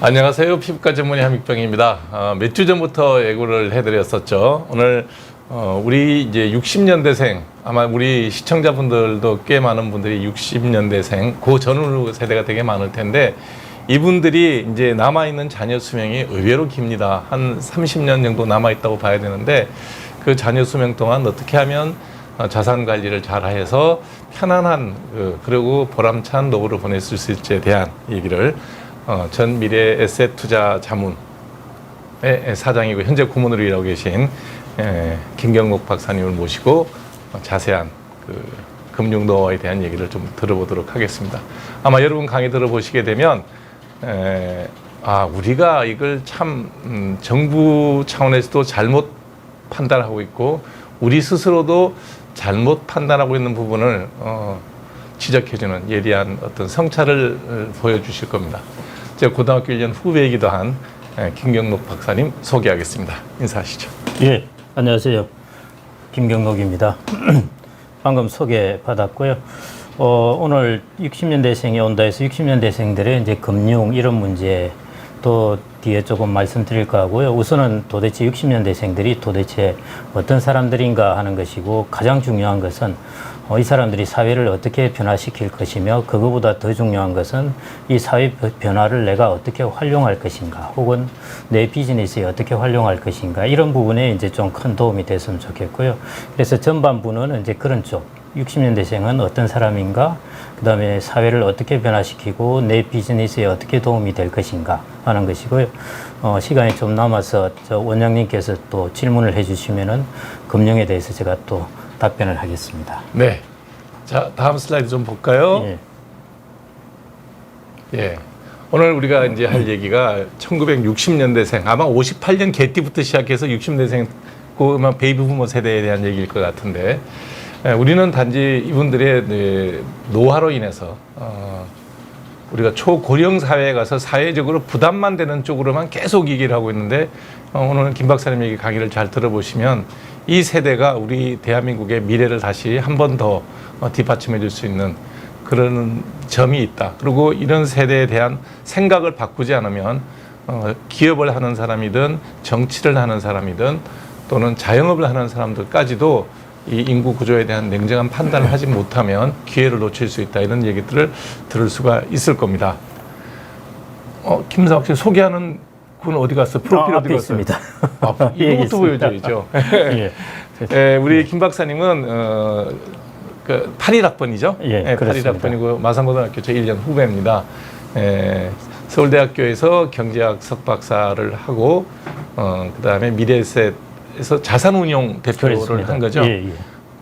안녕하세요. 피부과 전문의 함익병입니다. 몇 주 전부터 예고를 해드렸었죠. 오늘 우리 이제 60년대생, 아마 우리 시청자분들도 꽤 많은 분들이 60년대생, 그 전후 세대가 되게 많을 텐데, 이분들이 이제 남아있는 자녀 수명이 의외로 깁니다. 한 30년 정도 남아있다고 봐야 되는데, 그 자녀 수명 동안 어떻게 하면 자산 관리를 잘 해서 편안한 그리고 보람찬 노후를 보냈을 수 있을지에 대한 얘기를 전 미래 에셋 투자 자문의 사장이고 현재 고문으로 일하고 계신 김경록 박사님을 모시고 자세한 금융 노하우에 대한 얘기를 좀 들어보도록 하겠습니다. 아마 여러분 강의 들어보시게 되면 우리가 이걸 참 정부 차원에서도 잘못 판단하고 있고 우리 스스로도 잘못 판단하고 있는 부분을 지적해주는 예리한 어떤 성찰을 보여주실 겁니다. 제가 고등학교 1년 후배이기도 한 김경록 박사님 소개하겠습니다. 인사하시죠. 예, 안녕하세요. 김경록입니다. 방금 소개받았고요. 오늘 60년대생이 온다 해서 60년대생들의 이제 금융 이런 문제 또 뒤에 조금 말씀드릴 거 하고요. 우선은 도대체 60년대생들이 도대체 어떤 사람들인가 하는 것이고 가장 중요한 것은 이 사람들이 사회를 어떻게 변화시킬 것이며 그거보다 더 중요한 것은 이 사회 변화를 내가 어떻게 활용할 것인가 혹은 내 비즈니스에 어떻게 활용할 것인가 이런 부분에 이제 좀 큰 도움이 됐으면 좋겠고요. 그래서 전반부는 이제 그런 쪽 60년대생은 어떤 사람인가 그 다음에 사회를 어떻게 변화시키고 내 비즈니스에 어떻게 도움이 될 것인가 하는 것이고요. 시간이 좀 남아서 저 원장님께서 또 질문을 해주시면은 금융에 대해서 제가 또 답변을 하겠습니다. 네. 자, 다음 슬라이드 좀 볼까요? 예. 예. 오늘 우리가 이제 할 얘기가 1960년대생, 아마 58년 개띠부터 시작해서 60년대생, 그 베이비 부모 세대에 대한 얘기일 것 같은데, 우리는 단지 이분들의 노화로 인해서 우리가 초고령 사회에 가서 사회적으로 부담만 되는 쪽으로만 계속 얘기를 하고 있는데, 오늘 김 박사님 얘기 강의를 잘 들어보시면 이 세대가 우리 대한민국의 미래를 다시 한 번 더 뒷받침해 줄 수 있는 그런 점이 있다. 그리고 이런 세대에 대한 생각을 바꾸지 않으면 기업을 하는 사람이든 정치를 하는 사람이든 또는 자영업을 하는 사람들까지도 이 인구 구조에 대한 냉정한 판단을 하지 못하면 기회를 놓칠 수 있다. 이런 얘기들을 들을 수가 있을 겁니다. 김사학 씨 소개하는 군 어디 갔어? 프로필 어디 갔어요? 있습니다. 이것도 보여줘야죠. 예. 우리 김 박사님은 81학번이죠? 예, 81학번이고 마산고등학교 제 1년 후배입니다. 서울대학교에서 경제학 석박사를 하고 그다음에 미래에셋에서 자산운용 대표를 그렇습니다. 한 거죠. 예, 예.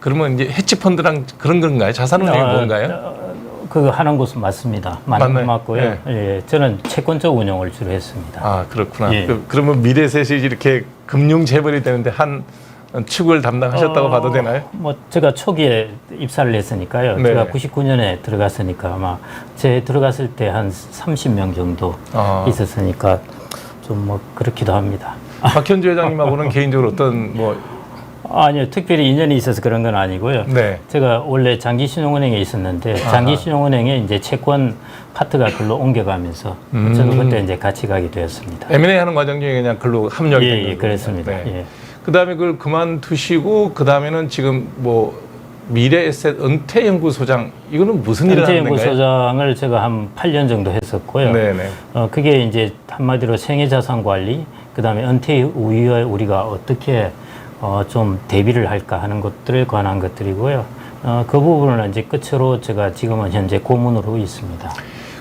그러면 이제 헤지펀드랑 그런 건가요? 자산운용이 뭔가요? 그거 하는 곳은 맞습니다. 맞고요. 네. 예, 저는 채권적 운용을 주로 했습니다. 아, 그렇구나. 예. 그러면 미래셋이 이렇게 금융 재벌이 되는데 한 축을 담당하셨다고 봐도 되나요? 제가 초기에 입사를 했으니까요. 네. 제가 99년에 들어갔으니까 아마 제 들어갔을 때 한 30명 정도 있었으니까 좀 그렇기도 합니다. 박현주 회장님하고는 개인적으로 어떤 아니요, 특별히 인연이 있어서 그런 건 아니고요. 네. 제가 원래 장기신용은행에 있었는데 장기신용은행에 이제 채권 파트가 글로 옮겨가면서 저도 그때 이제 같이 가게 되었습니다. M&A 하는 과정 중에 그냥 글로 합류하게 된 거예요. 예, 그렇습니다. 네. 예. 그다음에 그걸 그만두시고 그다음에는 지금 미래에셋 은퇴연구소장 이거는 무슨 일을 하는 건가요? 은퇴연구소장을 제가 한 8년 정도 했었고요. 네네. 그게 이제 한마디로 생애자산 관리, 그다음에 은퇴 이후에 우리가 어떻게 좀 대비를 할까 하는 것들에 관한 것들이고요. 그 부분을 이제 끝으로 제가 지금은 현재 고문으로 있습니다.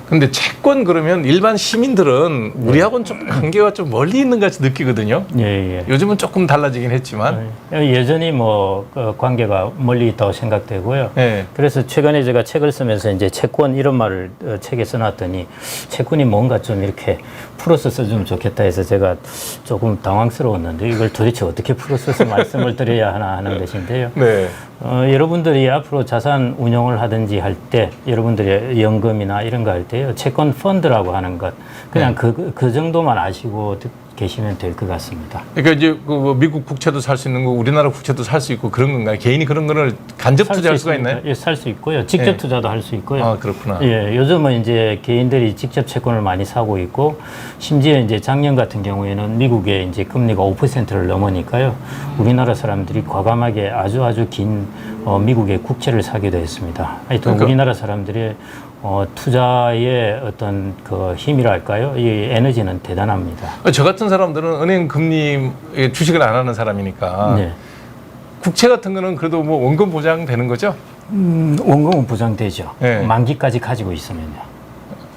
근데 채권 그러면 일반 시민들은 우리하고는 좀 관계가 좀 멀리 있는 것 같이 느끼거든요. 예, 예. 요즘은 조금 달라지긴 했지만. 여전히 그 관계가 멀리 있다고 생각되고요. 네. 그래서 최근에 제가 책을 쓰면서 이제 채권 이런 말을 책에 써놨더니 채권이 뭔가 좀 이렇게 풀어서 써주면 좋겠다 해서 제가 조금 당황스러웠는데 이걸 도대체 어떻게 풀어서 말씀을 드려야 하나 하는 것인데요. 네. 여러분들이 앞으로 자산 운용을 하든지 할 때 여러분들의 연금이나 이런 거 할 때 있는데요. 채권 펀드라고 하는 것 그냥 그 정도만 아시고 계시면 될 것 같습니다. 그러니까 이제 그 미국 국채도 살 수 있는 거, 우리나라 국채도 살 수 있고 그런 건가요? 개인이 그런 거를 간접 투자할 수가 있나요? 예, 살 수 있고요. 직접 예. 투자도 할 수 있고요. 아, 그렇구나. 예, 요즘은 이제 개인들이 직접 채권을 많이 사고 있고, 심지어 이제 작년 같은 경우에는 미국의 이제 금리가 5%를 넘으니까요. 우리나라 사람들이 과감하게 아주 긴 미국의 국채를 사기도 했습니다. 하여튼 그러니까. 우리나라 사람들의 투자의 어떤 그 힘이랄까요? 이 에너지는 대단합니다. 저 같은 사람들은 은행 금리 주식을 안 하는 사람이니까 네. 국채 같은 거는 그래도 뭐 원금 보장 되는 거죠? 원금은 보장되죠. 네. 만기까지 가지고 있으면요.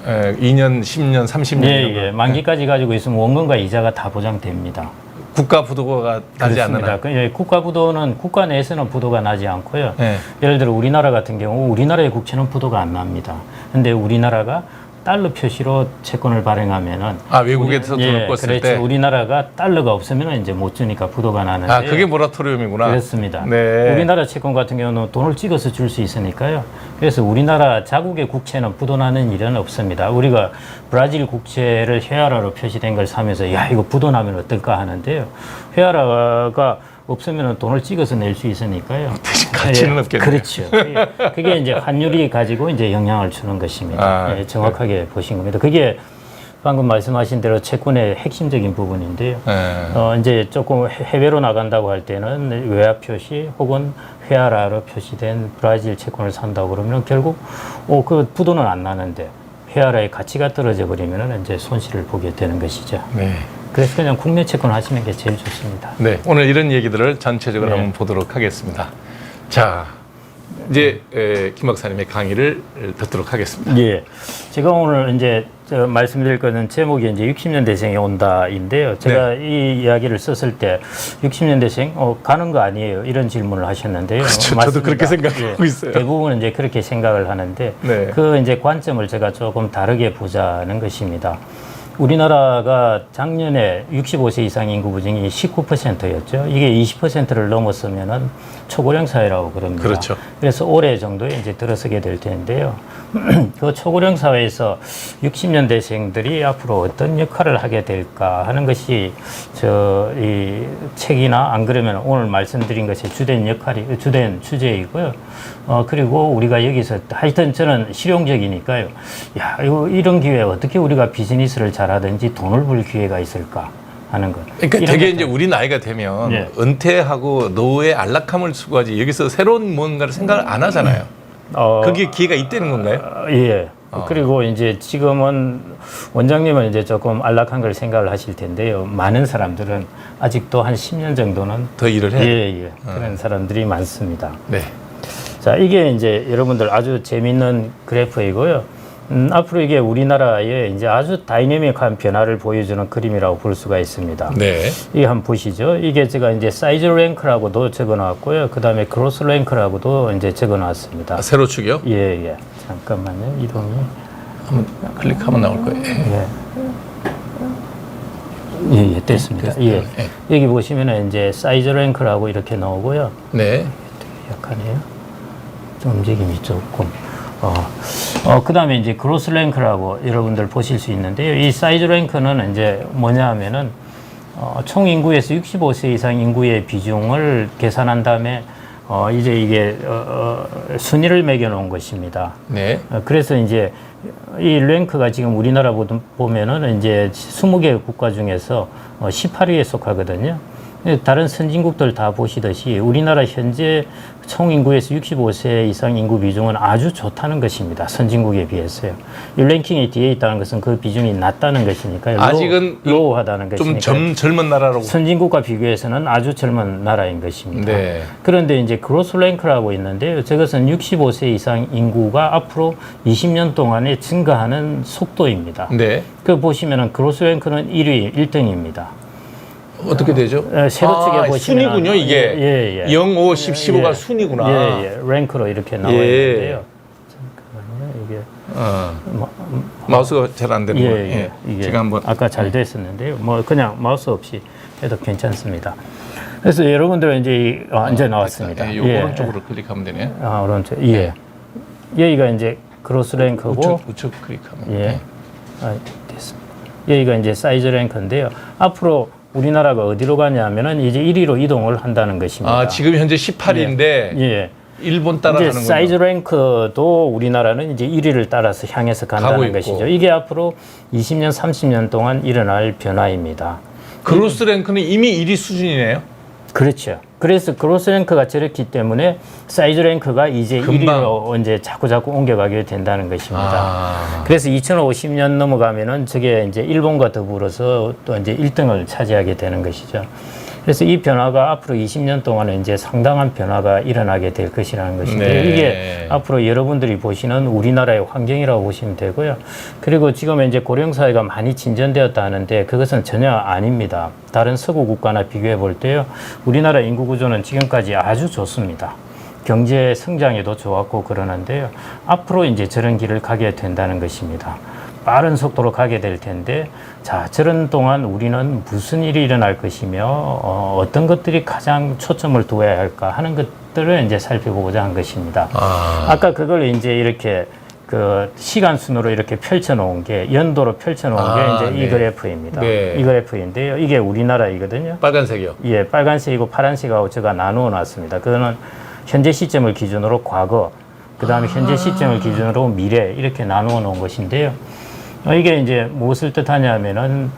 2년, 10년, 30년. 예. 만기까지 가지고 있으면 원금과 이자가 다 보장됩니다. 국가 부도가 나지 않는 한. 예, 국가 부도는 국가 내에서는 부도가 나지 않고요. 네. 예를 들어 우리나라 같은 경우 우리나라의 국채는 부도가 안 납니다. 근데 우리나라가 달러 표시로 채권을 발행하면은 외국에서 돈을 꿨을 그렇죠. 때. 우리나라가 달러가 없으면 이제 못 주니까 부도가 나는데. 그게 모라토리움이구나. 그렇습니다. 네. 우리나라 채권 같은 경우는 돈을 찍어서 줄 수 있으니까요. 그래서 우리나라 자국의 국채는 부도나는 일은 없습니다. 우리가 브라질 국채를 회화라로 표시된 걸 사면서 야 이거 부도나면 어떨까 하는데요. 회화라가 없으면 돈을 찍어서 낼 수 있으니까요. 대신 가치는 없겠네요. 그렇죠. 그게 이제 환율이 가지고 이제 영향을 주는 것입니다. 예, 정확하게 보신 겁니다. 그게 방금 말씀하신 대로 채권의 핵심적인 부분인데요. 이제 조금 해외로 나간다고 할 때는 외화 표시 혹은 회화라로 표시된 브라질 채권을 산다고 그러면 결국 그 부도는 안 나는데 회화라의 가치가 떨어져 버리면 이제 손실을 보게 되는 것이죠. 네. 그래서 그냥 국내 채권 하시는 게 제일 좋습니다. 네. 오늘 이런 얘기들을 전체적으로 네. 한번 보도록 하겠습니다. 자, 이제 김 박사님의 강의를 듣도록 하겠습니다. 예. 제가 오늘 이제 말씀드릴 거는 제목이 이제 60년대생이 온다인데요. 제가 이 이야기를 썼을 때 60년대생 가는 거 아니에요? 이런 질문을 하셨는데요. 그렇죠. 맞습니다. 저도 그렇게 생각하고 있어요. 대부분은 이제 그렇게 생각을 하는데 네. 그 이제 관점을 제가 조금 다르게 보자는 것입니다. 우리나라가 작년에 65세 이상 인구 부정이 19%였죠. 이게 20%를 넘었으면은 초고령 사회라고 그럽니다. 그렇죠. 그래서 올해 정도에 이제 들어서게 될 텐데요. 그 초고령 사회에서 60년대생들이 앞으로 어떤 역할을 하게 될까 하는 것이 이 책이나 안 그러면 오늘 말씀드린 것이 주된 주제이고요. 그리고 우리가 여기서 하여튼 저는 실용적이니까요. 야, 이런 기회에 어떻게 우리가 비즈니스를 잘하든지 돈을 벌 기회가 있을까 하는 것. 그러니까 되게 이제 우리 나이가 되면 예. 은퇴하고 노후의 안락함을 추구하지 여기서 새로운 뭔가를 생각을 안 하잖아요. 그게 기회가 있다는 건가요? 예. 그리고 이제 지금은 원장님은 이제 조금 안락한 걸 생각을 하실 텐데요. 많은 사람들은 아직도 한 10년 정도는 더 일을 해. 예. 그런 사람들이 많습니다. 네. 자, 이게 이제 여러분들 아주 재밌는 그래프이고요. 앞으로 이게 우리나라의 이제 아주 다이내믹한 변화를 보여주는 그림이라고 볼 수가 있습니다. 네. 이거 한번 보시죠. 이게 제가 이제 사이즈 랭크라고도 적어 놨고요. 그 다음에 그로스 랭크라고도 이제 적어 놨습니다. 세로 축이요? 예. 잠깐만요. 이동이. 한번 클릭하면 나올 거예요. 예, 됐습니다. 예. 여기 보시면은 이제 사이즈 랭크라고 이렇게 나오고요. 네. 약하네요. 좀 움직임이 조금. 그 다음에 이제 그로스 랭크라고 여러분들 보실 수 있는데요. 이 사이즈 랭크는 이제 뭐냐 하면은, 총 인구에서 65세 이상 인구의 비중을 계산한 다음에, 이제 이게, 순위를 매겨 놓은 것입니다. 네. 그래서 이제 이 랭크가 지금 우리나라 보면은 이제 20개 국가 중에서 18위에 속하거든요. 다른 선진국들 다 보시듯이 우리나라 현재 총 인구에서 65세 이상 인구 비중은 아주 좋다는 것입니다. 선진국에 비해서요. 이 랭킹이 뒤에 있다는 것은 그 비중이 낮다는 것이니까요. 아직은 로우하다는 것이니까요. 좀 젊은 나라라고. 선진국과 비교해서는 아주 젊은 나라인 것입니다. 네. 그런데 이제 그로스 랭크라고 있는데요. 저것은 65세 이상 인구가 앞으로 20년 동안에 증가하는 속도입니다. 네. 그 보시면은 그로스 랭크는 1등입니다. 어떻게 되죠? 세로 측에 보시면 순위군요, 이게. 0, 5, 10, 15가 순위구나. 랭크로 이렇게 나와 있는데요. 잠깐만요. 이게 마우스가 잘 안 되는 거예요. 이게 제가 한번 아까 잘 됐었는데요. 뭐 그냥 마우스 없이 해도 괜찮습니다. 그래서 여러분들은 이제 이제 나왔습니다. 이 오른쪽으로 클릭하면 되네요. 오른쪽. 예. 여기가 이제 크로스 랭크고 우측 클릭하면. 예. 됐습니다. 여기가 이제 사이즈 랭크인데요. 앞으로 우리나라가 어디로 가냐면은 이제 1위로 이동을 한다는 것입니다. 아, 지금 현재 18위인데 예. 일본 이제 따라가는군요. 사이즈 랭크도 우리나라는 이제 1위를 따라서 향해서 가고 간다는 있고. 것이죠. 이게 앞으로 20년, 30년 동안 일어날 변화입니다. 크로스 랭크는 이미 1위 수준이네요. 그렇죠. 그래서 크로스 랭크가 저렇기 때문에 사이즈 랭크가 이제 금방. 1위로 이제 자꾸 옮겨가게 된다는 것입니다. 아. 그래서 2050년 넘어가면은 저게 이제 일본과 더불어서 또 이제 1등을 차지하게 되는 것이죠. 그래서 이 변화가 앞으로 20년 동안은 이제 상당한 변화가 일어나게 될 것이라는 것인데 네. 이게 앞으로 여러분들이 보시는 우리나라의 환경이라고 보시면 되고요. 그리고 지금 이제 고령 사회가 많이 진전되었다 하는데 그것은 전혀 아닙니다. 다른 서구 국가나 비교해 볼 때요. 우리나라 인구 구조는 지금까지 아주 좋습니다. 경제 성장에도 좋았고 그러는데요. 앞으로 이제 저런 길을 가게 된다는 것입니다. 빠른 속도로 가게 될 텐데, 자, 저런 동안 우리는 무슨 일이 일어날 것이며, 어떤 것들이 가장 초점을 두어야 할까 하는 것들을 이제 살펴보고자 한 것입니다. 아까 그걸 이제 이렇게 그 시간 순으로 이렇게 펼쳐 놓은 게, 연도로 펼쳐 놓은 게 이제 네. 이 그래프입니다. 네. 이 그래프인데요. 이게 우리나라이거든요. 빨간색이요. 예, 빨간색이고 파란색하고 제가 나누어 놨습니다. 그거는 현재 시점을 기준으로 과거, 그 다음에 현재 시점을 기준으로 미래, 이렇게 나누어 놓은 것인데요. 이게 이제 무엇을 뜻하냐면은,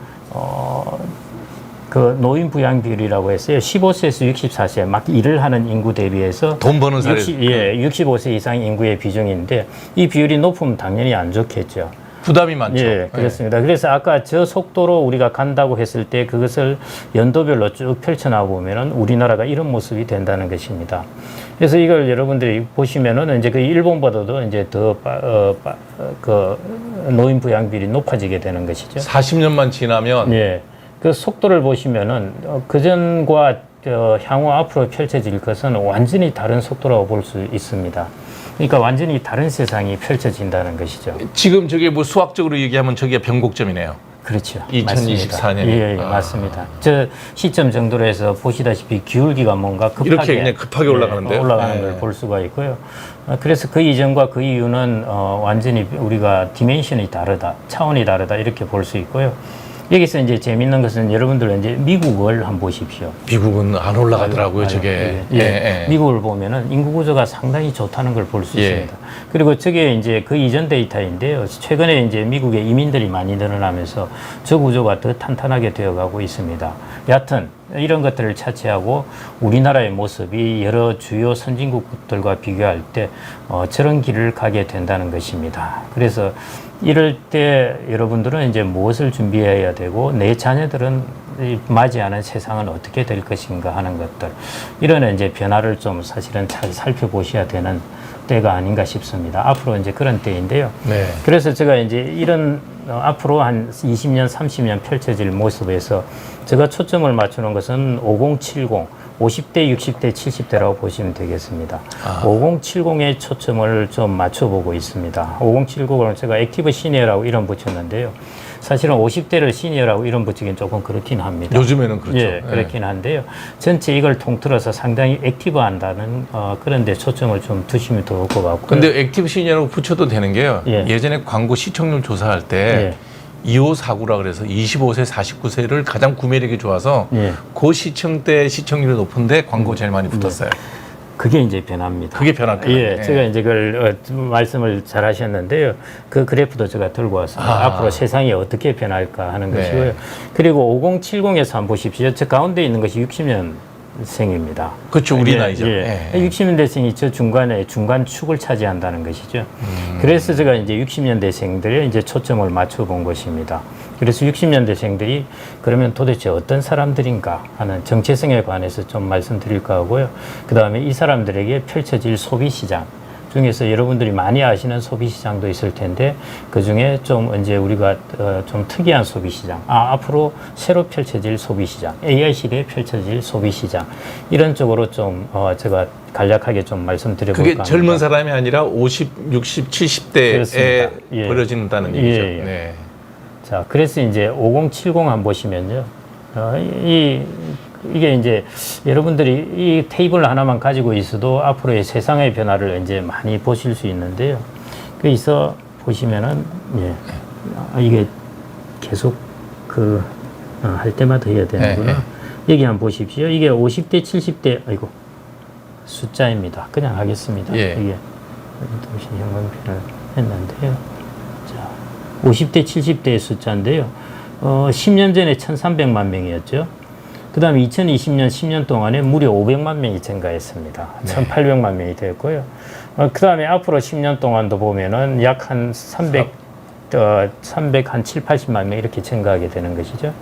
그 노인 부양 비율이라고 했어요. 15세에서 64세 막 일을 하는 인구 대비해서 돈 버는 사례. 65세 이상 인구의 비중인데 이 비율이 높으면 당연히 안 좋겠죠. 부담이 많죠. 예, 그렇습니다. 그래서 아까 저 속도로 우리가 간다고 했을 때 그것을 연도별로 쭉 펼쳐나 보면은 우리나라가 이런 모습이 된다는 것입니다. 그래서 이걸 여러분들이 보시면은 이제 그 일본보다도 이제 더 그 노인 부양 비율이 높아지게 되는 것이죠. 40년만 지나면 예, 그 속도를 보시면은 그전과 향후 앞으로 펼쳐질 것은 완전히 다른 속도라고 볼 수 있습니다. 그러니까 완전히 다른 세상이 펼쳐진다는 것이죠. 지금 저게 뭐 수학적으로 얘기하면 저게 변곡점이네요. 그렇죠. 2024 년에. 예, 맞습니다. 저 시점 정도로 해서 보시다시피 기울기가 뭔가 급하게 이렇게 그냥 급하게 올라가는데요. 올라가는 걸 볼 수가 있고요. 그래서 그 이전과 그 이유는 완전히 우리가 디멘션이 다르다, 차원이 다르다 이렇게 볼 수 있고요. 여기서 이제 재밌는 것은 여러분들 이제 미국을 한번 보십시오. 미국은 안 올라가더라고요, 저게. 예. 미국을 보면은 인구 구조가 상당히 좋다는 걸 볼 수 예. 있습니다. 그리고 저게 이제 그 이전 데이터인데요. 최근에 이제 미국에 이민들이 많이 늘어나면서 저 구조가 더 탄탄하게 되어가고 있습니다. 여하튼 이런 것들을 차치하고 우리나라의 모습이 여러 주요 선진국들과 비교할 때 저런 길을 가게 된다는 것입니다. 그래서 이럴 때 여러분들은 이제 무엇을 준비해야 되고 내 자녀들은 맞이하는 세상은 어떻게 될 것인가 하는 것들, 이런 이제 변화를 좀 사실은 잘 살펴보셔야 되는 때가 아닌가 싶습니다. 앞으로 이제 그런 때인데요. 네. 그래서 제가 이제 이런 앞으로 한 20년, 30년 펼쳐질 모습에서 제가 초점을 맞추는 것은 5070, 50대, 60대, 70대라고 보시면 되겠습니다. 5070에 초점을 좀 맞춰보고 있습니다. 5070은 제가 액티브 시니어라고 이름 붙였는데요. 사실은 50대를 시니어라고 이름 붙이긴 조금 그렇긴 합니다. 요즘에는 그렇죠. 예, 그렇긴 한데요. 전체 이걸 통틀어서 상당히 액티브한다는 그런 데 초점을 좀 두시면 좋을 것 같고요. 근데 액티브 시니어라고 붙여도 되는 게요. 예. 예전에 광고 시청률 조사할 때 2549라 그래서 25세, 49세를 가장 구매력이 좋아서 예. 그 시청대 시청률이 높은데 광고 제일 많이 붙었어요. 그게 이제 변화입니다. 그게 변화구나. 예, 제가 이제 그걸 말씀을 잘 하셨는데요. 그 그래프도 제가 들고 왔습니다. 앞으로 세상이 어떻게 변할까 하는 네. 것이고요. 그리고 5070에서 한번 보십시오. 저 가운데 있는 것이 60년생입니다. 그렇죠, 우리 예, 나이죠. 예. 예. 60년대생이 저 중간 축을 차지한다는 것이죠. 그래서 제가 이제 60년대생들의 이제 초점을 맞춰본 것입니다. 그래서 60년대생들이 그러면 도대체 어떤 사람들인가 하는 정체성에 관해서 좀 말씀드릴까 하고요. 그 다음에 이 사람들에게 펼쳐질 소비시장 중에서 여러분들이 많이 아시는 소비시장도 있을 텐데 그 중에 좀 이제 우리가 좀 특이한 소비시장, 앞으로 새로 펼쳐질 소비시장, AI 시대에 펼쳐질 소비시장, 이런 쪽으로 좀 제가 간략하게 좀 말씀드려볼까 그게 합니다. 젊은 사람이 아니라 50, 60, 70대에 그렇습니다. 예. 벌어진다는 얘기죠. 예, 예. 네. 자, 그래서 이제 5070 한번 보시면요. 이게 이제 여러분들이 이 테이블 하나만 가지고 있어도 앞으로의 세상의 변화를 이제 많이 보실 수 있는데요. 그래서 보시면은 이게 계속 할 때마다 해야 되는구나. 여기 한번 보십시오. 이게 50대, 70대 숫자입니다. 그냥 하겠습니다. 이게 도시 현금표를 했는데요. 자, 50대, 70대의 숫자인데요. 10년 전에 1,300만 명이었죠. 그 다음에 2020년 10년 동안에 무려 500만 명이 증가했습니다. 1,800만 명이 됐고요. 그 다음에 앞으로 10년 동안도 보면은 약 한 300, 한 7, 80만 명 이렇게 증가하게 되는 것이죠.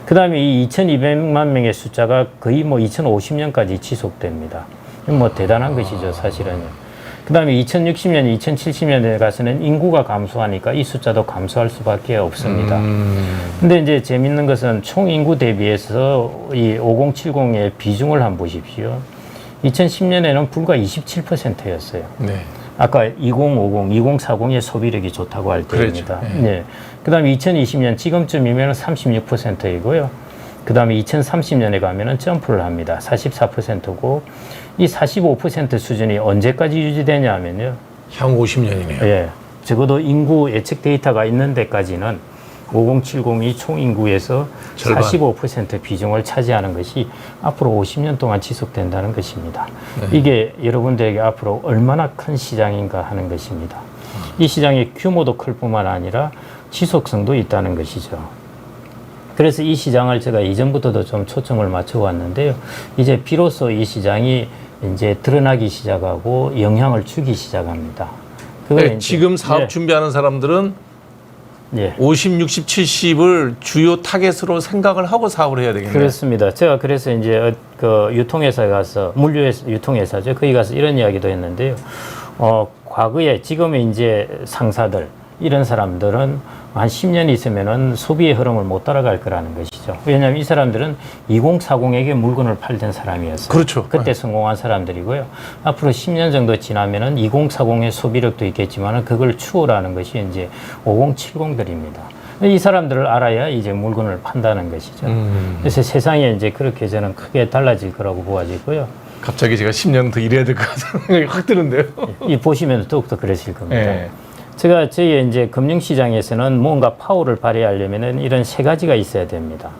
그 다음에 이 2,200만 명의 숫자가 거의 뭐 2050년까지 지속됩니다. 뭐 대단한 것이죠, 사실은요. 그 다음에 2060년, 2070년에 가서는 인구가 감소하니까 이 숫자도 감소할 수밖에 없습니다. 근데 이제 재밌는 것은 총 인구 대비해서 이 5070의 비중을 한번 보십시오. 2010년에는 불과 27%였어요. 아까 2050, 2040의 소비력이 좋다고 할 때입니다. 그 다음에 2020년 지금쯤이면 36%이고요. 그 다음에 2030년에 가면은 점프를 합니다. 44%고, 이 45% 수준이 언제까지 유지되냐 하면요. 향후 50년이네요. 적어도 인구 예측 데이터가 있는 데까지는 5070이 총 인구에서 절반. 45% 비중을 차지하는 것이 앞으로 50년 동안 지속된다는 것입니다. 이게 여러분들에게 앞으로 얼마나 큰 시장인가 하는 것입니다. 이 시장의 규모도 클 뿐만 아니라 지속성도 있다는 것이죠. 그래서 이 시장을 제가 이전부터도 좀 초점을 맞춰 왔는데요. 이제 비로소 이 시장이 이제 드러나기 시작하고 영향을 주기 시작합니다. 지금 사업 준비하는 사람들은 50, 60, 70을 주요 타겟으로 생각을 하고 사업을 해야 되겠네요. 그렇습니다. 제가 그래서 이제 그 유통회사에 가서 유통회사죠. 거기 가서 이런 이야기도 했는데요. 과거에 지금의 이제 상사들 이런 사람들은 한 10년 있으면은 소비의 흐름을 못 따라갈 거라는 것이죠. 왜냐하면 이 사람들은 2040에게 물건을 팔던 사람이었어요. 그렇죠. 그때 성공한 사람들이고요. 앞으로 10년 정도 지나면은 2040의 소비력도 있겠지만은 그걸 추월하는 것이 이제 5070들입니다. 이 사람들을 알아야 이제 물건을 판다는 것이죠. 그래서 세상에 이제 그렇게 저는 크게 달라질 거라고 보아지고요. 갑자기 제가 10년 더 일해야 될 것 같은 생각이 확 드는데요. 이 보시면 더욱더 그러실 겁니다. 저희 이제 금융시장에서는 뭔가 파워를 발휘하려면은 이런 세 가지가 있어야 됩니다.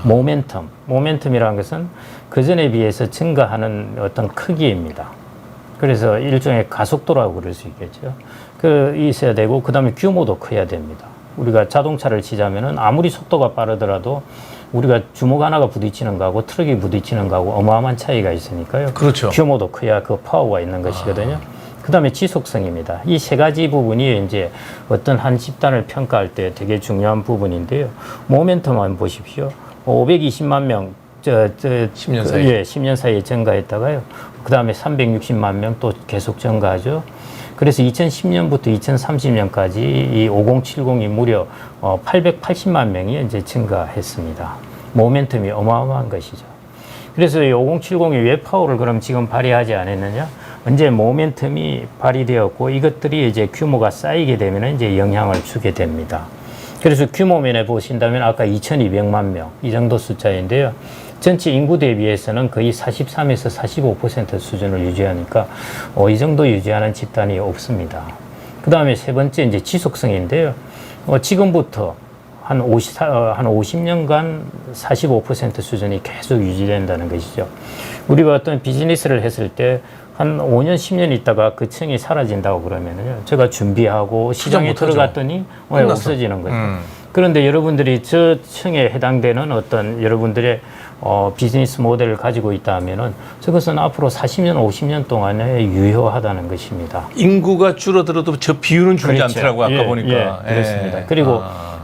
모멘텀이라는 것은 그 전에 비해서 증가하는 어떤 크기입니다. 그래서 일종의 가속도라고 그럴 수 있겠죠. 있어야 되고, 그 다음에 규모도 커야 됩니다. 우리가 자동차를 치자면은 아무리 속도가 빠르더라도 우리가 주먹 하나가 부딪히는 거하고 트럭이 부딪히는 거하고 어마어마한 차이가 있으니까요. 그렇죠. 규모도 커야 그 파워가 있는 것이거든요. 그 다음에 지속성입니다. 이 세 가지 부분이 이제 어떤 한 집단을 평가할 때 되게 중요한 부분인데요. 모멘텀만 보십시오. 520만 명, 10년 사이에. 10년 사이에 증가했다가요. 그 다음에 360만 명 또 계속 증가하죠. 그래서 2010년부터 2030년까지 이 5070이 무려 880만 명이 이제 증가했습니다. 모멘텀이 어마어마한 것이죠. 그래서 이 5070이 왜 파워를 그럼 지금 발휘하지 않았느냐? 언제 모멘텀이 발휘되었고 이것들이 이제 규모가 쌓이게 되면 이제 영향을 주게 됩니다. 그래서 규모면에 보신다면 아까 2,200만 명 이 정도 숫자인데요. 전체 인구 대비해서는 거의 43에서 45% 수준을 유지하니까 이 정도 유지하는 집단이 없습니다. 그 다음에 세 번째 이제 지속성인데요. 지금부터 한 50년간 45% 수준이 계속 유지된다는 것이죠. 우리가 어떤 비즈니스를 했을 때 한 5년, 10년 있다가 그 층이 사라진다고 그러면요. 제가 준비하고 시장에 들어갔더니 없어지는 거죠. 그런데 여러분들이 저 층에 해당되는 어떤 여러분들의 비즈니스 모델을 가지고 있다면은 저것은 앞으로 40년, 50년 동안에 유효하다는 것입니다. 인구가 줄어들어도 저 비율은 줄지 않더라고요. 아까 보니까. 그렇습니다. 그리고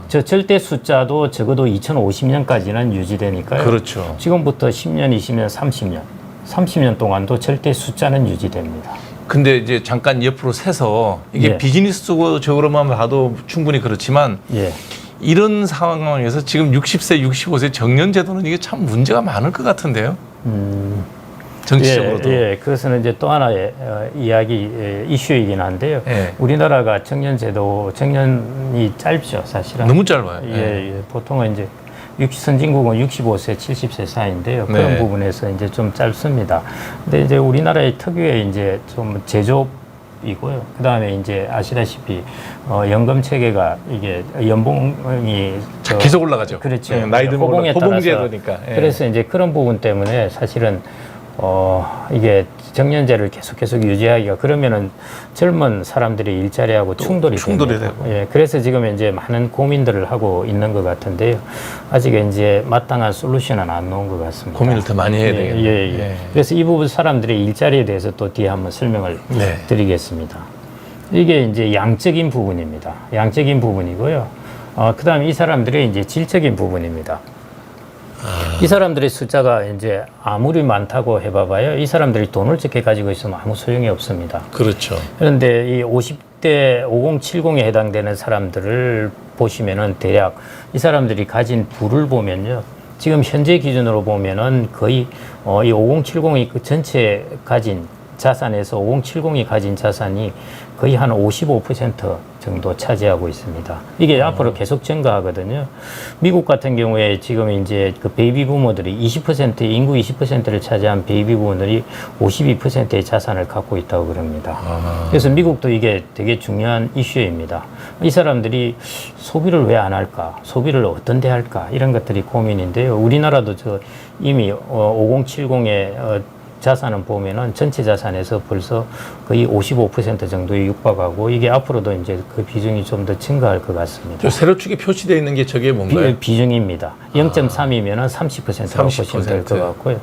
저 절대 숫자도 적어도 2050년까지는 유지되니까요. 그렇죠. 지금부터 10년, 20년, 30년 동안도 절대 숫자는 유지됩니다. 근데 이제 잠깐 옆으로 세서 이게 비즈니스적으로만 봐도 충분히 그렇지만 이런 상황에서 지금 60세, 65세 정년제도는 이게 참 문제가 많을 것 같은데요. 정치적으로도. 그것은 이제 또 하나의 이슈이긴 한데요. 우리나라가 정년이 짧죠, 사실은. 너무 짧아요. 보통은 이제 선진국은 65세, 70세 사이인데요. 그런 부분에서 이제 좀 짧습니다. 근데 이제 우리나라의 특유의 이제 좀 제조업 기업이고요. 그 다음에 이제 아시다시피 연금 체계가 이게 연봉이 계속 올라가죠. 그렇죠. 나이 들면 호봉에 호봉제도니까. 예. 그래서 이제 그런 부분 때문에 사실은 이게 정년제를 계속 유지하기가 그러면은 젊은 사람들이 일자리하고 충돌이 됩니다. 되고. 예, 그래서 지금 이제 많은 고민들을 하고 있는 것 같은데요. 아직 이제 마땅한 솔루션은 안 나온 것 같습니다. 고민을 더 많이 해야 되겠네요. 예. 그래서 이 부분 사람들의 일자리에 대해서 또 뒤에 한번 설명을 네. 드리겠습니다. 이게 이제 양적인 부분입니다. 양적인 부분이고요. 그다음에 이 사람들의 이제 질적인 부분입니다. 이 사람들의 숫자가 이제 아무리 많다고 해봐봐요. 이 사람들이 돈을 적게 가지고 있으면 아무 소용이 없습니다. 그렇죠. 그런데 이 50대 5070에 해당되는 사람들을 보시면은 대략 이 사람들이 가진 부를 보면요. 지금 현재 기준으로 보면은 거의 이 5070이 그 전체 가진 자산에서 5070이 가진 자산이 거의 한 55% 정도 차지하고 있습니다. 이게 앞으로 계속 증가하거든요. 미국 같은 경우에 지금 이제 그 베이비 부모들이 20% 인구 20%를 차지한 베이비 부모들이 52%의 자산을 갖고 있다고 그럽니다. 그래서 미국도 이게 되게 중요한 이슈입니다. 이 사람들이 소비를 왜 안 할까? 소비를 어떤 데 할까? 이런 것들이 고민인데요. 우리나라도 이미 5070의 자산은 보면은 전체 자산에서 벌써 거의 55% 정도에 육박하고 이게 앞으로도 이제 그 비중이 좀 더 증가할 것 같습니다. 저 세로축에 표시되어 있는 게 저게 뭔가요? 비중입니다. 0.3이면은 30%라고 보시면 될 것 같고요.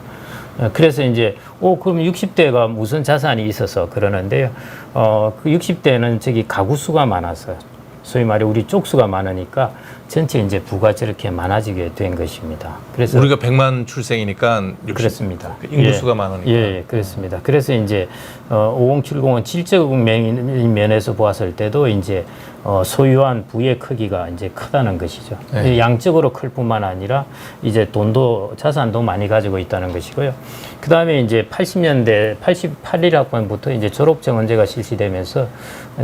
그래서 이제 그럼 60대가 무슨 자산이 있어서 그러는데요. 그 60대는 저기 가구 수가 많아서 소위 말해 우리 쪽수가 많으니까 전체 이제 부가 저렇게 많아지게 된 것입니다. 그래서 우리가 100만 출생이니까 60, 그렇습니다. 인구수가 많으니까. 예, 그렇습니다. 그래서 이제 5070은 질적 면에서 보았을 때도 이제 소유한 부의 크기가 이제 크다는 것이죠. 네. 양적으로 클 뿐만 아니라 이제 돈도 자산도 많이 가지고 있다는 것이고요. 그 다음에 이제 80년대 81학번부터 이제 졸업 정원제가 실시되면서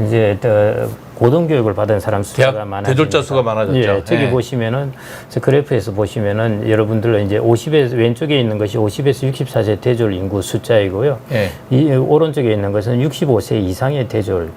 이제 고등교육을 받은 사람 숫자가 많아집니다. 대졸자 수가 많아졌죠. 예, 저기 네. 보시면은 저 그래프에서 보시면은 여러분들 이제 50에 왼쪽에 있는 것이 50에서 64세 대졸 인구 숫자이고요. 예. 이 오른쪽에 있는 것은 65세 이상의 대졸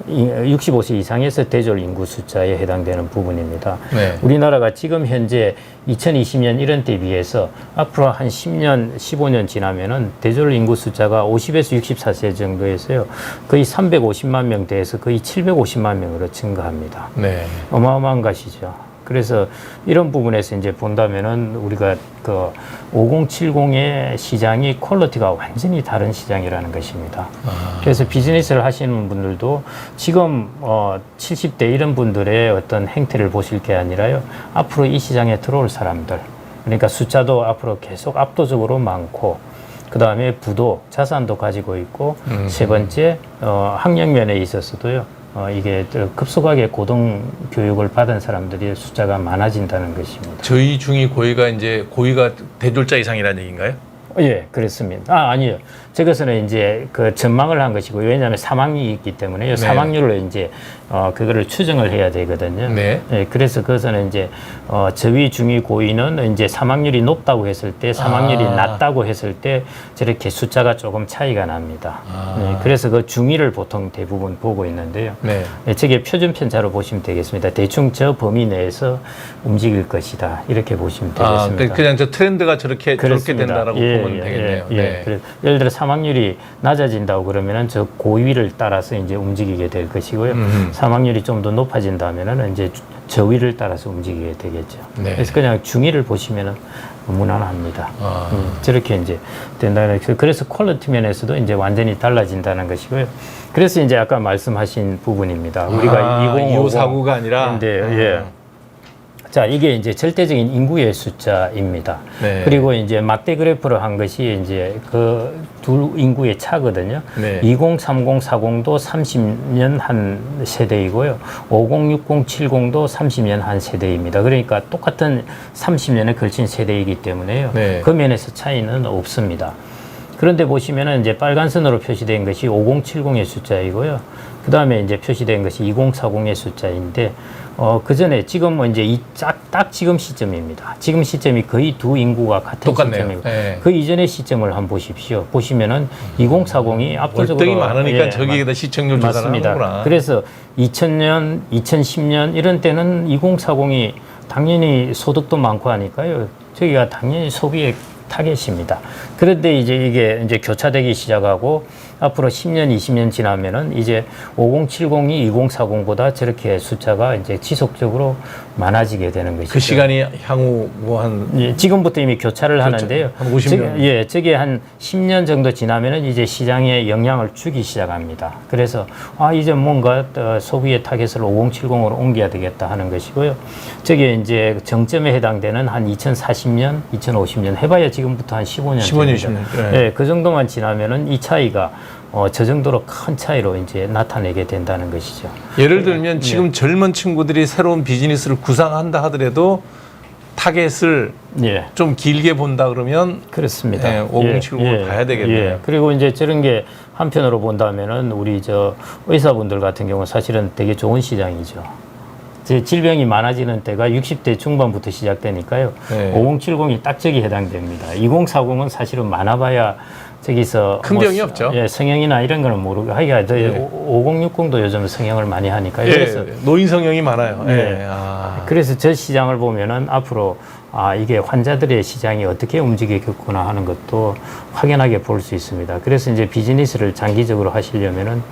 65세 이상에서 대졸 인구 숫자에 해당되는 부분입니다. 네. 우리나라가 지금 현재 2020년 이런 때에 비해서 앞으로 한 10년, 15년 지나면은 대졸 인구 숫자가 50에서 64세 정도에서요. 거의 350만 명대에서 거의 750만 명으로 증가합니다. 네. 어마어마한 것이죠. 그래서 이런 부분에서 이제 본다면은 우리가 그 5070의 시장이 퀄리티가 완전히 다른 시장이라는 것입니다. 그래서 비즈니스를 하시는 분들도 지금 70대 이런 분들의 어떤 행태를 보실 게 아니라요. 앞으로 이 시장에 들어올 사람들, 그러니까 숫자도 앞으로 계속 압도적으로 많고 그 다음에 부도 자산도 가지고 있고 세 번째 학력면에 있어서도요. 이게 급속하게 고등 교육을 받은 사람들이 숫자가 많아진다는 것입니다. 저희 중이 고의가 대졸자 이상이라는 얘기인가요? 예, 그렇습니다. 아니요. 저것은 이제 그 전망을 한 것이고, 왜냐하면 사망률이 있기 때문에 네. 사망률로 이제 그거를 추정을 해야 되거든요. 네. 예, 그래서 그것은 이제 저위, 중위, 고위는 이제 사망률이 높다고 했을 때, 사망률이 낮다고 했을 때 저렇게 숫자가 조금 차이가 납니다. 예, 그래서 그 중위를 보통 대부분 보고 있는데요. 네. 예, 저게 표준 편차로 보시면 되겠습니다. 대충 저 범위 내에서 움직일 것이다. 이렇게 보시면 되겠습니다. 그냥 저 트렌드가 저렇게 그렇습니다. 된다라고 보면 되겠네요. 네. 그래서 예를 들어 사망률이 낮아진다고 그러면은 저 고위를 따라서 이제 움직이게 될 것이고요. 사망률이 좀 더 높아진다면은 이제 저위를 따라서 움직이게 되겠죠. 네. 그래서 그냥 중위를 보시면은 무난합니다. 저렇게 이제 된다는 그래서 퀄리티 면에서도 이제 완전히 달라진다는 것이고요. 그래서 이제 아까 말씀하신 부분입니다. 우리가 2549가 아니라 예. 자, 이게 이제 절대적인 인구의 숫자입니다. 네. 그리고 이제 막대 그래프로 한 것이 이제 그 둘 인구의 차거든요. 네. 20, 30, 40도 30년 한 세대이고요. 50, 60, 70도 30년 한 세대입니다. 그러니까 똑같은 30년에 걸친 세대이기 때문에요. 네. 그 면에서 차이는 없습니다. 그런데 보시면은 이제 빨간 선으로 표시된 것이 5070의 숫자이고요. 그 다음에 이제 표시된 것이 2040의 숫자인데, 그 전에 지금은 이제 딱 지금 시점입니다. 지금 시점이 거의 두 인구가 같은 똑같네요. 시점이고 네. 그 이전의 시점을 한번 보십시오. 보시면은 2040이 압도적으로 월등히 많으니까 저기에다 시청률 맞습니다. 조사하는구나. 그래서 2000년, 2010년 이런 때는 2040이 당연히 소득도 많고 하니까요. 저기가 당연히 소비의 타겟입니다. 그런데 이게 이제 교차되기 시작하고 앞으로 10년, 20년 지나면은 이제 5070이 2040보다 저렇게 숫자가 이제 지속적으로 많아지게 되는 것이죠. 그 시간이 향후 뭐 예, 지금부터 이미 교차를 그렇죠. 하는데요. 한 50년. 예, 저게 한 10년 정도 지나면은 이제 시장에 영향을 주기 시작합니다. 그래서 이제 뭔가 소비의 타겟을 5070으로 옮겨야 되겠다 하는 것이고요. 저게 이제 정점에 해당되는 한 2040년, 2050년 해봐야 지금부터 한 15년. 15년, 20년. 네. 예, 그 정도만 지나면은 이 차이가 저 정도로 큰 차이로 이제 나타내게 된다는 것이죠. 예를 들면 지금 젊은 친구들이 새로운 비즈니스를 구상한다 하더라도 타겟을 예. 좀 길게 본다 그러면 그렇습니다. 5070을 봐야 되겠네요. 예. 그리고 이제 저런 게 한편으로 본다면은 우리 의사분들 같은 경우 사실은 되게 좋은 시장이죠. 질병이 많아지는 때가 60대 중반부터 시작되니까요. 네. 5070이 딱 저기 해당됩니다. 2040은 사실은 많아봐야 저기서 큰 병이 없죠. 예, 성형이나 이런 거는 모르고 하기가 5060도 요즘 성형을 많이 하니까요. 예, 그래서 노인 성형이 많아요. 예. 예. 그래서 저 시장을 보면은 앞으로 이게 환자들의 시장이 어떻게 움직이겠구나 하는 것도 확연하게 볼 수 있습니다. 그래서 이제 비즈니스를 장기적으로 하시려면은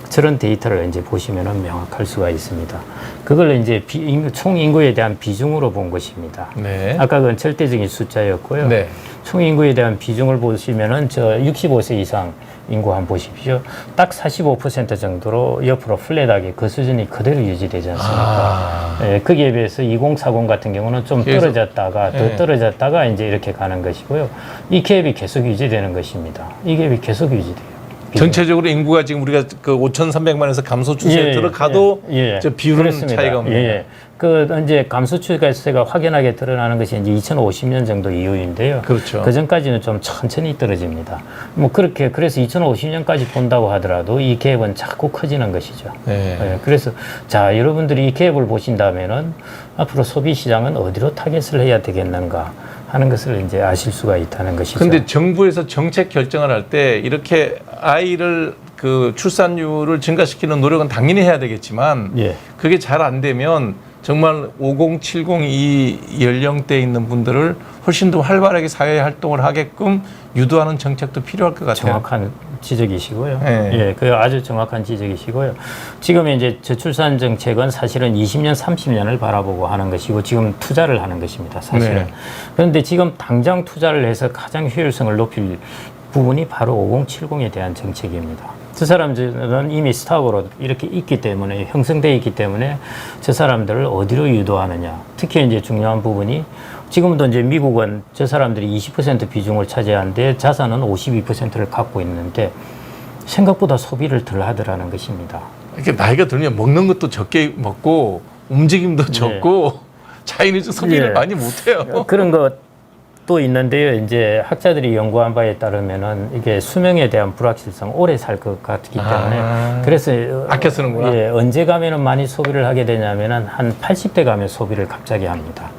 저런 데이터를 이제 보시면은 명확할 수가 있습니다. 그걸 이제 총 인구에 대한 비중으로 본 것입니다. 네. 아까 그건 절대적인 숫자였고요. 네. 총 인구에 대한 비중을 보시면은 65세 이상 인구 한번 보십시오. 딱 45% 정도로 옆으로 플랫하게 그 수준이 그대로 유지되지 않습니까? 예, 거기에 비해서 2040 같은 경우는 좀 떨어졌다가 더 떨어졌다가 이제 이렇게 가는 것이고요. 이 갭이 계속 유지되는 것입니다. 이 갭이 계속 유지돼요. 전체적으로 인구가 지금 우리가 그 5,300만에서 감소 추세에 들어가도 저 비율은 그렇습니다. 차이가 없네요. 예. 그 이제 감소 추세가 확연하게 드러나는 것이 이제 2050년 정도 이후인데요. 그렇죠. 그 전까지는 좀 천천히 떨어집니다. 뭐 그렇게 그래서 2050년까지 본다고 하더라도 이 갭은 자꾸 커지는 것이죠. 네. 예. 그래서 여러분들이 이 갭을 보신다면은 앞으로 소비 시장은 어디로 타겟을 해야 되겠는가 하는 것을 이제 아실 수가 있다는 것이죠. 근데 정부에서 정책 결정을 할 때 이렇게 아이를 그 출산율을 증가시키는 노력은 당연히 해야 되겠지만 예. 그게 잘 안 되면 정말 5070 이 연령대에 있는 분들을 훨씬 더 활발하게 사회 활동을 하게끔 유도하는 정책도 필요할 것 같아요. 정확한 지적이시고요. 네. 예, 그 아주 정확한 지적이시고요. 지금 이제 저출산 정책은 사실은 20년, 30년을 바라보고 하는 것이고 지금 투자를 하는 것입니다. 사실은. 네. 그런데 지금 당장 투자를 해서 가장 효율성을 높일 부분이 바로 5070에 대한 정책입니다. 저 사람들은 이미 스탁으로 이렇게 있기 때문에 형성되어 있기 때문에 저 사람들을 어디로 유도하느냐. 특히 이제 중요한 부분이 지금도 이제 미국은 저 사람들이 20% 비중을 차지하는데 자산은 52%를 갖고 있는데 생각보다 소비를 덜 하더라는 것입니다. 이렇게 나이가 들면 먹는 것도 적게 먹고 움직임도 적고 차이니즈 소비를 많이 못해요. 그런 것도 있는데요. 이제 학자들이 연구한 바에 따르면은 이게 수명에 대한 불확실성 오래 살 것 같기 때문에 그래서 아껴 쓰는구나. 예, 언제 가면은 많이 소비를 하게 되냐면은 한 80대 가면 소비를 갑자기 합니다.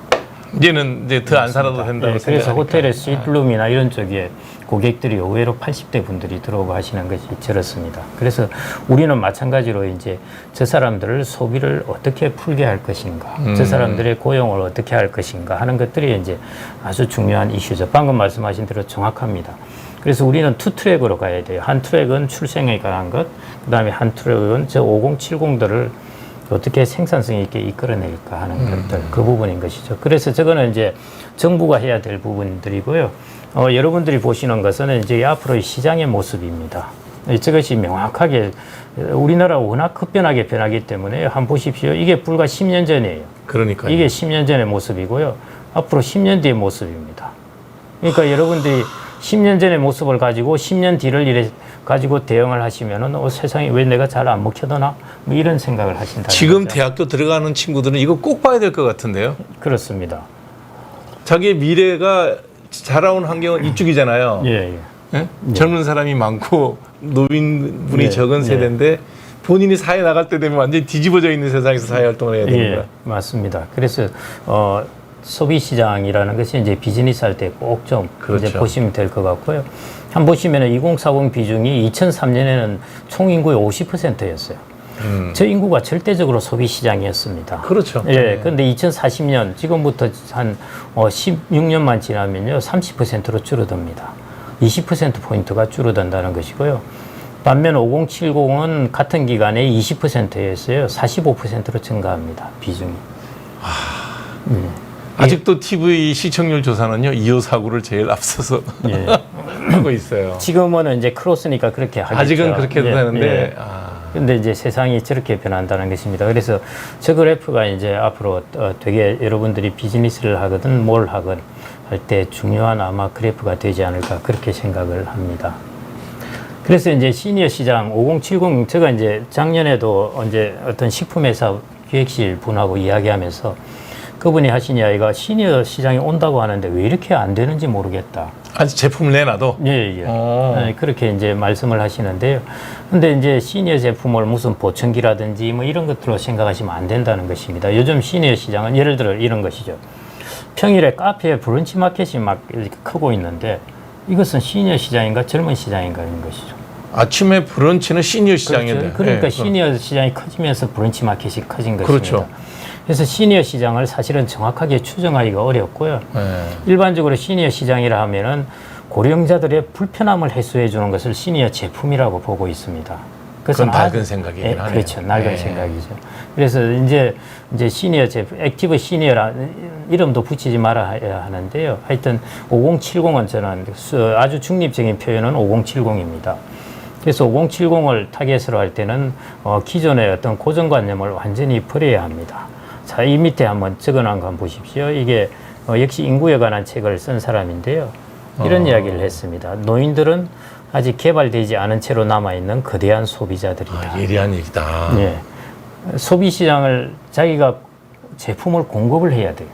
이제는 이제 더 안 살아도 된다고 예, 생각하니까. 그래서 호텔의 스윗룸이나 이런 쪽에 고객들이 의외로 80대 분들이 들어오고 하시는 것이 저렇습니다. 그래서 우리는 마찬가지로 이제 저 사람들을 소비를 어떻게 풀게 할 것인가, 저 사람들의 고용을 어떻게 할 것인가 하는 것들이 이제 아주 중요한 이슈죠. 방금 말씀하신 대로 정확합니다. 그래서 우리는 투 트랙으로 가야 돼요. 한 트랙은 출생에 관한 것, 그 다음에 한 트랙은 저 5070들을 어떻게 생산성 있게 이끌어낼까 하는 것들, 그 부분인 것이죠. 그래서 저거는 이제 정부가 해야 될 부분들이고요. 여러분들이 보시는 것은 이제 앞으로의 시장의 모습입니다. 저것이 명확하게 우리나라 워낙 급변하게 변하기 때문에 한번 보십시오. 이게 불과 10년 전이에요. 그러니까요. 이게 10년 전의 모습이고요. 앞으로 10년 뒤의 모습입니다. 그러니까 여러분들이 10년 전의 모습을 가지고 10년 뒤를 이래 가지고 대응을 하시면은 세상에 왜 내가 잘 안 먹혀드나 뭐 이런 생각을 하신다. 지금 대학교 들어가는 친구들은 이거 꼭 봐야 될 것 같은데요. 그렇습니다. 자기의 미래가 자라온 환경은 이쪽이잖아요. 예, 예. 예? 젊은 사람이 많고 노인분이 예, 적은 예. 세대인데 본인이 사회 나갈 때 되면 완전히 뒤집어져 있는 세상에서 사회 활동을 해야 되는 거야. 예, 맞습니다. 그래서 소비 시장이라는 것이 이제 비즈니스 할 때 꼭 좀 그렇죠. 이제 보시면 될 것 같고요. 한번 보시면은 2040 비중이 2003년에는 총 인구의 50%였어요. 저 인구가 절대적으로 소비 시장이었습니다. 그렇죠. 예, 근데 2040년 지금부터 한 16년만 지나면요 30%로 줄어듭니다. 20% 포인트가 줄어든다는 것이고요. 반면 5070은 같은 기간에 20%였어요. 45%로 증가합니다. 비중이. 아직도 TV 시청률 조사는요 2549를 제일 앞서서 예. 하고 있어요. 지금은 이제 크로스니까 그렇게 하겠죠. 아직은 그렇게 해도 예, 되는데 예. 근데 이제 세상이 저렇게 변한다는 것입니다. 그래서 저 그래프가 이제 앞으로 되게 여러분들이 비즈니스를 하거든 뭘 하건 할 때 중요한 아마 그래프가 되지 않을까 그렇게 생각을 합니다. 그래서 이제 시니어 시장 5070 제가 이제 작년에도 이제 어떤 식품회사 기획실 분하고 이야기하면서 그분이 하신 이야기가 시니어 시장이 온다고 하는데 왜 이렇게 안 되는지 모르겠다. 아직 제품을 내놔도. 예, 예. 네, 그렇게 이제 말씀을 하시는데요. 근데 이제 시니어 제품을 무슨 보청기라든지 뭐 이런 것들로 생각하시면 안 된다는 것입니다. 요즘 시니어 시장은 예를 들어 이런 것이죠. 평일에 카페에 브런치 마켓이 막 이렇게 크고 있는데 이것은 시니어 시장인가 젊은 시장인가 이런 것이죠. 아침에 브런치는 시니어 시장인데. 그렇죠. 그러니까 예, 시니어 시장이 커지면서 브런치 마켓이 커진 것입니다. 그렇죠. 그래서 시니어 시장을 사실은 정확하게 추정하기가 어렵고요. 예. 일반적으로 시니어 시장이라 하면은 고령자들의 불편함을 해소해 주는 것을 시니어 제품이라고 보고 있습니다. 그건 낡은 생각이긴 예, 하네요. 그렇죠. 낡은 예. 생각이죠. 그래서 이제 시니어 제품, 액티브 시니어라 이름도 붙이지 말아야 하는데요. 하여튼 5070은 저는 아주 중립적인 표현은 5070입니다. 그래서 5070을 타겟으로 할 때는 기존의 어떤 고정관념을 완전히 버려야 합니다. 자, 이 밑에 한번 적어놓은 거 한번 보십시오. 이게 역시 인구에 관한 책을 쓴 사람인데요. 이런 이야기를 했습니다. 노인들은 아직 개발되지 않은 채로 남아있는 거대한 소비자들이다. 예리한 얘기다. 예. 소비 시장을 자기가 제품을 공급을 해야 돼요.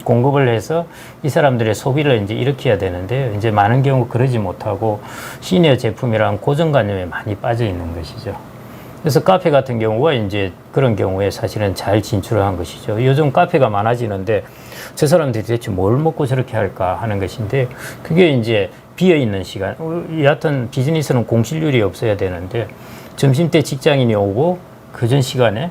공급을 해서 이 사람들의 소비를 이제 일으켜야 되는데 이제 많은 경우 그러지 못하고 시니어 제품이랑 고정관념에 많이 빠져 있는 것이죠. 그래서 카페 같은 경우가 이제 그런 경우에 사실은 잘 진출을 한 것이죠. 요즘 카페가 많아지는데 저 사람들이 대체 뭘 먹고 저렇게 할까 하는 것인데 그게 이제 비어있는 시간. 여하튼 비즈니스는 공실률이 없어야 되는데 점심때 직장인이 오고 그 전 시간에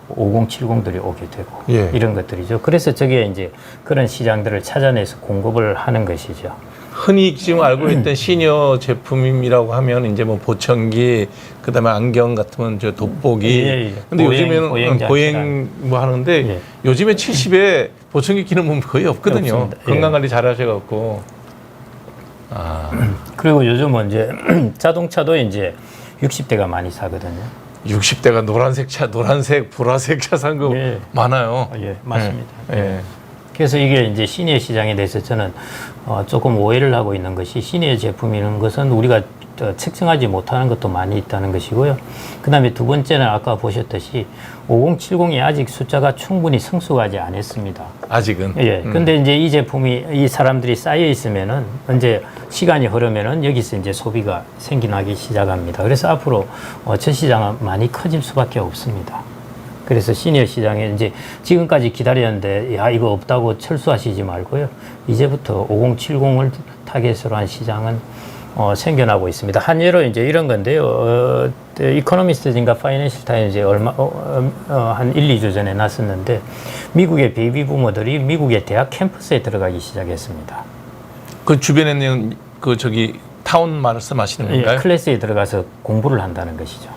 5070들이 오게 되고 예. 이런 것들이죠. 그래서 저게 이제 그런 시장들을 찾아내서 공급을 하는 것이죠. 흔히 지금 알고 있던 시니어 제품이라고 하면 이제 뭐 보청기, 그다음에 안경 같은 저 돋보기. 예, 예. 근데 요즘에는 보행 보행 뭐 하는데 예. 요즘에 70에 보청기 끼는 분 거의 없거든요. 없습니다. 예. 건강 관리 잘 하셔갖고. 그리고 요즘은 이제 자동차도 이제 60대가 많이 사거든요. 60대가 노란색 차, 노란색, 보라색 차 산 거 예. 많아요. 예, 맞습니다. 예. 그래서 이게 이제 시니어 시장에 대해서 저는 조금 오해를 하고 있는 것이 시니어 제품이라는 것은 우리가 측정하지 못하는 것도 많이 있다는 것이고요. 그 다음에 두 번째는 아까 보셨듯이 5070이 아직 숫자가 충분히 성숙하지 않았습니다. 아직은. 예. 근데 이제 이 제품이 이 사람들이 쌓여 있으면은 이제 시간이 흐르면은 여기서 이제 소비가 생겨나기 시작합니다. 그래서 앞으로 저 시장은 많이 커질 수밖에 없습니다. 그래서 시니어 시장에 이제 지금까지 기다렸는데 야 이거 없다고 철수하시지 말고요. 이제부터 5070을 타겟으로 한 시장은 생겨나고 있습니다. 한 예로 이제 이런 건데요. 이코노미스트인가 파이낸셜 타임즈에 한 1, 2주 전에 났었는데 미국의 베이비 부모들이 미국의 대학 캠퍼스에 들어가기 시작했습니다. 그 주변에는 그 저기 타운 말씀하시는 건가요? 예, 클래스에 들어가서 공부를 한다는 것이죠.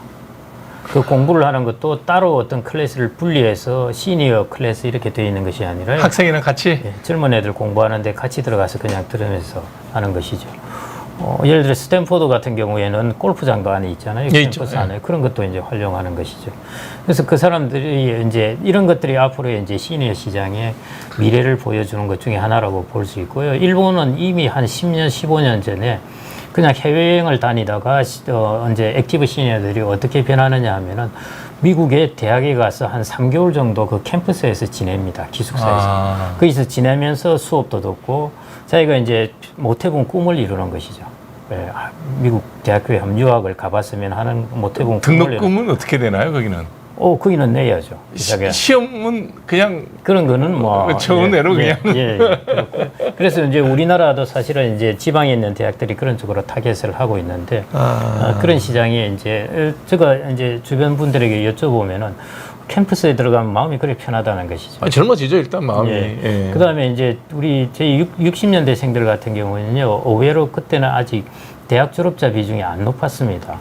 그 공부를 하는 것도 따로 어떤 클래스를 분리해서 시니어 클래스 이렇게 되어 있는 것이 아니라 학생이랑 같이? 예, 젊은 애들 공부하는데 같이 들어가서 그냥 들으면서 하는 것이죠. 예를 들어 스탠포드 같은 경우에는 골프장도 안에 있잖아요. 예, 캠퍼스 있죠. 안에 그런 것도 이제 활용하는 것이죠. 그래서 그 사람들이 이제 이런 것들이 앞으로 이제 시니어 시장의 미래를 보여주는 것 중에 하나라고 볼 수 있고요. 일본은 이미 한 10년, 15년 전에 그냥 해외여행을 다니다가 이제 액티브 시니어들이 어떻게 변하느냐 하면은 미국의 대학에 가서 한 3개월 정도 그 캠퍼스에서 지냅니다. 기숙사에서. 거기서 지내면서 수업도 듣고 자기가 이제 못 해본 꿈을 이루는 것이죠. 미국 대학교에 합류학을 가봤으면 하는 모태공 등록금은 어떻게 되나요, 거기는? 거기는 내야죠. 시험은 그냥 그런 거는 뭐 처음으로 그냥. 그렇고요. 그래서 이제 우리나라도 사실은 이제 지방에 있는 대학들이 그런 쪽으로 타겟을 하고 있는데 그런 시장이 이제 제가 이제 주변 분들에게 여쭤보면은 캠퍼스에 들어가면 마음이 그렇게 편하다는 것이죠. 젊어지죠 일단 마음이. 예. 그다음에 이제 우리 제 60년대생들 같은 경우는요, 의외로 그때는 아직 대학 졸업자 비중이 안 높았습니다.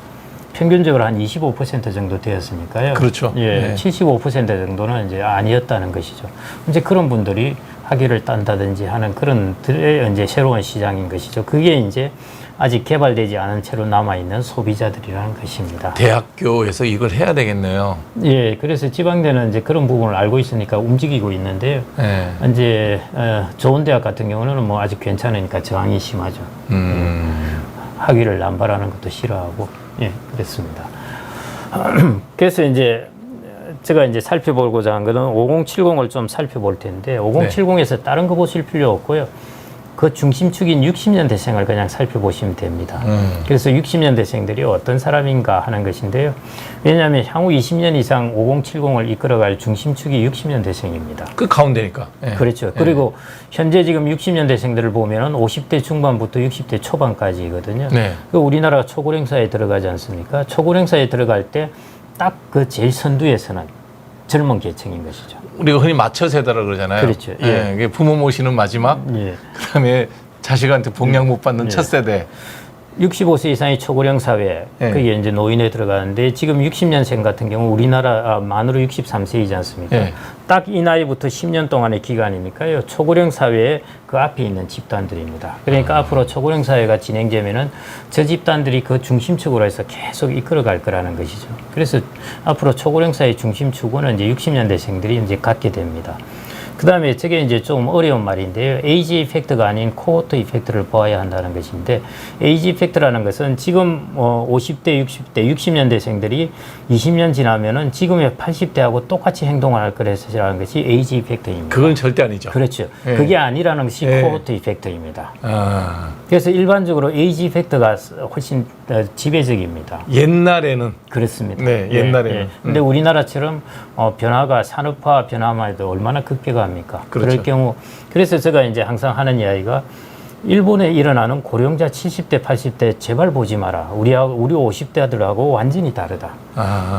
평균적으로 한 25% 정도 되었으니까요. 그렇죠. 예, 75% 정도는 이제 아니었다는 것이죠. 이제 그런 분들이 학위를 딴다든지 하는 그런 들의 이제 새로운 시장인 것이죠. 그게 이제 아직 개발되지 않은 채로 남아있는 소비자들이라는 것입니다. 대학교에서 이걸 해야 되겠네요. 예, 그래서 지방대는 이제 그런 부분을 알고 있으니까 움직이고 있는데요. 예. 이제 좋은 대학 같은 경우는 뭐 아직 괜찮으니까 저항이 심하죠. 학위를 남발하는 것도 싫어하고, 예, 그랬습니다. 그래서 이제 제가 이제 살펴보고자 한 거는 5070을 좀 살펴볼 텐데, 5070에서 다른 거 보실 필요 없고요. 그 중심축인 60년대생을 그냥 살펴보시면 됩니다. 그래서 60년대생들이 어떤 사람인가 하는 것인데요. 왜냐하면 향후 20년 이상 5070을 이끌어갈 중심축이 60년대생입니다. 그 가운데니까. 예. 그렇죠. 그리고 현재 지금 60년대생들을 보면은 50대 중반부터 60대 초반까지거든요. 네. 그 우리나라가 초고령사에 들어가지 않습니까? 초고령사에 들어갈 때 딱 그 제일 선두에서는 젊은 계층인 것이죠. 우리가 흔히 맞춰 세대라 그러잖아요. 그렇죠. 예. 이게 부모 모시는 마지막, 그다음에 자식한테 복양 못 받는 첫 세대. 65세 이상의 초고령 사회, 그게 이제 노인에 들어가는데 지금 60년생 같은 경우 우리나라 만으로 63세이지 않습니까? 딱 이 나이부터 10년 동안의 기간이니까요. 초고령 사회의 그 앞에 있는 집단들입니다. 그러니까 앞으로 초고령 사회가 진행되면은 저 집단들이 그 중심축으로 해서 계속 이끌어갈 거라는 것이죠. 그래서 앞으로 초고령 사회 중심축은 이제 60년대생들이 이제 갖게 됩니다. 그 다음에 저게 이제 좀 어려운 말인데요. 에이지 이펙트가 아닌 코호트 이펙트를 보아야 한다는 것인데, 에이지 이펙트라는 것은 지금 50대, 60대, 60년대생들이 20년 지나면은 지금의 80대하고 똑같이 행동을 할 거라는 것이 에이지 이펙트입니다. 그건 절대 아니죠. 그렇죠. 그게 아니라는 것이 코호트 이펙트입니다. 그래서 일반적으로 에이지 이펙트가 훨씬 지배적입니다. 옛날에는. 그렇습니다. 네, 옛날에는. 근데 우리나라처럼 변화가 산업화 변화만 해도 얼마나 급격합니까? 그렇죠. 그럴 경우, 그래서 제가 이제 항상 하는 이야기가 일본에 일어나는 고령자 70대, 80대 제발 보지 마라. 우리 50대들하고 완전히 다르다.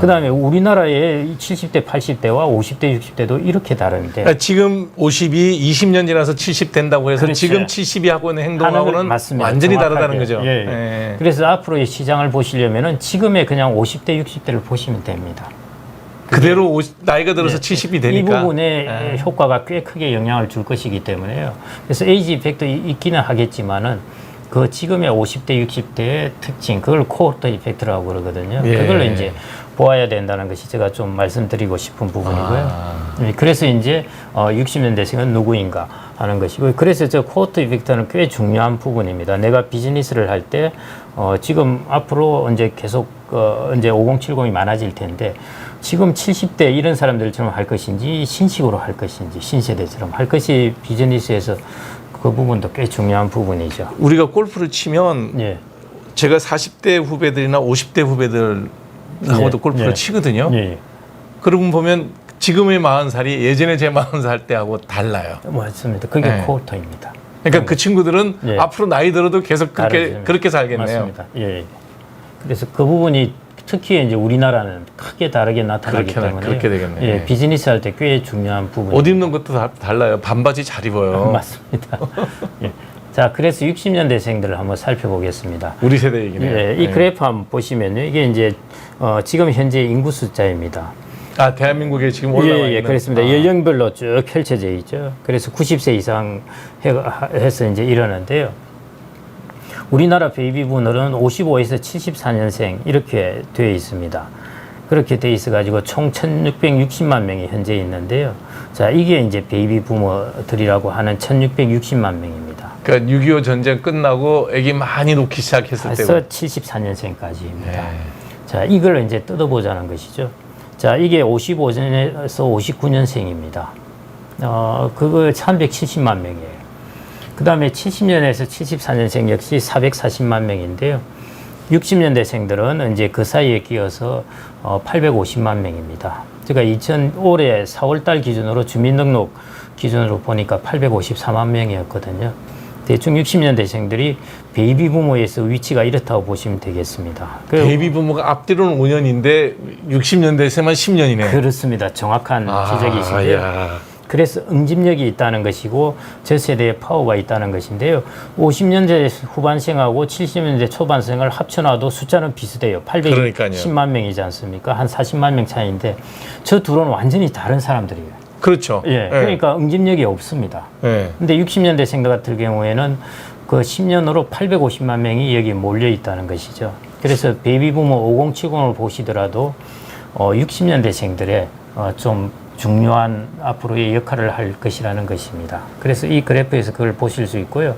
그 다음에 우리나라의 70대, 80대와 50대, 60대도 이렇게 다른데. 그러니까 지금 50이 20년 지나서 70 된다고 해서 그렇죠. 지금 70이 하고 있는 행동하고는 맞습니다. 완전히 정확하게. 다르다는 거죠. 예. 그래서 앞으로의 시장을 보시려면은 지금의 그냥 50대, 60대를 보시면 됩니다. 그대로 나이가 들어서 70이 되니까. 이 부분에 효과가 꽤 크게 영향을 줄 것이기 때문에요. 그래서 에이지 이펙트 있기는 하겠지만은 그 지금의 50대, 60대의 특징, 그걸 코호트 이펙트라고 그러거든요. 그걸 이제 보아야 된다는 것이 제가 좀 말씀드리고 싶은 부분이고요. 그래서 이제 60년대생은 누구인가 하는 것이고, 그래서 저 코호트 이펙트는 꽤 중요한 부분입니다. 내가 비즈니스를 할 때 지금 앞으로 이제 계속 이제 5070이 많아질 텐데, 지금 70대 이런 사람들처럼 할 것인지 신식으로 할 것인지 신세대처럼 할 것이 비즈니스에서 그 부분도 꽤 중요한 부분이죠. 우리가 골프를 치면 제가 40대 후배들이나 50대 후배들하고도 골프를 치거든요. 그러고 보면 지금의 40살이 예전에 제 40살 때하고 달라요. 맞습니다. 그게 코호터입니다. 그러니까 그 친구들은 앞으로 나이 들어도 계속 그렇게 살겠네요. 맞습니다. 그래서 그 부분이 특히 이제 우리나라는 크게 다르게 나타나기 때문에 그렇게 되겠네. 비즈니스 할 때 꽤 중요한 부분입니다. 옷 입는 것도 달라요. 반바지 잘 입어요. 맞습니다. 자, 그래서 60년대생들을 한번 살펴보겠습니다. 우리 세대 얘기네요. 이 그래프 한번 보시면요. 이게 이제 지금 현재 인구 숫자입니다. 대한민국에 지금 올라와 있는. 그렇습니다. 연령별로 쭉 펼쳐져 있죠. 그래서 90세 이상 해서 이제 이러는데요. 우리나라 베이비붐은 55에서 74년생 이렇게 되어 있습니다. 그렇게 되어 있어가지고 총 1,660만 명이 현재 있는데요. 자, 이게 이제 베이비부머들이라고 하는 1,660만 명입니다. 그러니까 6.25 전쟁 끝나고 아기 많이 놓기 시작했을 때고. 그래서 74년생까지입니다. 자, 이걸 이제 뜯어보자는 것이죠. 자, 이게 55년에서 59년생입니다. 그거 1,370만 명이에요. 그다음에 70년에서 74년생 역시 440만 명인데요. 60년대생들은 이제 그 사이에 끼어서 850만 명입니다. 제가 올해 4월달 기준으로 주민등록 기준으로 보니까 854만 명이었거든요. 대충 60년대생들이 베이비 부모에서 위치가 이렇다고 보시면 되겠습니다. 베이비 부모가 앞뒤로는 5년인데 60년대생만 10년이네. 그렇습니다. 정확한 지적이신데요. 야. 그래서 응집력이 있다는 것이고 저 세대의 파워가 있다는 것인데요. 50년대 후반생하고 70년대 초반생을 합쳐놔도 숫자는 비슷해요. 810만 명이지 않습니까? 한 40만 명 차이인데 저 둘은 완전히 다른 사람들이에요. 그렇죠. 예, 그러니까 응집력이 없습니다. 예. 근데 60년대생들 같은 경우에는 그 10년으로 850만 명이 여기 몰려 있다는 것이죠. 그래서 베이비 부모 5070을 보시더라도 60년대생들의 좀 중요한 앞으로의 역할을 할 것이라는 것입니다. 그래서 이 그래프에서 그걸 보실 수 있고요.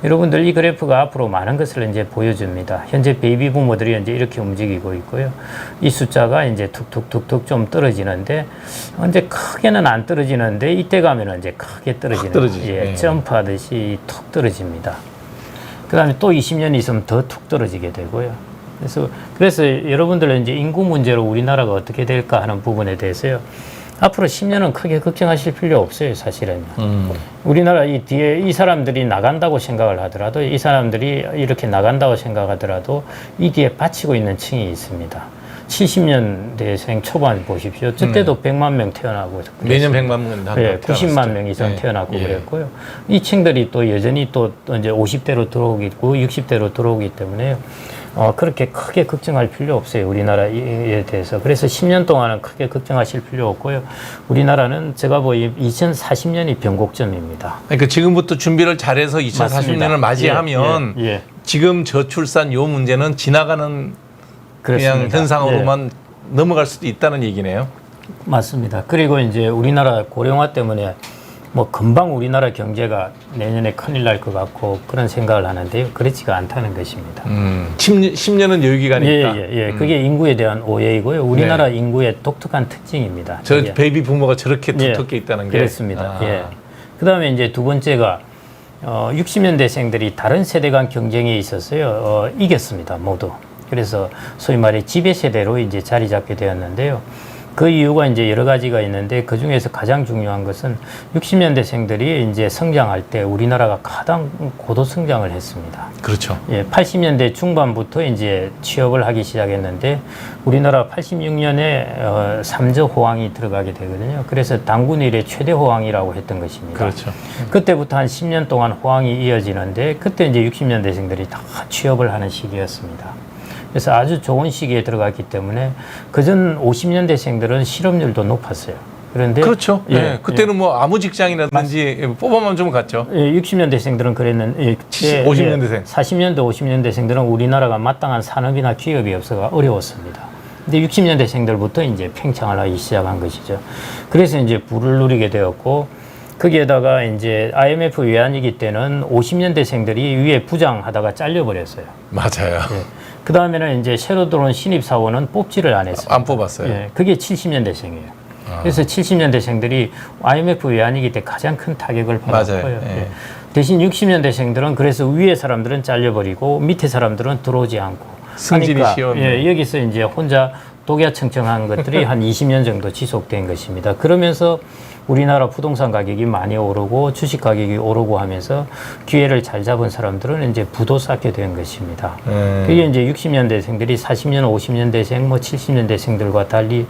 여러분들 이 그래프가 앞으로 많은 것을 이제 보여줍니다. 현재 베이비 부모들이 이제 이렇게 움직이고 있고요. 이 숫자가 이제 툭툭툭툭 좀 떨어지는데 이제 크게는 안 떨어지는데 이때 가면은 이제 크게 떨어지는 예. 점프하듯이 툭 떨어집니다. 그다음에 또 20년이 있으면 더 툭 떨어지게 되고요. 그래서 여러분들은 이제 인구 문제로 우리나라가 어떻게 될까 하는 부분에 대해서요. 앞으로 10년은 크게 걱정하실 필요 없어요, 사실은. 우리나라 이 뒤에 이 사람들이 나간다고 생각을 하더라도, 이 사람들이 이렇게 나간다고 생각하더라도 이 뒤에 받치고 있는 층이 있습니다. 70년대생 초반 보십시오. 그때도 100만 명 태어나고 매년 100만 명 예, 90만 명 이상 태어나고 그랬고요. 이 층들이 또 여전히 또 이제 50대로 들어오고 있고 60대로 들어오기 때문에 그렇게 크게 걱정할 필요 없어요. 우리나라에 대해서. 그래서 10년 동안은 크게 걱정하실 필요 없고요. 우리나라는 제가 보기 2040년이 변곡점입니다. 그러니까 지금부터 준비를 잘해서 2040년을 맞습니다. 맞이하면 지금 저출산 요 문제는 지나가는 그냥 그렇습니다. 현상으로만 넘어갈 수도 있다는 얘기네요. 맞습니다. 그리고 이제 우리나라 고령화 때문에 뭐 금방 우리나라 경제가 내년에 큰일 날 것 같고 그런 생각을 하는데요. 그렇지가 않다는 것입니다. 10년은 여유기간이 있다. 그게 인구에 대한 오해이고요. 우리나라 인구의 독특한 특징입니다. 저 베이비 부모가 저렇게 두텁게 있다는 게. 그렇습니다. 그다음에 이제 두 번째가 60년대생들이 다른 세대 간 경쟁에 있었어요. 이겼습니다. 모두. 그래서 소위 말해 지배 세대로 이제 자리 잡게 되었는데요. 그 이유가 이제 여러 가지가 있는데 그 중에서 가장 중요한 것은 60년대생들이 이제 성장할 때 우리나라가 가장 고도 성장을 했습니다. 그렇죠. 80년대 중반부터 이제 취업을 하기 시작했는데 우리나라 86년에 3저 호황이 들어가게 되거든요. 그래서 단군 이래 최대 호황이라고 했던 것입니다. 그렇죠. 그때부터 한 10년 동안 호황이 이어지는데 그때 이제 60년대생들이 다 취업을 하는 시기였습니다. 그래서 아주 좋은 시기에 들어갔기 때문에 그전 50년대생들은 실업률도 높았어요. 그런데 그렇죠. 그때는 뭐 아무 직장이라든지 뽑아만 좀 갔죠. 60년대생들은 그랬는데 50년대생, 40년대, 50년대생들은 우리나라가 마땅한 산업이나 기업이 없어가 어려웠습니다. 근데 60년대생들부터 이제 팽창을 하기 시작한 것이죠. 그래서 이제 부를 누리게 되었고 거기에다가 이제 IMF 외환위기 때는 50년대생들이 위에 부장하다가 잘려버렸어요. 맞아요. 그 다음에는 이제 새로 들어온 신입사원은 뽑지를 안 했어요. 안 뽑았어요. 그게 70년대생이에요. 그래서 70년대생들이 IMF 외환위기 때 가장 큰 타격을 받았고요. 대신 60년대생들은 그래서 위에 사람들은 잘려버리고 밑에 사람들은 들어오지 않고 승진이 쉬웠네. 여기서 이제 혼자 독야청청한 것들이 한 20년 정도 지속된 것입니다. 그러면서 우리나라 부동산 가격이 많이 오르고 주식 가격이 오르고 하면서 기회를 잘 잡은 사람들은 이제 부도 쌓게 된 것입니다. 그게 이제 60년대생들이 40년, 50년대생, 뭐 70년대생들과 달리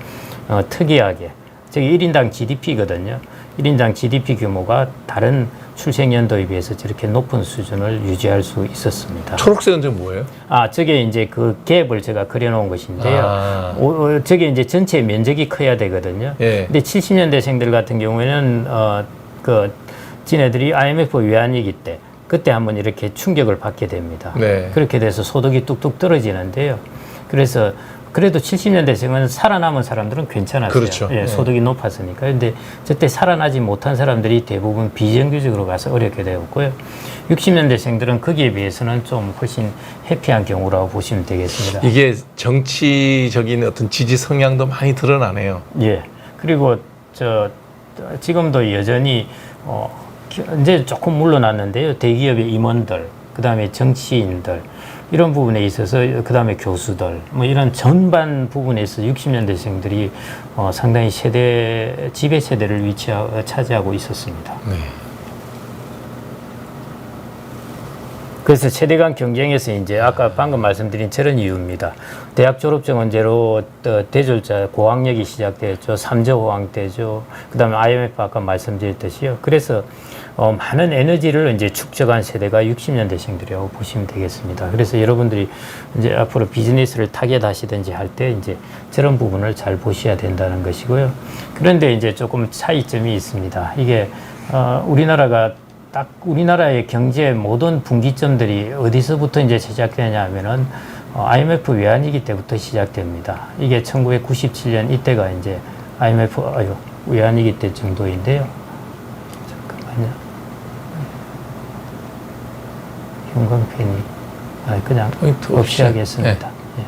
특이하게 저기 1인당 GDP거든요. 1인당 GDP 규모가 다른 출생연도에 비해서 저렇게 높은 수준을 유지할 수 있었습니다. 초록색은 좀 뭐예요? 저게 이제 그 갭을 제가 그려놓은 것인데요. 저게 이제 전체 면적이 커야 되거든요. 근데 70년대생들 같은 경우에는 지네들이 IMF 외환위기 때 그때 한번 이렇게 충격을 받게 됩니다. 그렇게 돼서 소득이 뚝뚝 떨어지는데요. 그래서 그래도 70년대생은 살아남은 사람들은 괜찮았어요. 그렇죠. 소득이 높았으니까. 근데 저때 살아나지 못한 사람들이 대부분 비정규직으로 가서 어렵게 되었고요. 60년대생들은 거기에 비해서는 좀 훨씬 해피한 경우라고 보시면 되겠습니다. 이게 정치적인 어떤 지지 성향도 많이 드러나네요. 그리고 지금도 여전히 이제 조금 물러났는데요. 대기업의 임원들, 그다음에 정치인들 이런 부분에 있어서 그다음에 교수들 뭐 이런 전반 부분에서 60년대생들이 상당히 지배 세대를 차지하고 있었습니다. 네. 그래서 세대 간 경쟁에서 이제 아까 방금 말씀드린 저런 이유입니다. 대학 졸업 정원제로 대졸자 고학력이 시작됐죠. 삼저 호황 때죠. 그다음에 IMF 아까 말씀드렸듯이요. 그래서 많은 에너지를 이제 축적한 세대가 60년대생들이라고 보시면 되겠습니다. 그래서 여러분들이 이제 앞으로 비즈니스를 타겟하시든지 할 때 이제 저런 부분을 잘 보셔야 된다는 것이고요. 그런데 이제 조금 차이점이 있습니다. 이게 우리나라가 딱 우리나라의 경제 모든 분기점들이 어디서부터 이제 시작되냐 하면은 IMF 외환위기 때부터 시작됩니다. 이게 1997년 이때가 이제 IMF 외환위기 때 정도인데요. 잠깐만요. 형광펜이 그냥 없이 하겠습니다. 네.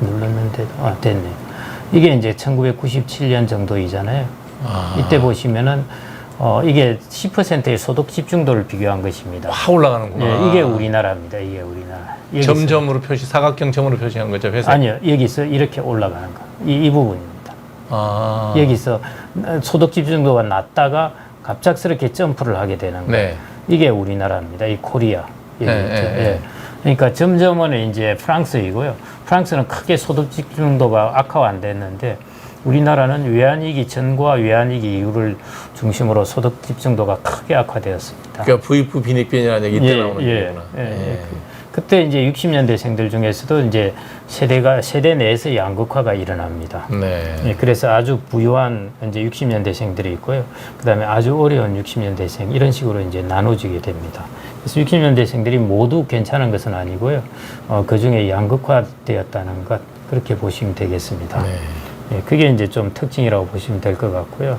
눌렀는데도 됐네요. 이게 이제 1997년 정도이잖아요. 이때 보시면은 이게 10%의 소득 집중도를 비교한 것입니다. 확 올라가는구나. 예, 이게 우리나라입니다. 이게 우리나라. 점점으로 사각형 점으로 표시한 거죠, 회사? 아니요, 여기서 이렇게 올라가는 거. 이 부분입니다. 여기서 소득 집중도가 낮다가 갑작스럽게 점프를 하게 되는 거. 네. 이게 우리나라입니다. 이 코리아. 네. 그러니까 점점은 이제 프랑스이고요. 프랑스는 크게 소득 집중도가 악화가 안 됐는데 우리나라는 외환위기 전과 외환위기 이후를 중심으로 소득 집중도가 크게 악화되었습니다. 그러니까 부익부 빈익빈이라는 얘기 이때 나오는 거구나. 그때 이제 60년대생들 중에서도 이제 세대 내에서 양극화가 일어납니다. 네. 그래서 아주 부유한 이제 60년대생들이 있고요. 그다음에 아주 어려운 60년대생 이런 식으로 이제 나눠지게 됩니다. 그래서 60년대생들이 모두 괜찮은 것은 아니고요. 그 중에 양극화되었다는 것 그렇게 보시면 되겠습니다. 네. 그게 이제 좀 특징이라고 보시면 될 것 같고요.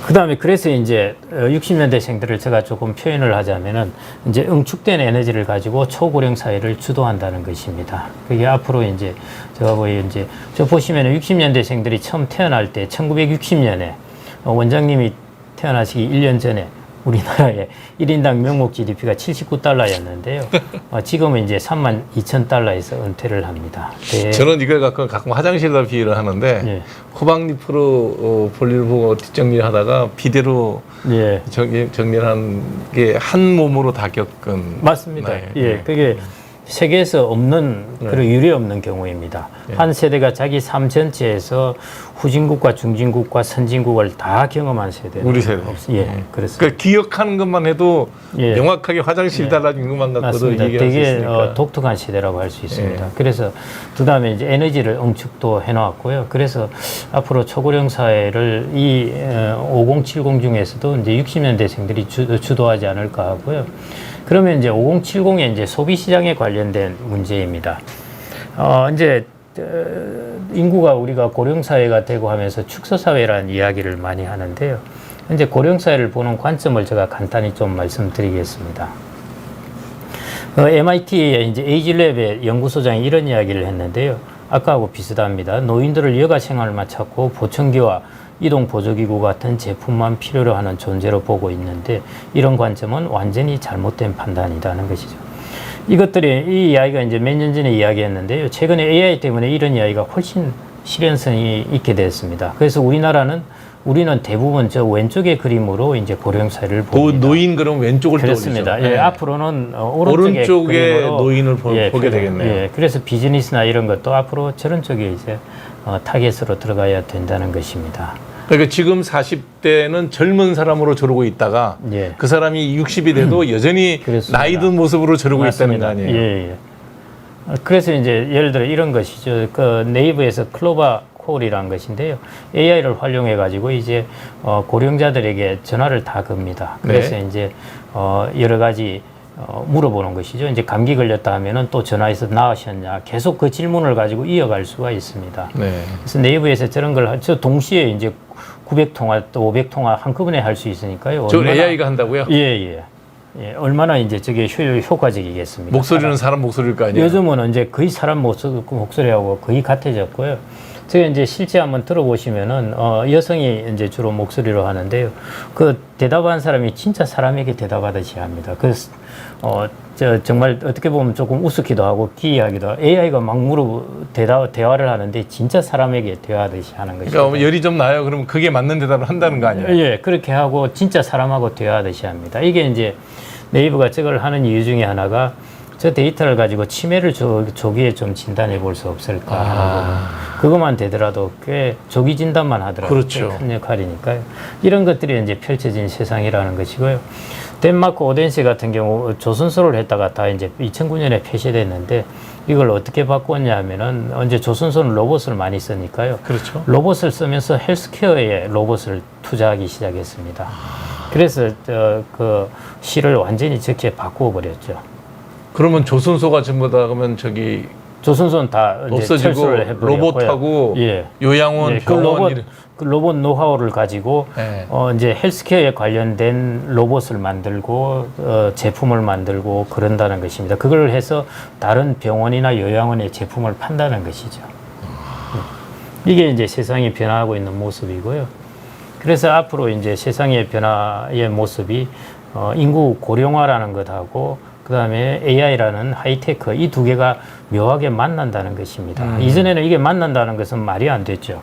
그 다음에 그래서 이제 60년대생들을 제가 조금 표현을 하자면은 이제 응축된 에너지를 가지고 초고령 사회를 주도한다는 것입니다. 그게 앞으로 이제 제가 이제 저 보시면은 60년대생들이 처음 태어날 때 1960년에 원장님이 태어나시기 1년 전에 우리나라의 1인당 명목 GDP가 79달러였는데요. 지금은 이제 32,000달러에서 은퇴를 합니다. 저는 이걸 가끔 화장실에다 비유를 하는데 호박잎으로 볼일 보고 뒷정리를 하다가 비대로 정리를 한 게 한 몸으로 다 겪은. 맞습니다. 그게 세계에서 없는 그런 유례 없는 경우입니다. 한 세대가 자기 삶 전체에서 후진국과 중진국과 선진국을 다 경험한 세대는 우리 세대. 그렇습니다. 그러니까 기억하는 것만 해도 명확하게 화장실 달라진 것만 갖고도 얘기할 수 되게 있으니까. 독특한 시대라고 할 수 있습니다. 그래서 그다음에 이제 에너지를 응축도 해놓았고요. 그래서 앞으로 초고령 사회를 이 5070 중에서도 이제 60년대생들이 주도하지 않을까 하고요. 그러면 이제 5070의 이제 소비 시장에 관련된 문제입니다. 이제 인구가 우리가 고령 사회가 되고 하면서 축소 사회라는 이야기를 많이 하는데요. 이제 고령 사회를 보는 관점을 제가 간단히 좀 말씀드리겠습니다. MIT의 이제 에이지랩의 연구소장이 이런 이야기를 했는데요. 아까하고 비슷합니다. 노인들을 여가 생활만 찾고 보청기와 이동 보조기구 같은 제품만 필요로 하는 존재로 보고 있는데 이런 관점은 완전히 잘못된 판단이라는 것이죠. 이 이야기가 이제 몇 년 전에 이야기했는데요. 최근에 AI 때문에 이런 이야기가 훨씬 실현성이 있게 됐습니다. 그래서 우리는 대부분 저 왼쪽의 그림으로 이제 고령 사회를 봅니다. 노인 그럼 왼쪽을 그렇습니다. 떠올리죠. 앞으로는 오른쪽의 노인을 보게 되겠네요. 그래서 비즈니스나 이런 것도 앞으로 저런 쪽에 이제 타겟으로 들어가야 된다는 것입니다. 그러니까 지금 40대는 젊은 사람으로 저러고 있다가 그 사람이 60이 돼도 여전히 그렇습니다. 나이 든 모습으로 저러고 맞습니다. 있다는 거 아니에요? 그래서 이제 예를 들어 이런 것이죠. 그 네이버에서 클로바 콜이라는 것인데요. AI를 활용해 가지고 이제 고령자들에게 전화를 다 겁니다. 그래서 이제 여러 가지 물어보는 것이죠. 이제 감기 걸렸다 하면은 또 전화해서 나으셨냐. 계속 그 질문을 가지고 이어갈 수가 있습니다. 그래서 네이버에서 저런 걸 동시에 이제 900통화 또 500통화 한꺼번에 할 수 있으니까요. 저 AI가 한다고요? 얼마나 이제 저게 목소리겠습니까? 목소리는 사람 목소리일 거 아니에요? 요즘은 이제 거의 사람 목소리하고 거의 같아졌고요. 제가 이제 실제 한번 들어보시면은 여성이 이제 주로 목소리로 하는데요. 그 대답한 사람이 진짜 사람에게 대답하듯이 합니다. 그래서 정말 어떻게 보면 조금 우습기도 하고 기이하기도 하고 AI가 막 대화를 하는데 진짜 사람에게 대화하듯이 하는 것이죠. 그러니까 열이 좀 나요. 그러면 그게 맞는 대답을 한다는 거 아니에요? 예, 그렇게 하고 진짜 사람하고 대화하듯이 합니다. 이게 이제 네이버가 저걸 하는 이유 중에 하나가 저 데이터를 가지고 치매를 조기에 좀 진단해 볼 수 없을까 하고 그것만 되더라도 꽤 조기 진단만 하더라도 그렇죠. 꽤 큰 역할이니까요. 이런 것들이 이제 펼쳐진 세상이라는 것이고요. 덴마크 오덴세 같은 경우 조선소를 했다가 다 이제 2009년에 폐쇄됐는데 이걸 어떻게 바꿨냐 하면은 이제 조선소는 로봇을 많이 쓰니까요. 그렇죠. 로봇을 쓰면서 헬스케어에 로봇을 투자하기 시작했습니다. 그래서 그 시를 완전히 적게 바꾸어 버렸죠. 그러면 조선소가 전부 다 그러면 저기 조선소는 다 이제 없어지고 철수를 해버렸고요. 로봇하고 예. 요양원, 예, 병원 그 로봇 노하우를 가지고 예. 이제 헬스케어에 관련된 로봇을 만들고 제품을 만들고 그런다는 것입니다. 그걸 해서 다른 병원이나 요양원의 제품을 판다는 것이죠. 이게 이제 세상이 변화하고 있는 모습이고요. 그래서 앞으로 이제 세상의 변화의 모습이 인구 고령화라는 것하고 그다음에 AI라는 하이테크 이 두 개가 묘하게 만난다는 것입니다. 이전에는 이게 만난다는 것은 말이 안 됐죠.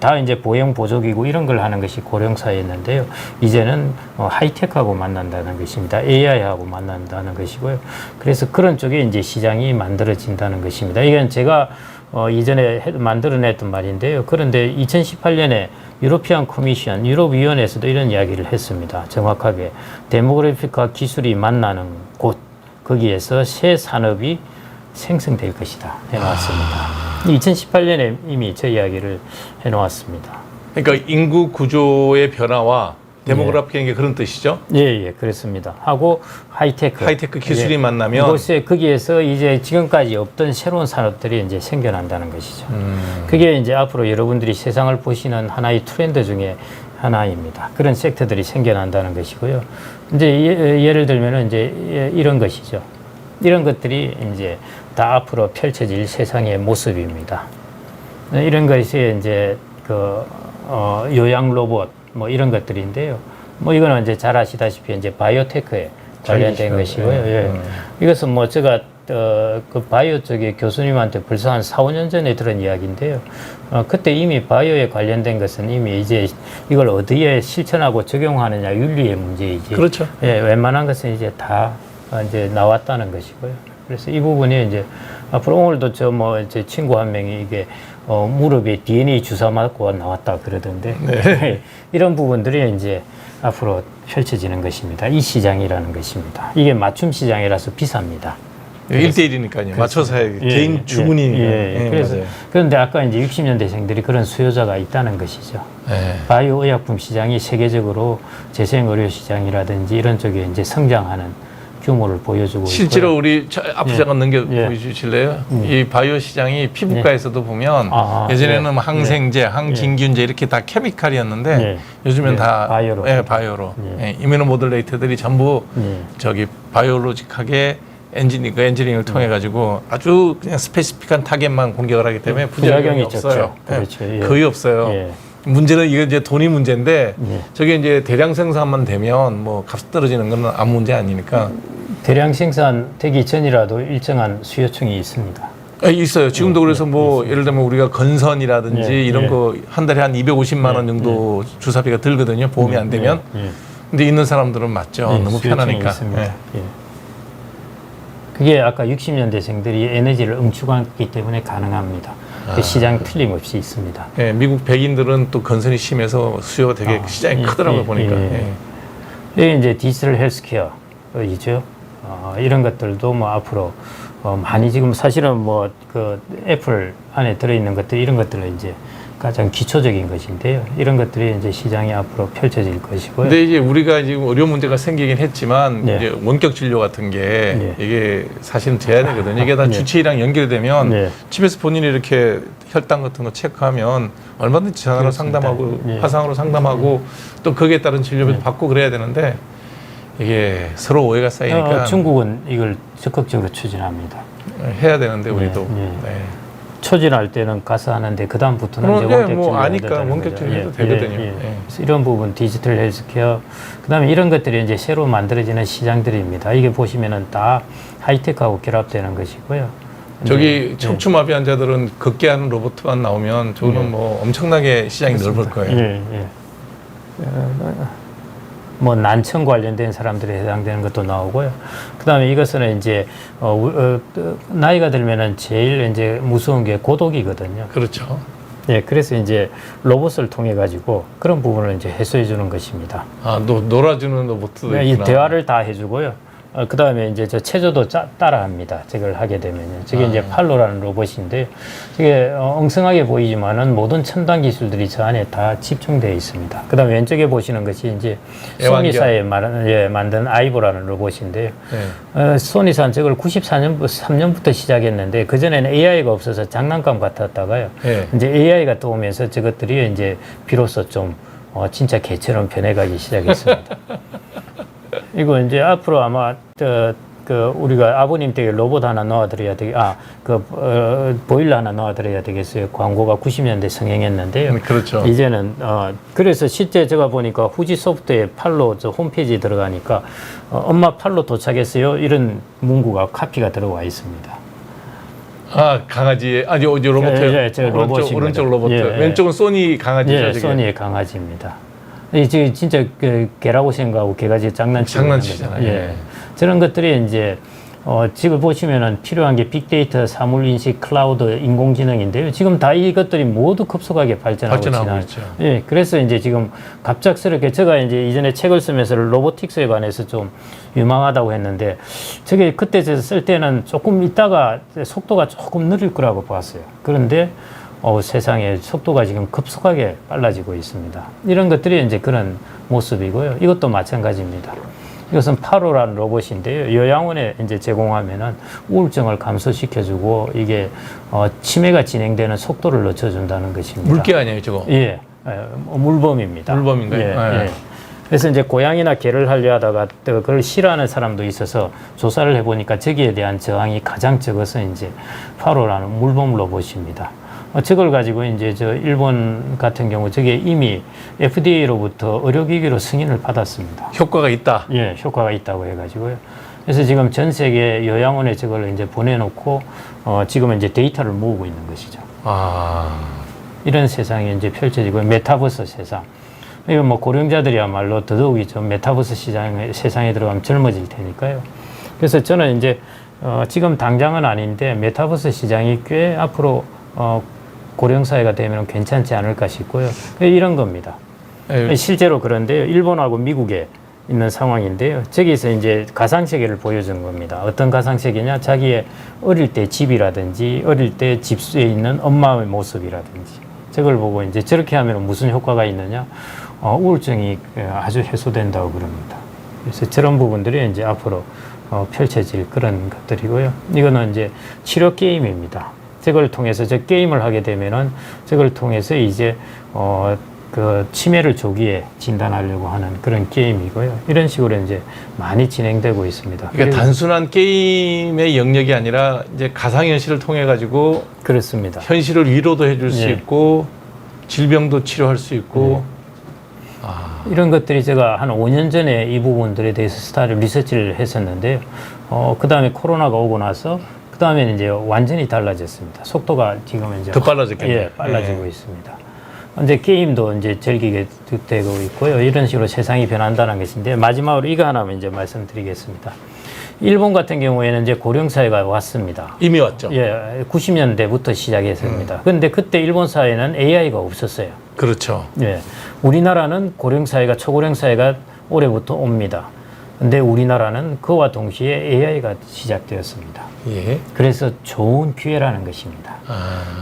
다 이제 보행 보조기고 이런 걸 하는 것이 고령사였는데요. 이제는 하이테크하고 만난다는 것입니다. AI하고 만난다는 것이고요. 그래서 그런 쪽에 이제 시장이 만들어진다는 것입니다. 이건 제가 이전에 만들어냈던 말인데요. 그런데 2018년에 유로피안 커미션, 유럽위원회에서도 이런 이야기를 했습니다. 정확하게 데모그래픽과 기술이 만나는 곳, 거기에서 새 산업이 생성될 것이다 해놓았습니다. 2018년에 이미 저 이야기를 해놓았습니다. 그러니까 인구 구조의 변화와 데모그래피라는 게 그런 뜻이죠? 예, 그렇습니다. 하고 하이테크 기술이 만나면 그곳에 거기에서 이제 지금까지 없던 새로운 산업들이 이제 생겨난다는 것이죠. 그게 이제 앞으로 여러분들이 세상을 보시는 하나의 트렌드 중에 하나입니다. 그런 섹터들이 생겨난다는 것이고요. 이제 예를 들면은 이제 이런 것이죠. 이런 것들이 이제 다 앞으로 펼쳐질 세상의 모습입니다. 이런 것이 이제 요양 로봇 뭐 이런 것들인데요. 뭐 이거는 이제 잘 아시다시피 이제 바이오테크에 관련된 것이고요. 예. 이것은 뭐 제가 그 바이오 쪽에 교수님한테 벌써 한 4, 5년 전에 들은 이야기인데요. 그때 이미 바이오에 관련된 것은 이미 이제 이걸 어디에 실천하고 적용하느냐 윤리의 문제이지. 그렇죠. 예, 웬만한 것은 이제 다 이제 나왔다는 것이고요. 그래서 이 부분이 이제 앞으로 오늘도 제 친구 한 명이 이게 무릎에 DNA 주사 맞고 나왔다 그러던데 네. 이런 부분들이 이제 앞으로 펼쳐지는 것입니다. 이 시장이라는 것입니다. 이게 맞춤 시장이라서 비쌉니다. 1대1이니까요. 맞춰서 해야 개인 주문이니까. 그래서 그런데 아까 이제 60년대생들이 그런 수요자가 있다는 것이죠. 바이오 의약품 시장이 세계적으로 재생 의료 시장이라든지 이런 쪽에 이제 성장하는 규모를 보여주고 실제로 있고요. 우리 앞에 잠깐 넘겨 보여주실래요? 이 바이오 시장이 피부과에서도 보면 예전에는 뭐 항생제, 항진균제 이렇게 다 케미칼이었는데 요즘엔 다 바이오로. 바이오로. 이뮤노 모듈레이터들이 전부 저기 바이오로직하게 엔지니어링을 통해 가지고 아주 그냥 스페시픽한 타겟만 공격을 하기 때문에 부작용이 없어요. 그렇죠. 거의 없어요. 문제는 이게 이제 돈이 문제인데 저게 이제 대량 생산만 되면 뭐 값 떨어지는 건 아무 문제 아니니까. 대량 생산되기 전이라도 일정한 수요층이 있습니다. 있어요. 지금도 그래서 뭐 예를 들면 우리가 건선이라든지 이런 거 한 달에 한 250만 원 정도 주사비가 들거든요. 보험이 안 되면. 근데 있는 사람들은 맞죠. 너무 편하니까. 그게 아까 60년대생들이 에너지를 응축했기 때문에 가능합니다. 그 시장 틀림없이 있습니다. 미국 백인들은 또 건선이 심해서 수요가 되게 시장이 크더라고요, 보니까. 이게 이제 디지털 헬스케어이죠. 이런 것들도 뭐 앞으로 많이 지금 사실은 뭐 그 애플 안에 들어있는 것들 이런 것들은 이제 가장 기초적인 것인데요. 이런 것들이 이제 시장이 앞으로 펼쳐질 것이고요. 근데 이제 우리가 지금 어려운 문제가 생기긴 했지만 이제 원격 진료 같은 게 이게 사실은 돼야 되거든요. 이게 다 주치의랑 연결되면 집에서 본인이 이렇게 혈당 같은 거 체크하면 얼마든지 전화로 상담하고 화상으로 상담하고 또 거기에 따른 진료비도 받고 그래야 되는데 이게 서로 오해가 쌓이니까 중국은 이걸 적극적으로 추진합니다. 해야 되는데 우리도 초진할 때는 가서 하는데 그 다음부터는 이제 예, 원격 뭐 진료가 아니까 된다는 원격 거죠. 진료도 되거든요. 예. 그래서 이런 부분 디지털 헬스케어, 그다음에 이런 것들이 이제 새로 만들어지는 시장들입니다. 이게 보시면은 다 하이테크하고 결합되는 것이고요. 저기 이제, 척추마비 환자들은 극계하는 로봇만 나오면 저는 뭐 엄청나게 시장이 넓을 거예요. 예, 예. 뭐 난청 관련된 사람들에 해당되는 것도 나오고요. 그다음에 이것은 이제 나이가 들면은 제일 이제 무서운 게 고독이거든요. 그렇죠. 예, 그래서 이제 로봇을 통해 가지고 그런 부분을 이제 해소해 주는 것입니다. 아, 놀아주는 로봇도 네, 이 있구나. 대화를 다 해주고요. 그다음에 이제 저 체조도 따라합니다. 저걸 하게 되면요. 저게 이제 팔로라는 로봇인데, 저게 엉성하게 보이지만은 모든 첨단 기술들이 저 안에 다 집중되어 있습니다. 그다음에 왼쪽에 보시는 것이 이제 애완견. 소니사에 만든 아이보라는 로봇인데요. 네. 소니사는 저걸 93년부터 시작했는데 그 전에는 AI가 없어서 장난감 같았다가요. 네. 이제 AI가 또 오면서 저것들이 이제 비로소 좀 진짜 개처럼 변해가기 시작했습니다. 이거 이제 앞으로 아마 우리가 아버님 댁에 로봇 하나 넣어드려야 보일러 하나 넣어드려야 되겠어요. 광고가 90년대 성행했는데요. 그렇죠. 이제는 그래서 실제 제가 보니까 후지 소프트의 팔로 저 홈페이지에 들어가니까 엄마 팔로 도착했어요. 이런 문구가 카피가 들어와 있습니다. 아, 강아지, 로봇. 저 로봇입니다. 오른쪽 로봇. 예, 왼쪽은 소니 강아지죠. 예, 저게. 소니의 강아지입니다. 이제 진짜 개라고 생각하고 개가 장난치잖아요. 예. 저런 것들이 이제 지금 보시면은 필요한 게 빅데이터, 사물 인식, 클라우드, 인공지능인데요. 지금 다 이것들이 모두 급속하게 발전하고 있죠. 예. 그래서 이제 지금 갑작스럽게 제가 이제 이전에 책을 쓰면서 로보틱스에 관해서 좀 유망하다고 했는데, 저게 그때 제가 쓸 때는 조금 있다가 속도가 조금 느릴 거라고 봤어요. 그런데 세상에 속도가 지금 급속하게 빨라지고 있습니다. 이런 것들이 이제 그런 모습이고요. 이것도 마찬가지입니다. 이것은 파로라는 로봇인데요. 요양원에 이제 제공하면은 우울증을 감소시켜주고 이게 치매가 진행되는 속도를 늦춰준다는 것입니다. 물개 아니에요, 저거? 예, 물범입니다. 물범인가요? 예, 네. 예. 그래서 이제 고양이나 개를 하려 하다가 또 그걸 싫어하는 사람도 있어서 조사를 해보니까 저기에 대한 저항이 가장 적어서 이제 파로라는 물범 로봇입니다. 저걸 가지고 이제 저 일본 같은 경우 저게 이미 FDA로부터 의료기기로 승인을 받았습니다. 효과가 있다. 예, 효과가 있다고 해가지고요. 그래서 지금 전 세계 요양원에 저걸 이제 보내놓고 지금 이제 데이터를 모으고 있는 것이죠. 아, 이런 세상이 이제 펼쳐지고 메타버스 세상. 이거 뭐 고령자들이야말로 더더욱이 좀 메타버스 세상에 들어가면 젊어질 테니까요. 그래서 저는 이제 지금 당장은 아닌데 메타버스 시장이 꽤 앞으로 고령 사회가 되면 괜찮지 않을까 싶고요. 이런 겁니다. 네. 실제로 그런데요. 일본하고 미국에 있는 상황인데요. 저기서 이제 가상세계를 보여준 겁니다. 어떤 가상세계냐? 자기의 어릴 때 집이라든지 어릴 때 집수에 있는 엄마의 모습이라든지 저걸 보고 이제 저렇게 하면 무슨 효과가 있느냐? 우울증이 아주 해소된다고 그럽니다. 그래서 저런 부분들이 이제 앞으로 펼쳐질 그런 것들이고요. 이거는 이제 치료 게임입니다. 저걸 통해서 저 게임을 하게 되면은 저걸 통해서 이제 그 치매를 조기에 진단하려고 하는 그런 게임이고요. 이런 식으로 이제 많이 진행되고 있습니다. 그러니까 단순한 게임의 영역이 아니라 이제 가상현실을 통해 가지고 그렇습니다. 현실을 위로도 해줄 수 예. 있고 질병도 치료할 수 있고. 이런 것들이 제가 한 5년 전에 이 부분들에 대해서 리서치를 했었는데요. 그 다음에 코로나가 오고 나서 그 다음에는 이제 완전히 달라졌습니다. 속도가 지금 이제 더 빨라졌겠네요. 예, 빨라지고 있습니다. 이제 게임도 이제 즐기게 되고 있고요. 이런 식으로 세상이 변한다는 것인데, 마지막으로 이거 하나만 이제 말씀드리겠습니다. 일본 같은 경우에는 이제 고령 사회가 왔습니다. 이미 왔죠. 예, 90년대부터 시작했습니다. 그런데 그때 일본 사회는 AI가 없었어요. 그렇죠. 예, 우리나라는 고령 사회가 초고령 사회가 올해부터 옵니다. 근데 우리나라는 그와 동시에 AI가 시작되었습니다. 예. 그래서 좋은 기회라는 것입니다.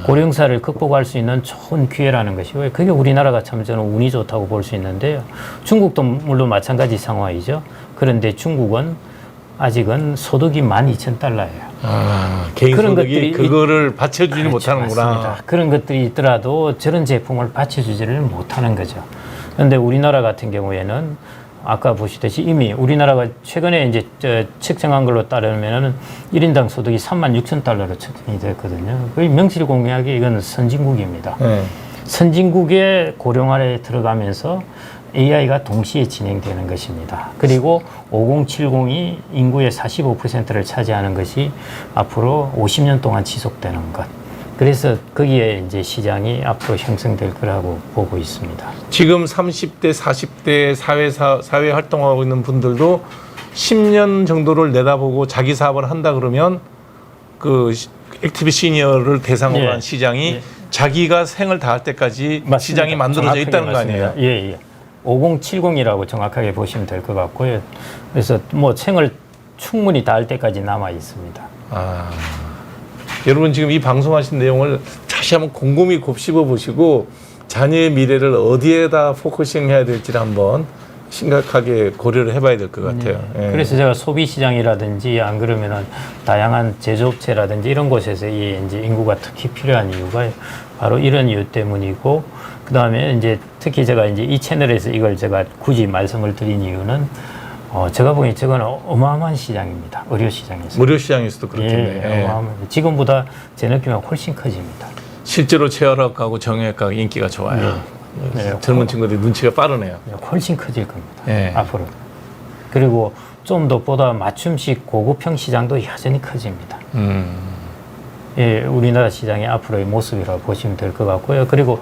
고령사를 극복할 수 있는 좋은 기회라는 것이고요. 그게 우리나라가 참 저는 운이 좋다고 볼 수 있는데요. 중국도 물론 마찬가지 상황이죠. 그런데 중국은 아직은 소득이 12,000달러예요. 개인 그런 소득이 것들이 그거를 받쳐주지 그렇죠, 못하는구나. 맞습니다. 그런 것들이 있더라도 저런 제품을 받쳐주지를 못하는 거죠. 그런데 우리나라 같은 경우에는 아까 보시듯이 이미 우리나라가 최근에 이제 측정한 걸로 따르면은 1인당 소득이 36,000달러로 측정이 됐거든요. 거의 명실공히하게 이건 선진국입니다. 선진국의 고령 아래에 들어가면서 AI가 동시에 진행되는 것입니다. 그리고 5070이 인구의 45%를 차지하는 것이 앞으로 50년 동안 지속되는 것. 그래서 거기에 이제 시장이 앞으로 형성될 거라고 보고 있습니다. 지금 30대, 40대 사회 활동하고 있는 분들도 10년 정도를 내다보고 자기 사업을 한다 그러면 그 액티브 시니어를 대상으로 예. 한 시장이 예. 자기가 생을 다할 때까지 맞습니다. 시장이 만들어져 정확하게 있다는 거 맞습니다. 아니에요? 예, 예. 5070이라고 정확하게 보시면 될 것 같고요. 그래서 뭐 생을 충분히 닿을 때까지 남아 있습니다. 아, 여러분 지금 이 방송하신 내용을 다시 한번 곰곰이 곱씹어 보시고 자녀의 미래를 어디에다 포커싱 해야 될지를 한번 심각하게 고려를 해봐야 될 것 같아요. 예. 그래서 제가 소비 시장이라든지 안 그러면은 다양한 제조업체라든지 이런 곳에서 이 이제 인구가 특히 필요한 이유가 바로 이런 이유 때문이고, 그 다음에 이제 특히 제가 이제 이 채널에서 이걸 제가 굳이 말씀을 드린 이유는 제가 보기엔 저건 어마어마한 시장입니다. 의료 시장에서. 무료 시장에서도 그렇겠네요. 예, 어마어마합니다. 지금보다 제 느낌은 훨씬 커집니다. 실제로 재활학하고 정형외과 인기가 좋아요. 네. 젊은 친구들이 눈치가 빠르네요. 훨씬 커질 겁니다. 예. 앞으로. 그리고 좀 더 보다 맞춤식 고급형 시장도 여전히 커집니다. 예, 우리나라 시장의 앞으로의 모습이라고 보시면 될 것 같고요. 그리고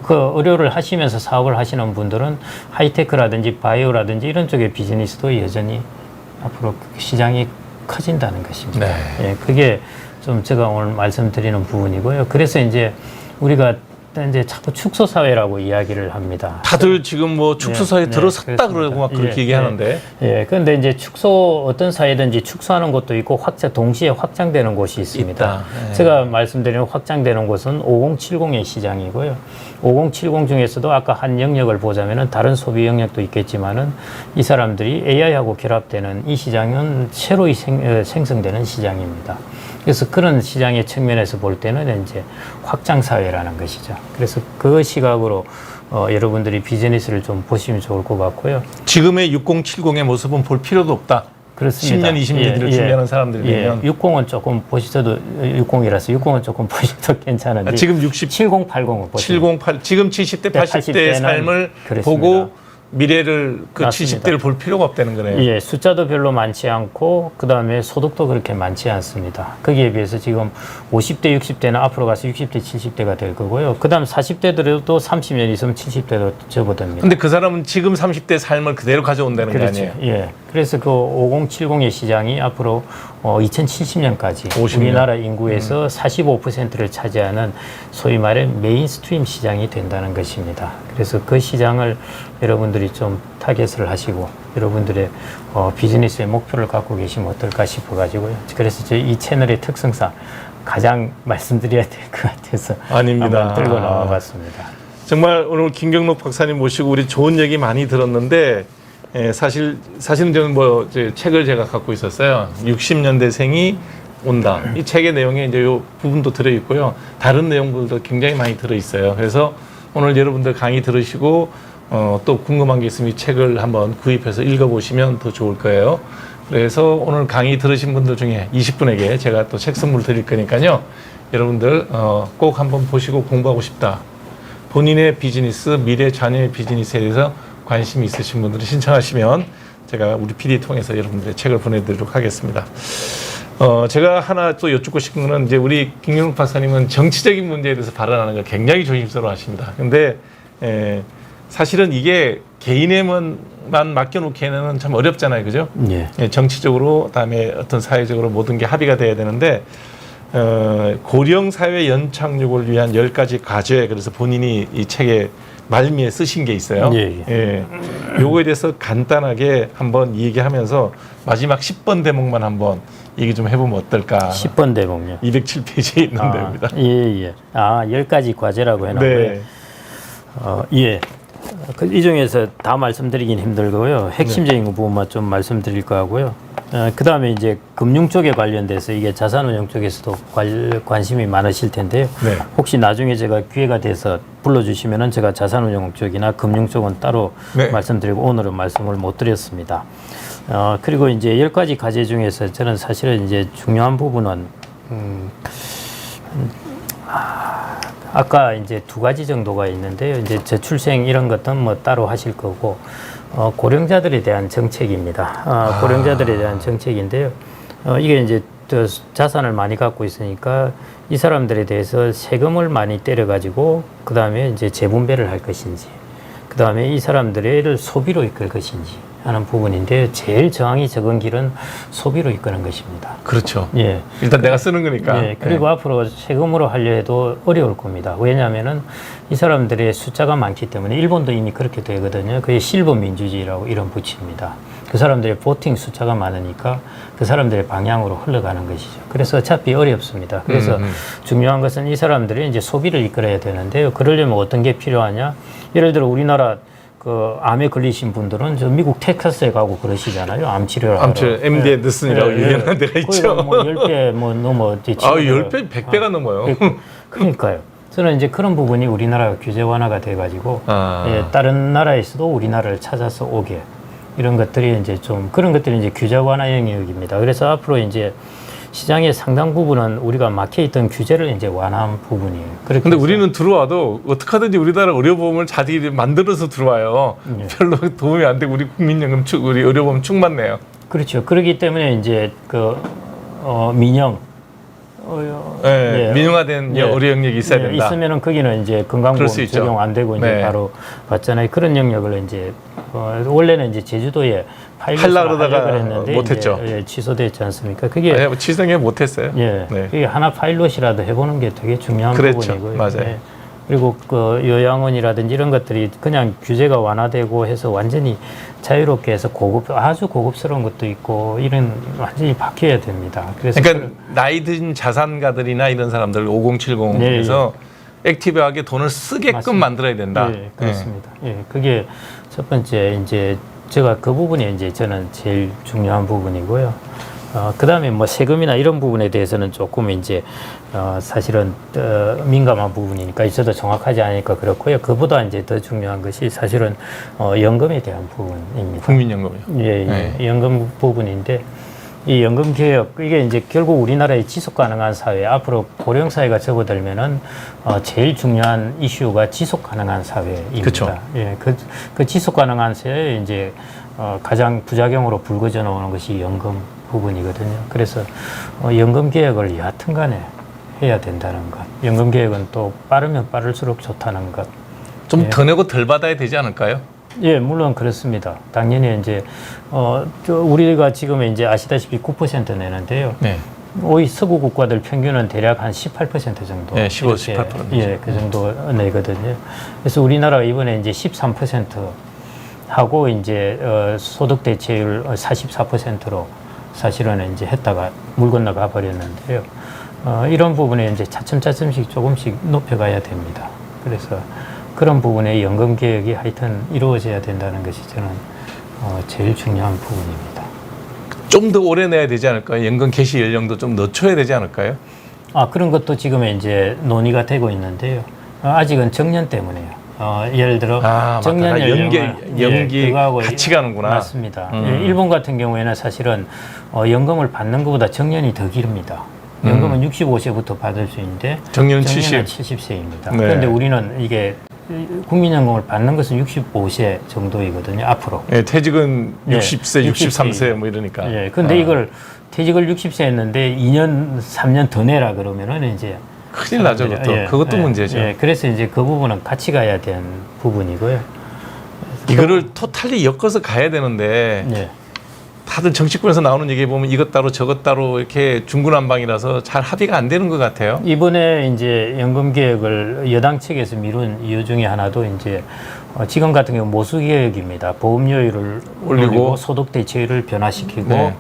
그 의료를 하시면서 사업을 하시는 분들은 하이테크라든지 바이오라든지 이런 쪽의 비즈니스도 여전히 앞으로 시장이 커진다는 것입니다. 네. 예, 그게 좀 제가 오늘 말씀드리는 부분이고요. 그래서 이제 우리가 이제 자꾸 축소 사회라고 이야기를 합니다. 다들 지금 뭐 축소사에 네, 들어섰다 그렇습니다. 그러고 막 그렇게 예, 얘기하는데 예, 그런데 이제 어떤 사회든지 축소하는 곳도 있고 동시에 확장되는 곳이 있습니다. 있다. 예. 제가 말씀드리는 확장되는 곳은 5070의 시장이고요. 5070 중에서도 아까 한 영역을 보자면은 다른 소비 영역도 있겠지만은 이 사람들이 AI하고 결합되는 이 시장은 새로이 생성되는 시장입니다. 그래서 그런 시장의 측면에서 볼 때는 이제 확장 사회라는 것이죠. 그래서 그 시각으로 여러분들이 비즈니스를 좀 보시면 좋을 것 같고요. 지금의 6070의 모습은 볼 필요도 없다. 그렇습니다. 10년, 20년 뒤를 준비하는 사람들이면 60은 조금 보시셔도 60이라서 60은 조금 보셔도 괜찮은데 지금 60, 70, 80을 보시면 708, 지금 70대, 80대의 80대는 삶을 그렇습니다. 보고 미래를 그 맞습니다. 70대를 볼 필요가 없다는 거네요. 예, 숫자도 별로 많지 않고 그다음에 소득도 그렇게 많지 않습니다. 거기에 비해서 지금 50대, 60대는 앞으로 가서 60대, 70대가 될 거고요. 그다음 40대들도 30년 있으면 70대로 접어듭니다. 근데 그 사람은 지금 30대 삶을 그대로 가져온다는 거 그렇죠. 아니에요? 예. 그래서 그 5070의 시장이 앞으로 2070년까지 50년. 우리나라 인구에서 45%를 차지하는 소위 말해 메인스트림 시장이 된다는 것입니다. 그래서 그 시장을 여러분들이 좀 타겟을 하시고 여러분들의 비즈니스의 목표를 갖고 계시면 어떨까 싶어가지고요. 그래서 저희 이 채널의 특성상 가장 말씀드려야 될 것 같아서 아닙니다. 한번 들고 나와봤습니다. 정말 오늘 김경록 박사님 모시고 우리 좋은 얘기 많이 들었는데 사실은 저는 뭐 책을 제가 갖고 있었어요. 60년대생이 온다. 이 책의 내용에 이제 요 부분도 들어 있고요. 다른 내용들도 굉장히 많이 들어 있어요. 그래서 오늘 여러분들 강의 들으시고 또 궁금한 게 있으면 이 책을 한번 구입해서 읽어보시면 더 좋을 거예요. 그래서 오늘 강의 들으신 분들 중에 20분에게 제가 또 책 선물 드릴 거니까요. 여러분들 꼭 한번 보시고 공부하고 싶다. 본인의 비즈니스, 미래 자녀의 비즈니스에 대해서 관심이 있으신 분들이 신청하시면 제가 우리 PD 통해서 여러분들의 책을 보내드리도록 하겠습니다. 제가 하나 또 여쭙고 싶은 거는 이제 우리 김경록 박사님은 정치적인 문제에 대해서 발언하는 걸 굉장히 조심스러워 하십니다. 근데 사실은 이게 개인에만 맡겨놓기에는 참 어렵잖아요. 그죠? 예. 정치적으로, 그다음에 어떤 사회적으로 모든 게 합의가 돼야 되는데, 고령 사회 연착륙을 위한 10가지 과제, 그래서 본인이 이 책에 말미에 쓰신 게 있어요. 요거에 대해서 간단하게 한번 얘기하면서 마지막 10번 대목만 한번 얘기 좀 해보면 어떨까. 10번 대목요. 207페이지에 있는 데입니다. 예, 예. 10가지 과제라고 해놨고요. 네. 예. 이 중에서 다 말씀드리긴 힘들고요. 핵심적인 부분만 좀 말씀드릴 거 하고요. 그 다음에 이제 금융 쪽에 관련돼서 이게 자산운용 쪽에서도 관심이 많으실 텐데요. 네. 혹시 나중에 제가 기회가 돼서 불러주시면은 제가 자산운용 쪽이나 금융 쪽은 따로 네. 말씀드리고 오늘은 말씀을 못 드렸습니다. 그리고 이제 10가지 과제 중에서 저는 사실은 이제 중요한 부분은 아까 이제 2가지 정도가 있는데요. 이제 저출생 이런 것은 뭐 따로 하실 거고, 고령자들에 대한 정책입니다. 고령자들에 대한 정책인데요. 이게 이제 또 자산을 많이 갖고 있으니까 이 사람들에 대해서 세금을 많이 때려가지고, 그 다음에 이제 재분배를 할 것인지, 그 다음에 이 사람들을 소비로 이끌 것인지 하는 부분인데, 제일 저항이 적은 길은 소비로 이끄는 것입니다. 그렇죠. 예. 일단 내가 쓰는 거니까. 예, 그리고 앞으로 세금으로 하려 해도 어려울 겁니다. 왜냐하면은 이 사람들의 숫자가 많기 때문에 일본도 이미 그렇게 되거든요. 그게 실버 민주주의라고 이런 붙입니다. 그 사람들의 보팅 숫자가 많으니까 그 사람들의 방향으로 흘러가는 것이죠. 그래서 어차피 어렵습니다. 그래서 중요한 것은 이 사람들이 이제 소비를 이끌어야 되는데요. 그러려면 어떤 게 필요하냐? 예를 들어 우리나라 그 암에 걸리신 분들은 저 미국 텍사스에 가고 그러시잖아요. 암 치료를 하러. 암치 MD 앤더슨이라고 유명한 데가 있죠. 뭐 10배 뭐 넘어. 10배, 100배가 넘어요. 그러니까요. 저는 이제 그런 부분이 우리나라가 규제 완화가 돼가지고 예, 다른 나라에서도 우리나라를 찾아서 오게 이런 것들이 이제 좀 그런 것들이 이제 규제 완화 영역입니다. 그래서 앞으로 이제 시장의 상당 부분은 우리가 막혀있던 규제를 이제 완화한 부분이에요. 근데 우리는 들어와도 어떻게든지 우리나라 의료보험을 자기들이 만들어서 들어와요. 별로 도움이 안 되고 우리 국민연금 우리 의료보험 충만네요. 그렇죠. 그렇기 때문에 이제 그 민영 네, 민영화된 의료 영역이 있어야 된다. 있으면은 거기는 이제 건강보험 적용 안 되고 이제 바로 받잖아요. 그런 영역을 이제 원래는 이제 제주도에 파일럿을 하려고 했는데 못했죠. 이제 취소됐지 않습니까? 그게 취소해 못했어요. 예, 네. 그게 하나 파일럿이라도 해보는 게 되게 중요한 부분이고요. 맞아요. 예. 그리고 그 요양원이라든지 이런 것들이 그냥 규제가 완화되고 해서 완전히 자유롭게 해서 아주 고급스러운 것도 있고 이런 완전히 바뀌어야 됩니다. 그래서 그러니까 나이 든 자산가들이나 이런 사람들 5070에서 액티브하게 돈을 쓰게끔 맞습니다. 만들어야 된다. 예, 그렇습니다. 예, 그게 첫 번째 이제 제가 그 부분이 이제 저는 제일 중요한 부분이고요. 그 다음에 뭐 세금이나 이런 부분에 대해서는 조금 이제 사실은 민감한 부분이니까 있어도 정확하지 않으니까 그렇고요. 그보다 이제 더 중요한 것이 사실은 연금에 대한 부분입니다. 국민연금이요. 예, 연금 부분인데 이 연금 개혁 이게 이제 결국 우리나라의 지속 가능한 사회 앞으로 고령 사회가 접어들면은 제일 중요한 이슈가 지속 가능한 사회입니다. 그쵸. 예, 그 지속 가능한 사회에 이제 가장 부작용으로 불거져 나오는 것이 연금 부분이거든요. 그래서 연금 개혁을 여하튼간에 해야 된다는 것. 연금 개혁은 또 빠르면 빠를수록 좋다는 것. 좀 더 내고 덜 받아야 되지 않을까요? 예, 물론 그렇습니다. 당연히 이제 우리가 지금 이제 아시다시피 9% 내는데요. 네. 오히 서구 국가들 평균은 대략 한 18% 정도. 네, 15, 18%. 예, 그 정도 내거든요. 그래서 우리나라가 이번에 이제 13% 하고 이제 소득 대체율 44%로 사실은 이제 했다가 물 건너가 버렸는데요. 이런 부분에 이제 차츰차츰씩 조금씩 높여가야 됩니다. 그래서 그런 부분에 연금 개혁이 하여튼 이루어져야 된다는 것이 저는 제일 중요한 부분입니다. 좀 더 오래 내야 되지 않을까요? 연금 개시 연령도 좀 늦춰야 되지 않을까요? 그런 것도 지금 이제 논의가 되고 있는데요. 아직은 정년 때문에요. 예를 들어 정년 연기 같이 가는구나. 맞습니다. 일본 같은 경우에는 사실은 연금을 받는 것보다 정년이 더 기릅니다. 연금은 65세부터 받을 수 있는데 정년은 70세입니다. 네. 그런데 우리는 이게 국민연금을 받는 것은 65세 정도이거든요. 앞으로. 예, 퇴직은 60세, 63세 뭐 이러니까. 예. 근데 이걸 퇴직을 60세 했는데 2년, 3년 더 내라 그러면은 이제 큰일 나죠, 그것도. 그것도 문제죠. 예. 그래서 이제 그 부분은 같이 가야 되는 부분이고요. 이거를 토탈리 엮어서 가야 되는데 다들 정치권에서 나오는 얘기 보면 이것 따로 저것 따로 이렇게 중구난방이라서 잘 합의가 안 되는 것 같아요. 이번에 이제 연금 개혁을 여당 측에서 미룬 이유 중에 하나도 이제 지금 같은 경우 모수 개혁입니다. 보험료율을 올리고 소득 대체율을 변화시키고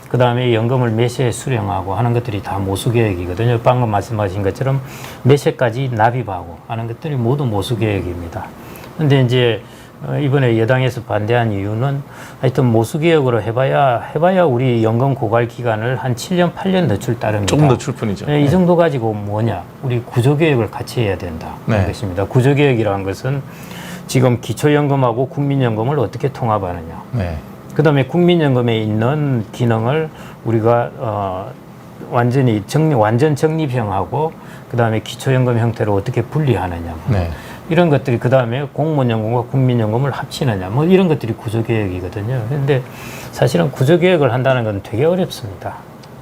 그 다음에 연금을 매세에 수령하고 하는 것들이 다 모수 개혁이거든요. 방금 말씀하신 것처럼 매세까지 납입하고 하는 것들이 모두 모수 개혁입니다. 근데 이제 이번에 여당에서 반대한 이유는 하여튼 모수개혁으로 해봐야 우리 연금 고갈 기간을 한 7년, 8년 늦출 따릅니다. 조금 늦출 뿐이죠. 이 정도 가지고 뭐냐? 우리 구조개혁을 같이 해야 된다. 네. 것입니다. 구조개혁이라는 것은 지금 기초연금하고 국민연금을 어떻게 통합하느냐. 네. 그다음에 국민연금에 있는 기능을 우리가 완전 적립형하고 그다음에 기초연금 형태로 어떻게 분리하느냐. 네. 이런 것들이 그다음에 공무원연금과 국민연금을 합치느냐. 뭐 이런 것들이 구조개혁이거든요. 그런데 사실은 구조개혁을 한다는 건 되게 어렵습니다.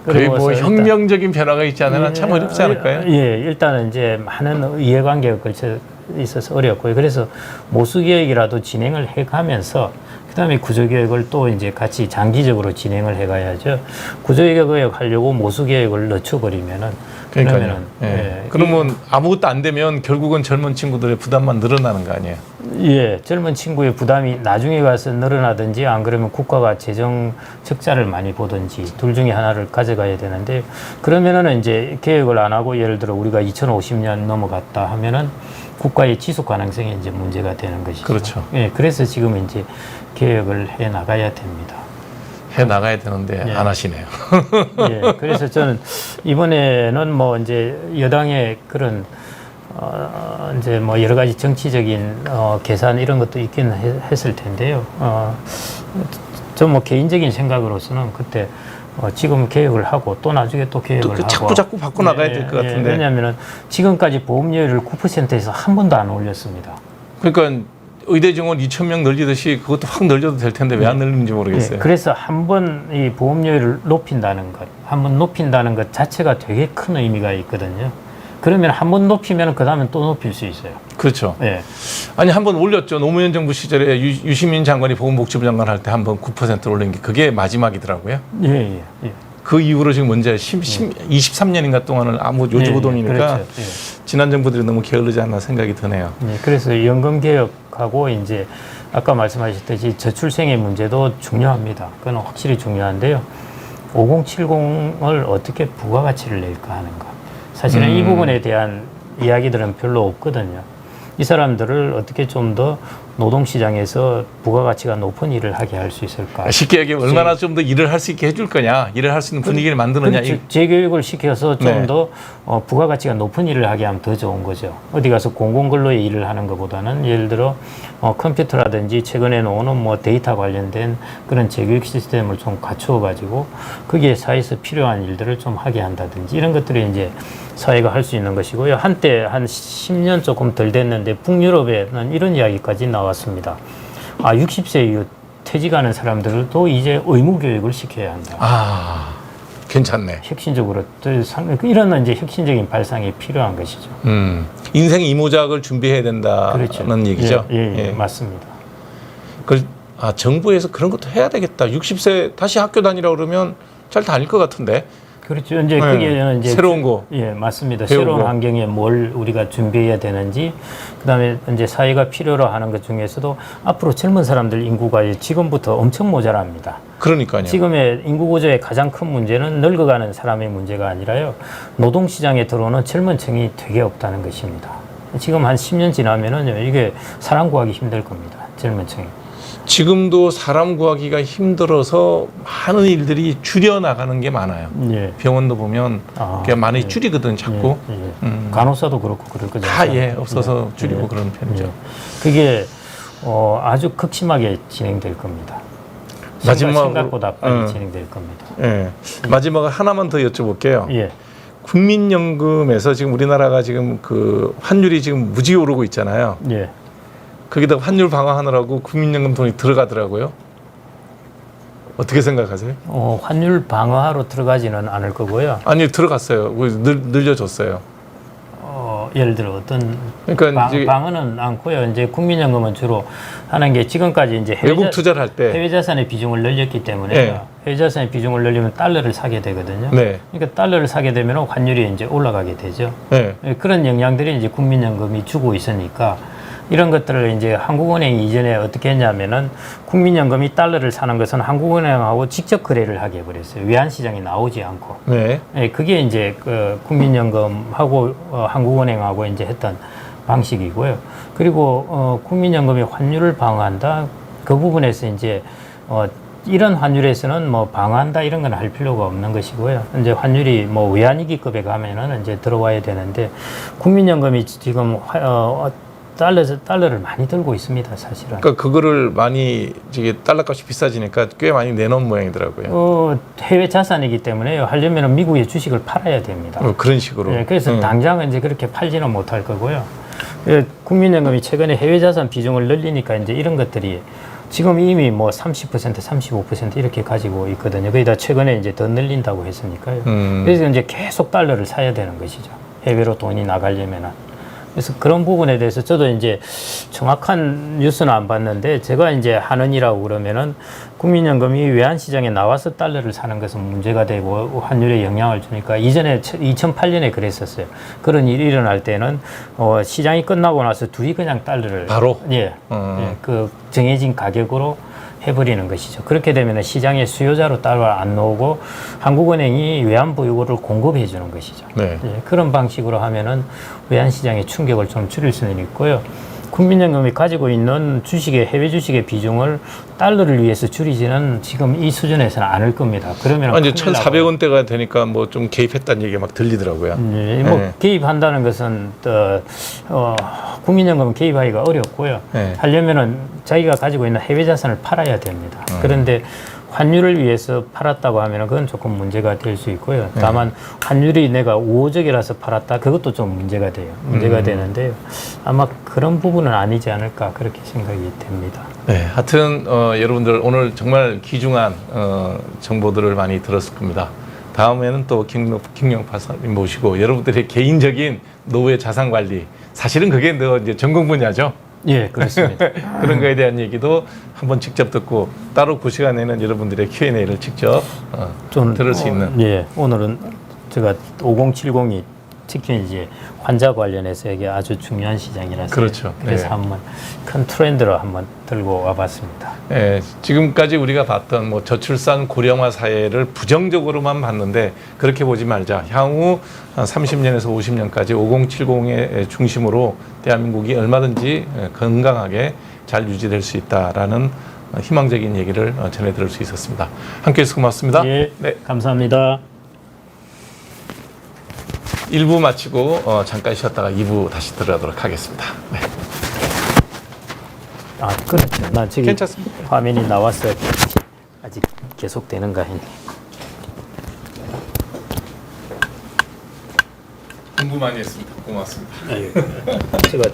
거의 뭐 일단 혁명적인 변화가 있지 않으면 참 어렵지 않을까요? 예, 일단은 이제 많은 이해관계가 걸쳐 있어서 어렵고요. 그래서 모수개혁이라도 진행을 해가면서 그다음에 구조개혁을 또 이제 같이 장기적으로 진행을 해가야죠. 구조개혁을 하려고 모수개혁을 늦춰버리면은 그러니까요. 예. 예, 그러면 아무것도 안 되면 결국은 젊은 친구들의 부담만 늘어나는 거 아니에요? 예, 젊은 친구의 부담이 나중에 가서 늘어나든지 안 그러면 국가가 재정 적자를 많이 보든지 둘 중에 하나를 가져가야 되는데 그러면은 이제 개혁을 안 하고 예를 들어 우리가 2050년 넘어갔다 하면은 국가의 지속 가능성이 이제 문제가 되는 것이죠. 그렇죠. 예, 그래서 지금 이제 개혁을 해 나가야 됩니다. 해 나가야 되는데 예. 안 하시네요. 예, 그래서 저는 이번에는 뭐 이제 여당의 그런 이제 뭐 여러 가지 정치적인 계산 이런 것도 있긴 했을 텐데요. 저 뭐 개인적인 생각으로서는 그때 지금 개혁을 하고 또 나중에 또 개혁을 하고 자꾸 바꿔 나가야 될 것 같은데. 왜냐하면 지금까지 보험료율을 9%에서 한 번도 안 올렸습니다. 그러니까 의대 정원 2,000명 늘리듯이 그것도 확 늘려도 될 텐데 왜 안 늘리는지 모르겠어요. 예, 그래서 한 번 이 보험료율을 높인다는 것, 한 번 높인다는 것 자체가 되게 큰 의미가 있거든요. 그러면 한 번 높이면 그 다음에 또 높일 수 있어요. 그렇죠. 예. 아니 한 번 올렸죠. 노무현 정부 시절에 유시민 장관이 보건복지부 장관 할 때 한 번 9% 올린 게 그게 마지막이더라고요. 예, 예, 예. 그 이후로 지금 문제 23년인가 동안은 아무 요지부동이니까 그렇죠. 예. 지난 정부들이 너무 게을르지 않나 생각이 드네요. 예, 그래서 연금 개혁하고 이제 아까 말씀하셨듯이 저출생의 문제도 중요합니다. 그건 확실히 중요한데요. 5070을 어떻게 부가가치를 낼까 하는 것. 사실은 이 부분에 대한 이야기들은 별로 없거든요. 이 사람들을 어떻게 좀 더 노동시장에서 부가가치가 높은 일을 하게 할 수 있을까? 쉽게 얘기하면 얼마나 좀 더 일을 할 수 있게 해줄 거냐, 일을 할 수 있는 분위기를 만드느냐. 그렇죠. 재교육을 시켜서 좀 네. 더 부가가치가 높은 일을 하게 하면 더 좋은 거죠. 어디 가서 공공근로에 일을 하는 것보다는 예를 들어 컴퓨터라든지 최근에 나오는 뭐 데이터 관련된 그런 재교육 시스템을 좀 갖추어 가지고 거기에 사회에서 필요한 일들을 좀 하게 한다든지 이런 것들이 이제 사회가 할 수 있는 것이고요. 한때 한 10년 조금 덜 됐는데 북유럽에는 이런 이야기까지 나왔습니다. 60세 이후 퇴직하는 사람들도 이제 의무교육을 시켜야 한다. 괜찮네. 혁신적으로 이런 이제 혁신적인 발상이 필요한 것이죠. 인생 이모작을 준비해야 된다는 그렇죠. 얘기죠. 예, 맞습니다. 정부에서 그런 것도 해야 되겠다. 60세 다시 학교 다니라 그러면 잘 다닐 것 같은데. 그렇죠. 이제 네. 그게 이제 새로운 거. 예, 맞습니다. 배우고. 새로운 환경에 뭘 우리가 준비해야 되는지, 그다음에 이제 사회가 필요로 하는 것 중에서도 앞으로 젊은 사람들 인구가 지금부터 엄청 모자랍니다. 그러니까요. 지금의 인구 구조의 가장 큰 문제는 늙어가는 사람의 문제가 아니라요. 노동시장에 들어오는 젊은 층이 되게 없다는 것입니다. 지금 한 10년 지나면은요, 이게 사람 구하기 힘들 겁니다. 젊은 층이. 지금도 사람 구하기가 힘들어서 많은 일들이 줄여나가는 게 많아요. 예. 병원도 보면 그냥 많이 줄이거든 자꾸. 간호사도 그렇고 그럴 거죠. 없어서 줄이고 그런 편이죠. 그게 아주 극심하게 진행될 겁니다. 생각보다 빨리 진행될 겁니다. 예. 마지막으로 하나만 더 여쭤볼게요. 예. 국민연금에서 지금 우리나라가 지금 그 환율이 지금 무지 오르고 있잖아요. 예. 거기다 환율 방어하느라고 국민연금 돈이 들어가더라고요. 어떻게 생각하세요? 환율 방어하러 들어가지는 않을 거고요. 아니 들어갔어요. 늘려줬어요. 예를 들어 어떤 그러니까 방어는 않고요. 이제 국민연금은 주로 하는 게 지금까지 이제 외국 투자를 할 때 해외 자산의 비중을 늘렸기 때문에 네. 해외 자산의 비중을 늘리면 달러를 사게 되거든요. 네. 그러니까 달러를 사게 되면 환율이 이제 올라가게 되죠. 네. 그런 영향들이 이제 국민연금이 주고 있으니까 이런 것들을 이제 한국은행이 이전에 어떻게 했냐면은 국민연금이 달러를 사는 것은 한국은행하고 직접 거래를 하게 해버렸어요. 외환시장에 나오지 않고. 네. 그게 이제 그 국민연금하고 한국은행하고 이제 했던 방식이고요. 그리고 국민연금이 환율을 방어한다. 그 부분에서 이제 이런 환율에서는 뭐 방어한다 이런 건 할 필요가 없는 것이고요. 이제 환율이 뭐 외환위기급에 가면은 이제 들어와야 되는데 국민연금이 지금 달러를 많이 들고 있습니다, 사실은. 그러니까 그거를 많이 이게 달러값이 비싸지니까 꽤 많이 내놓은 모양이더라고요. 해외 자산이기 때문에요. 하려면 미국의 주식을 팔아야 됩니다. 그런 식으로. 네, 그래서 당장은 이제 그렇게 팔지는 못할 거고요. 국민연금이 최근에 해외 자산 비중을 늘리니까 이제 이런 것들이 지금 이미 뭐 30%, 35% 이렇게 가지고 있거든요. 거기다 최근에 이제 더 늘린다고 했으니까요. 그래서 이제 계속 달러를 사야 되는 것이죠. 해외로 돈이 나가려면은. 그래서 그런 부분에 대해서 저도 이제 정확한 뉴스는 안 봤는데 제가 이제 하는이라고 그러면은 국민연금이 외환시장에 나와서 달러를 사는 것은 문제가 되고 환율에 영향을 주니까 이전에 2008년에 그랬었어요. 그런 일이 일어날 때는 시장이 끝나고 나서 둘이 그냥 달러를 바로? 예, 그 정해진 가격으로 해버리는 것이죠. 그렇게 되면 시장에 수요자로 달러 안 나오고 한국은행이 외환보유고를 공급해 주는 것이죠. 네. 예, 그런 방식으로 하면은 외환시장의 충격을 좀 줄일 수는 있고요. 국민연금이 가지고 있는 주식의 해외 주식의 비중을 달러를 위해서 줄이지는 지금 이 수준에서는 않을 겁니다. 그러면 이제 1,400원대가 되니까 뭐 좀 개입했다는 얘기가 막 들리더라고요. 뭐 개입한다는 것은 국민연금은 개입하기가 어렵고요. 네. 하려면은 자기가 가지고 있는 해외 자산을 팔아야 됩니다. 그런데 환율을 위해서 팔았다고 하면 그건 조금 문제가 될 수 있고요. 다만 환율이 내가 우호적이라서 팔았다 그것도 좀 문제가 돼요. 문제가 되는데요. 아마 그런 부분은 아니지 않을까 그렇게 생각이 됩니다. 네, 하여튼 여러분들 오늘 정말 귀중한 정보들을 많이 들었을 겁니다. 다음에는 또 김영 박사님 모시고 여러분들의 개인적인 노후의 자산 관리 사실은 그게 이제 전공 분야죠. 예, 그렇습니다. 그런 거에 대한 얘기도 한번 직접 듣고 따로 그 시간에는 여러분들의 Q&A를 직접 좀 들을 수 있는. 예, 오늘은 제가 5070이 특히 이제 환자 관련해서 이게 아주 중요한 시장이라서 그렇죠. 그래서 네. 한번 큰 트렌드로 한번 들고 와봤습니다. 예, 지금까지 우리가 봤던 뭐 저출산 고령화 사회를 부정적으로만 봤는데 그렇게 보지 말자. 향후 30년에서 50년까지 5070의 중심으로 대한민국이 얼마든지 건강하게 잘 유지될 수 있다라는 희망적인 얘기를 전해 들을 수 있었습니다. 함께 해주셔서 고맙습니다. 예, 네. 감사합니다. 1부 마치고 잠깐 쉬었다가 2부 다시 들어가도록 하겠습니다. 네. 아, 그렇죠. 나 지금 괜찮습니다. 화면이 나왔어요. 아직 계속 되는가 했네. 공부 많이 했습니다. 고맙습니다. 제가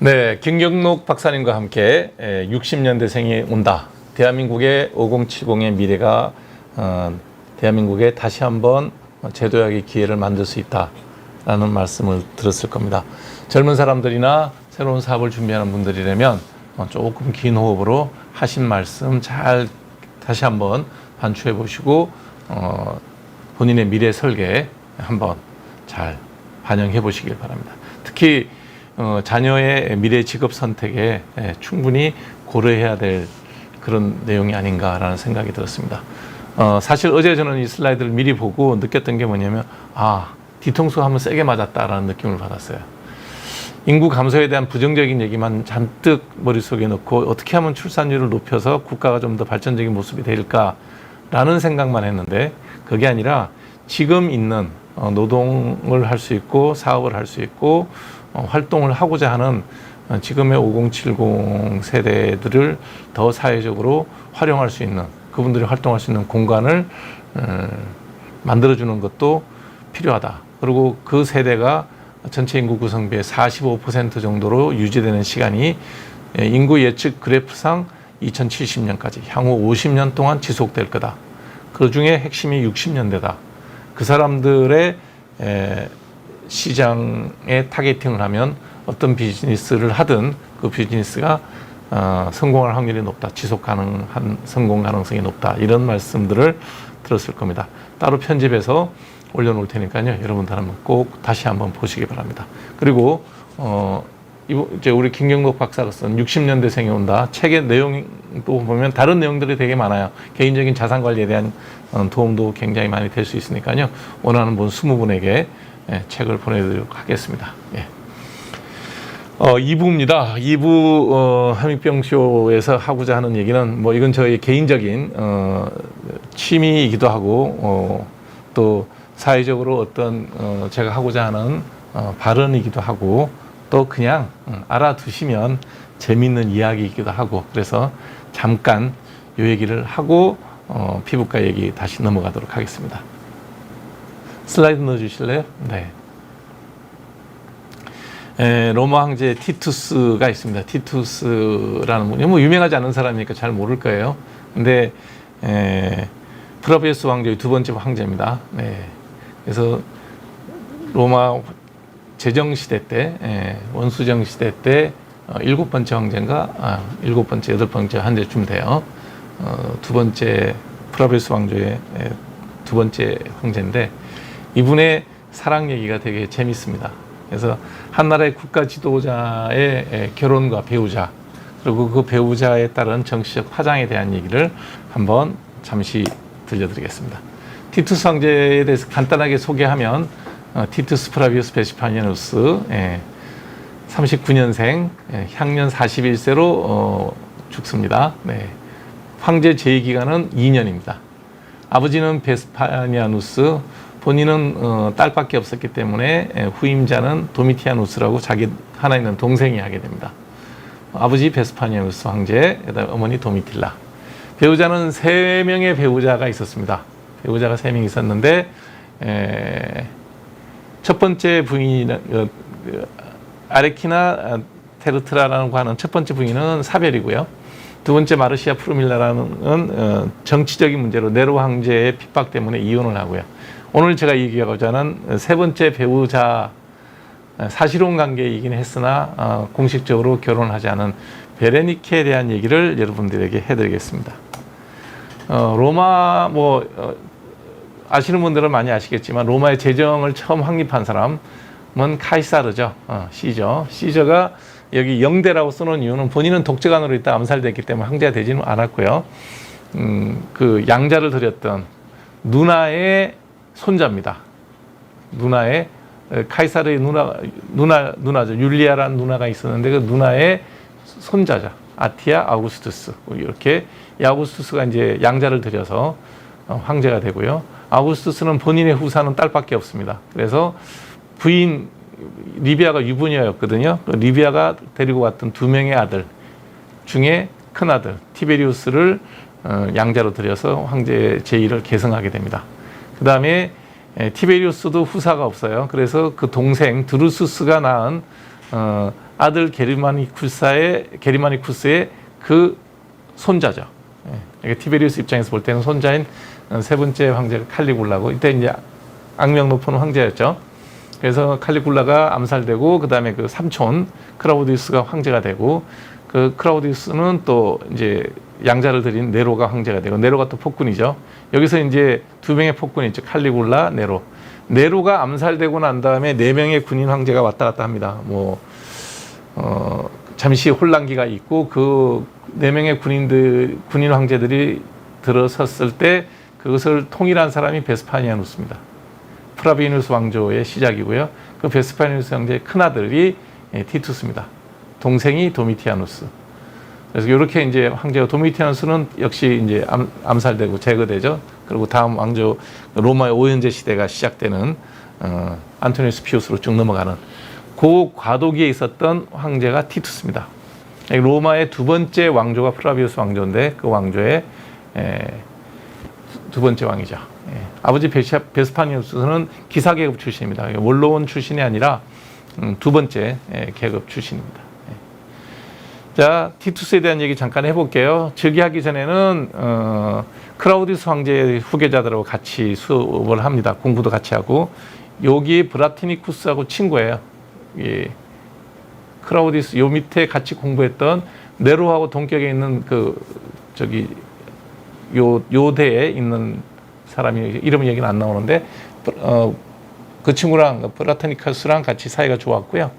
네, 김경록 박사님과 함께 60년대생이 온다. 대한민국의 5070의 미래가 대한민국에 다시 한번 재도약의 기회를 만들 수 있다라는 말씀을 들었을 겁니다. 젊은 사람들이나 새로운 사업을 준비하는 분들이라면 조금 긴 호흡으로 하신 말씀 잘 다시 한번 반추해 보시고 본인의 미래 설계에 한번 잘 반영해 보시길 바랍니다. 특히 자녀의 미래 직업 선택에 충분히 고려해야 될 그런 내용이 아닌가라는 생각이 들었습니다. 사실 어제 저는 이 슬라이드를 미리 보고 느꼈던 게 뭐냐면 뒤통수 한번 세게 맞았다라는 느낌을 받았어요. 인구 감소에 대한 부정적인 얘기만 잔뜩 머릿속에 넣고 어떻게 하면 출산율을 높여서 국가가 좀 더 발전적인 모습이 될까라는 생각만 했는데 그게 아니라 지금 있는 노동을 할 수 있고 사업을 할 수 있고 활동을 하고자 하는 지금의 5070 세대들을 더 사회적으로 활용할 수 있는 그분들이 활동할 수 있는 공간을 만들어주는 것도 필요하다. 그리고 그 세대가 전체 인구 구성비의 45% 정도로 유지되는 시간이 인구 예측 그래프상 2070년까지 향후 50년 동안 지속될 거다. 그 중에 핵심이 60년대다. 그 사람들의 시장에 타겟팅을 하면 어떤 비즈니스를 하든 그 비즈니스가 성공할 확률이 높다. 지속 가능한 성공 가능성이 높다. 이런 말씀들을 들었을 겁니다. 따로 편집해서 올려놓을 테니까요. 여러분들 한번 꼭 다시 한번 보시기 바랍니다. 그리고 이제 우리 김경록 박사가 쓴 60년대생이 온다. 책의 내용도 보면 다른 내용들이 되게 많아요. 개인적인 자산 관리에 대한 도움도 굉장히 많이 될 수 있으니까요. 원하는 분 20분에게 책을 보내드리도록 하겠습니다. 2부입니다. 2부 한민병쇼에서 하고자 하는 얘기는 뭐 이건 저의 개인적인 취미이기도 하고 또 사회적으로 어떤 제가 하고자 하는 발언이기도 하고 또 그냥 알아두시면 재미있는 이야기이기도 하고 그래서 잠깐 이 얘기를 하고 피부과 얘기 다시 넘어가도록 하겠습니다. 슬라이드 넣어주실래요? 네. 로마 황제 티투스가 있습니다. 티투스라는 분이 뭐 유명하지 않은 사람이니까 잘 모를 거예요. 근데 프라비우스 황제의 두 번째 황제입니다. 네. 그래서 로마 제정시대 때 원수정 시대 때 일곱 번째 황제인가 일곱 번째 여덟 번째 황제쯤 돼요. 두 번째 프라비우스 황제의 두 번째 황제인데 이분의 사랑 얘기가 되게 재밌습니다. 그래서 한 나라의 국가 지도자의 결혼과 배우자 그리고 그 배우자에 따른 정치적 파장에 대한 얘기를 한번 잠시 들려드리겠습니다. 티투스 황제에 대해서 간단하게 소개하면 티투스 프라비우스 베스파니아누스 39년생 향년 41세로 죽습니다. 네. 황제 재위 기간은 2년입니다. 아버지는 베스파니아누스 본인은 딸밖에 없었기 때문에 후임자는 도미티아누스라고 자기 하나 있는 동생이 하게 됩니다. 아버지 베스파니아누스 황제, 어머니 도미틸라. 배우자는 3명의 배우자가 있었습니다. 배우자가 3명 있었는데 첫 번째 부인은 아레키나 테르트라라고 하는 첫 번째 부인은 사별이고요. 두 번째 마르시아 프루밀라라는 정치적인 문제로 네로 황제의 핍박 때문에 이혼을 하고요. 오늘 제가 얘기하고자 하는 세 번째 배우자 사실혼 관계이긴 했으나 공식적으로 결혼하지 않은 베레니케에 대한 얘기를 여러분들에게 해드리겠습니다. 로마 아시는 분들은 많이 아시겠지만 로마의 제정을 처음 확립한 사람은 카이사르죠. 시저. 시저가 여기 영대라고 써놓은 이유는 본인은 독재관으로 있다 암살됐기 때문에 황제가 되지는 않았고요. 그 양자를 드렸던 누나의 손자입니다. 누나의 카이사르의 누나죠. 율리아라는 누나가 있었는데 그 누나의 손자죠. 아티아 아우구스투스. 이렇게 이 아우구스투스가 이제 양자를 들여서 황제가 되고요. 아우구스투스는 본인의 후사는 딸밖에 없습니다. 그래서 부인 리비아가 유부녀였거든요. 리비아가 데리고 왔던 2명의 아들 중에 큰 아들 티베리우스를 양자로 들여서 황제 제2를 계승하게 됩니다. 그 다음에 티베리우스도 후사가 없어요. 그래서 그 동생 드루수스가 낳은 아들 게르마니쿠스의 그 손자죠. 예. 티베리우스 입장에서 볼 때는 손자인 세 번째 황제가 칼리굴라고, 이때 이제 악명 높은 황제였죠. 그래서 칼리굴라가 암살되고, 그 다음에 그 삼촌 크라우디우스가 황제가 되고, 그 크라우디우스는 또 이제 양자를 들인 네로가 황제가 되고, 네로가 또 폭군이죠. 여기서 이제 두 명의 폭군이 있죠. 칼리굴라, 네로. 네로가 암살되고 난 다음에 네 명의 군인 황제가 왔다 갔다 합니다. 잠시 혼란기가 있고, 그 네 명의 군인 황제들이 들어섰을 때 그것을 통일한 사람이 베스파니아누스입니다. 프라비누스 왕조의 시작이고요. 그 베스파니누스 황제의 큰아들이 티투스입니다. 동생이 도미티아누스. 그래서 이렇게 이제 황제가, 도미티아누스는 역시 이제 암살되고 제거되죠. 그리고 다음 왕조 로마의 오현제 시대가 시작되는 안토니우스 피우스로 쭉 넘어가는 그 과도기에 있었던 황제가 티투스입니다. 로마의 두 번째 왕조가 프라비우스 왕조인데, 그 왕조의 두 번째 왕이죠. 아버지 베스파니우스는 기사계급 출신입니다. 원로원 출신이 아니라 두 번째 계급 출신입니다. 자, 티투스에 대한 얘기 잠깐 해볼게요. 즉위하기 전에는 크라우디우스 황제의 후계자들하고 같이 수업을 합니다. 공부도 같이 하고, 여기 브라티니쿠스하고 친구예요. 예. 크라우디우스 요 밑에 같이 공부했던 네로하고 동격에 있는 요대에 있는 사람이, 이름 얘기는 안 나오는데, 그 친구랑 브라티니쿠스랑 같이 사이가 좋았고요.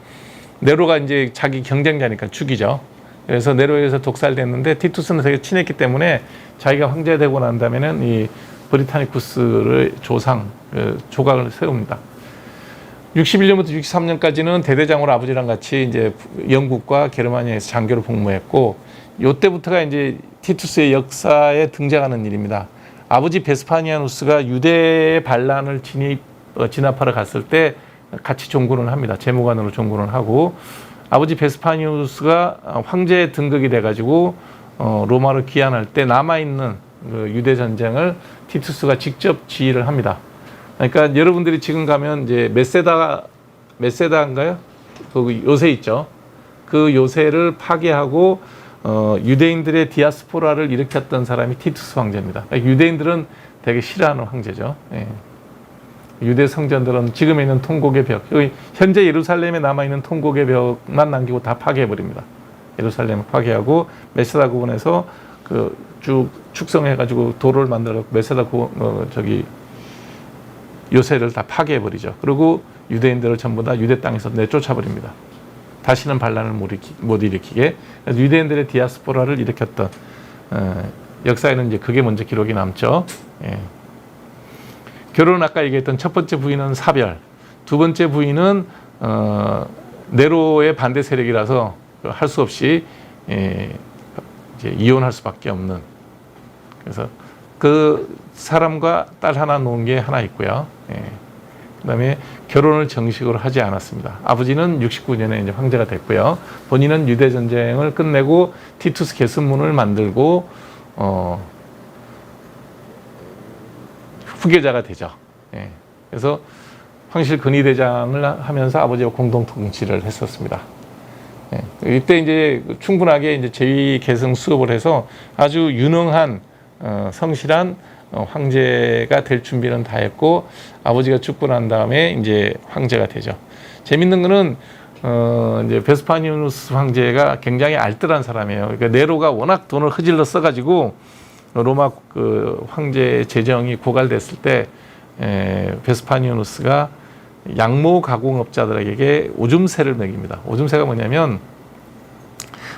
네로가 이제 자기 경쟁자니까 죽이죠. 그래서 네로에서 독살됐는데, 티투스는 되게 친했기 때문에 자기가 황제 되고 난 다음에는 이 브리타니쿠스를 조각을 세웁니다. 61년부터 63년까지는 대대장으로 아버지랑 같이 이제 영국과 게르마니아에서 장교로 복무했고, 요때부터가 이제 티투스의 역사에 등장하는 일입니다. 아버지 베스파니아누스가 유대 반란을 진압하러 갔을 때 같이 종군을 합니다. 재무관으로 종군을 하고, 아버지 베스파니우스가 황제 등극이 돼가지고 로마로 귀환할 때 남아있는 그 유대 전쟁을 티투스가 직접 지휘를 합니다. 그러니까 여러분들이 지금 가면 이제 메세다인가요? 그 요새 있죠. 그 요새를 파괴하고 유대인들의 디아스포라를 일으켰던 사람이 티투스 황제입니다. 그러니까 유대인들은 되게 싫어하는 황제죠. 예. 유대 성전들은 지금에 있는 통곡의 벽, 현재 예루살렘에 남아있는 통곡의 벽만 남기고 다 파괴해버립니다. 예루살렘을 파괴하고 메세다 구원에서 그 쭉 축성해가지고 도로를 만들어 메세다 요새를 다 파괴해버리죠. 그리고 유대인들을 전부 다 유대 땅에서 내쫓아버립니다. 다시는 반란을 못 일으키게. 그래서 유대인들의 디아스포라를 일으켰던 역사에는 이제 그게 먼저 기록이 남죠. 예. 결혼은 아까 얘기했던 첫 번째 부인은 사별, 두 번째 부인은 네로의 반대 세력이라서 할 수 없이 이제 이혼할 수밖에 없는. 그래서 그 사람과 딸 하나 놓은 게 하나 있고요. 그다음에 결혼을 정식으로 하지 않았습니다. 아버지는 69년에 이제 황제가 됐고요. 본인은 유대 전쟁을 끝내고 티투스 계승문을 만들고 후계자가 되죠. 그래서 황실 근위대장을 하면서 아버지와 공동 통치를 했었습니다. 이때 이제 충분하게 이제 제위 계승 수업을 해서 아주 유능한 성실한 황제가 될 준비는 다 했고, 아버지가 죽고 난 다음에 이제 황제가 되죠. 재밌는 거는 이제 베스파니우스 황제가 굉장히 알뜰한 사람이에요. 그러니까 네로가 워낙 돈을 흐질러 써가지고 로마 그 황제 재정이 고갈됐을 때 베스파니우스가 양모 가공업자들에게 오줌세를 매깁니다. 오줌세가 뭐냐면,